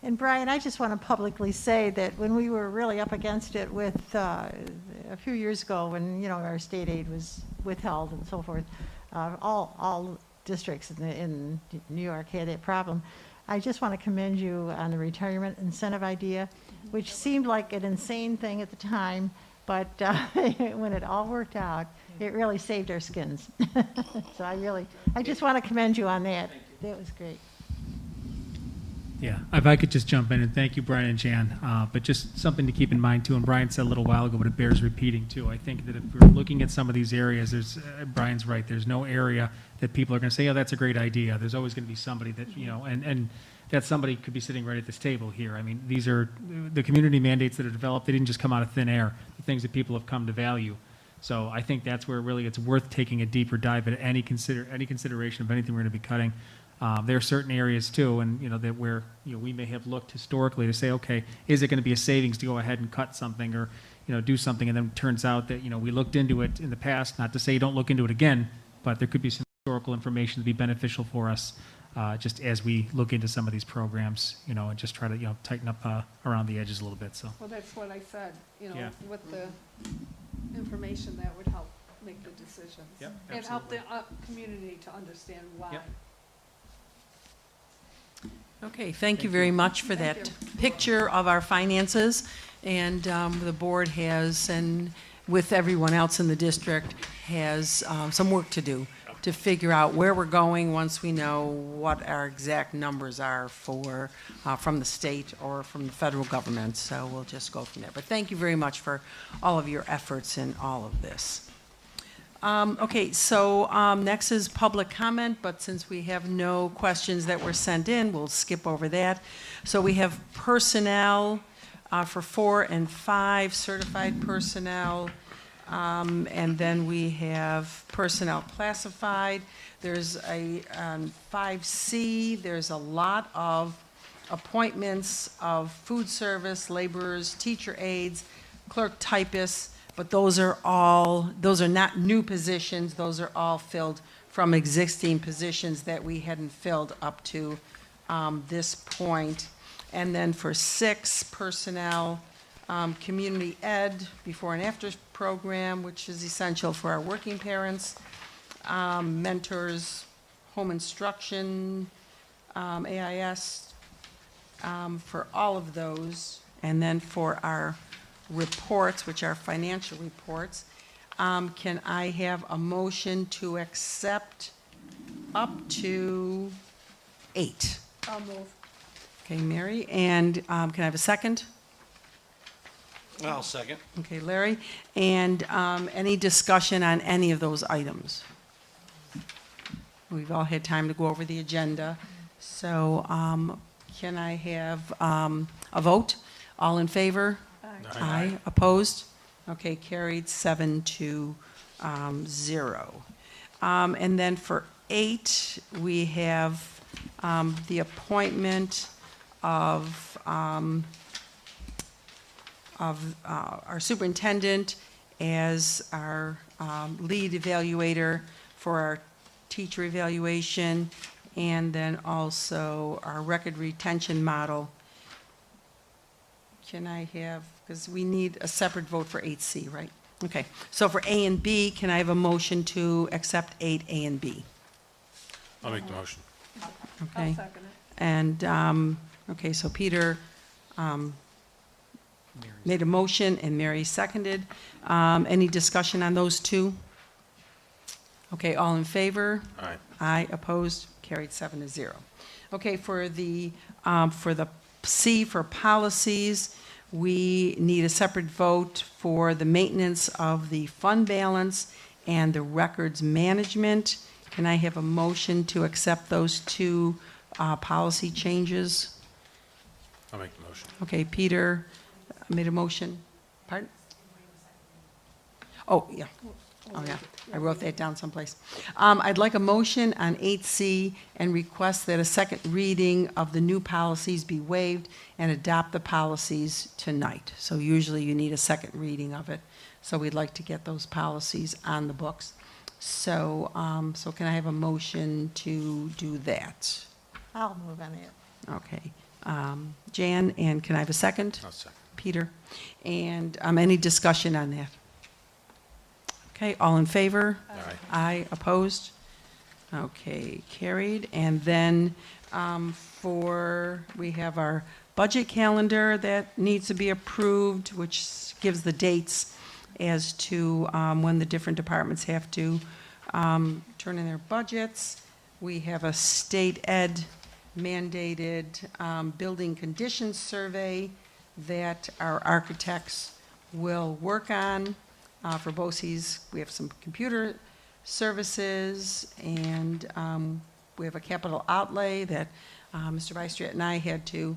And Brian, I just want to publicly say that when we were really up against it with, a few years ago, when, you know, our state aid was withheld and so forth, all districts in New York had that problem. I just want to commend you on the retirement incentive idea, which seemed like an insane thing at the time, but when it all worked out, it really saved our skins. So I just want to commend you on that. That was great. Yeah, if I could just jump in, and thank you, Brian and Jan, but just something to keep in mind too, and Brian said a little while ago, but it bears repeating too. I think that if we're looking at some of these areas, there's, Brian's right, there's no area that people are going to say, oh, that's a great idea. There's always going to be somebody that, you know, and that somebody could be sitting right at this table here. I mean, these are the community mandates that are developed. They didn't just come out of thin air, the things that people have come to value. So I think that's where really it's worth taking a deeper dive at any consideration of anything we're going to be cutting. There are certain areas too, and you know that where we may have looked historically to say, okay, is it going to be a savings to go ahead and cut something or do something, and then it turns out that we looked into it in the past. Not to say you don't look into it again, but there could be some historical information to be beneficial for us just as we look into some of these programs, and just try to tighten up around the edges a little bit. So. Well, that's what I said, Yeah. with the information that would help make the decisions. Yep, And help the absolutely. community to understand why. Yep. Okay, thank you very much for that picture of our finances. And the board has, and with everyone else in the district, has some work to do to figure out where we're going once we know what our exact numbers are for, from the state or from the federal government. So we'll just go from there. But thank you very much for all of your efforts in all of this. Okay, so next is public comment, but since we have no questions that were sent in, we'll skip over that. So we have personnel for 4 and 5, certified personnel, and then we have personnel classified. There's a 5C, there's a lot of appointments of food service, laborers, teacher aides, clerk typists, but those are not new positions. Those are all filled from existing positions that we hadn't filled up to this point. And then for 6, personnel, community ed, before and after program, which is essential for our working parents, mentors, home instruction, AIS, for all of those. And then for our reports, which are financial reports, can I have a motion to accept up to 8? I'll move. Okay, Mary, and can I have a second? I'll second. Okay, Larry, and any discussion on any of those items? We've all had time to go over the agenda, so can I have a vote? All in favor? Aye. Opposed? Okay, carried 7-0. And then for 8, we have the appointment of our superintendent as our lead evaluator for our teacher evaluation, and then also our record retention model. Can I have, because we need a separate vote for 8C, right? Okay, so for A and B, can I have a motion to accept 8A and B? I'll make the motion. I'll Okay. second it. And, okay, so Peter made a motion and Mary seconded. Any discussion on those two? Okay, all in favor? Aye. Aye, opposed, carried 7-0. Okay, for the C, for policies, we need a separate vote for the maintenance of the fund balance and the records management. Can I have a motion to accept those two policy changes? I'll make the motion. Okay, Peter made a motion. Pardon? Oh, yeah. Oh, yeah. I wrote that down someplace. I'd like a motion on 8C and request that a second reading of the new policies be waived and adopt the policies tonight. So usually you need a second reading of it. So we'd like to get those policies on the books. So, so can I have a motion to do that? I'll move on it. Okay. Jan, and can I have a second? I'll second. Peter? And any discussion on that? Okay, all in favor? Aye. Aye, opposed? Okay, carried. And then we have our budget calendar that needs to be approved, which gives the dates as to when the different departments have to turn in their budgets. We have a state ed mandated building conditions survey that our architects will work on. For BOCES, we have some computer services, and we have a capital outlay that Mr. Bystriat and I had to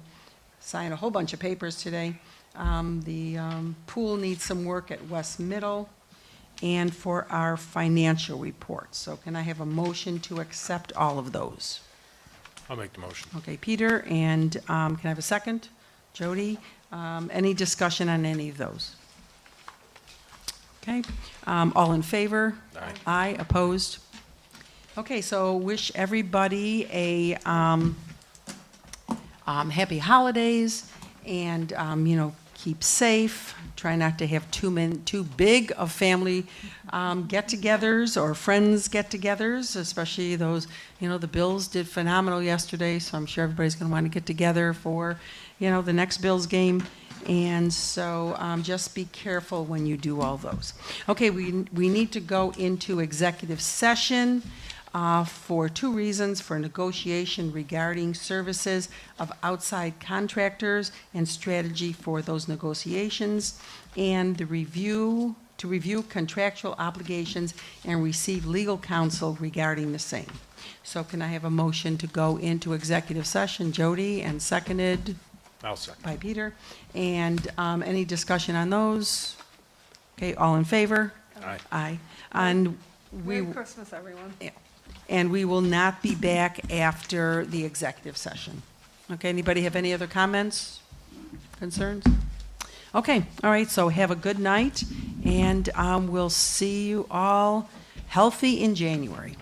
sign a whole bunch of papers today. The pool needs some work at West Middle, and for our financial reports. So can I have a motion to accept all of those? I'll make the motion. Okay, Peter, and can I have a second? Jody, any discussion on any of those? Okay, all in favor? Aye. Aye, opposed? Okay, so wish everybody a happy holidays, and, keep safe. Try not to have too big of family get-togethers or friends get-togethers, especially those, the Bills did phenomenal yesterday, so I'm sure everybody's going to want to get together for, the next Bills game. And so just be careful when you do all those. Okay, we need to go into executive session for two reasons: for negotiation regarding services of outside contractors and strategy for those negotiations, and to review contractual obligations and receive legal counsel regarding the same. So can I have a motion to go into executive session? Jody, and seconded I'll second. by Peter. And any discussion on those? Okay, all in favor? Aye. Aye. And Merry Christmas, everyone. and we will not be back after the executive session. Okay, anybody have any other comments, concerns? Okay, all right, so have a good night, and we'll see you all healthy in January.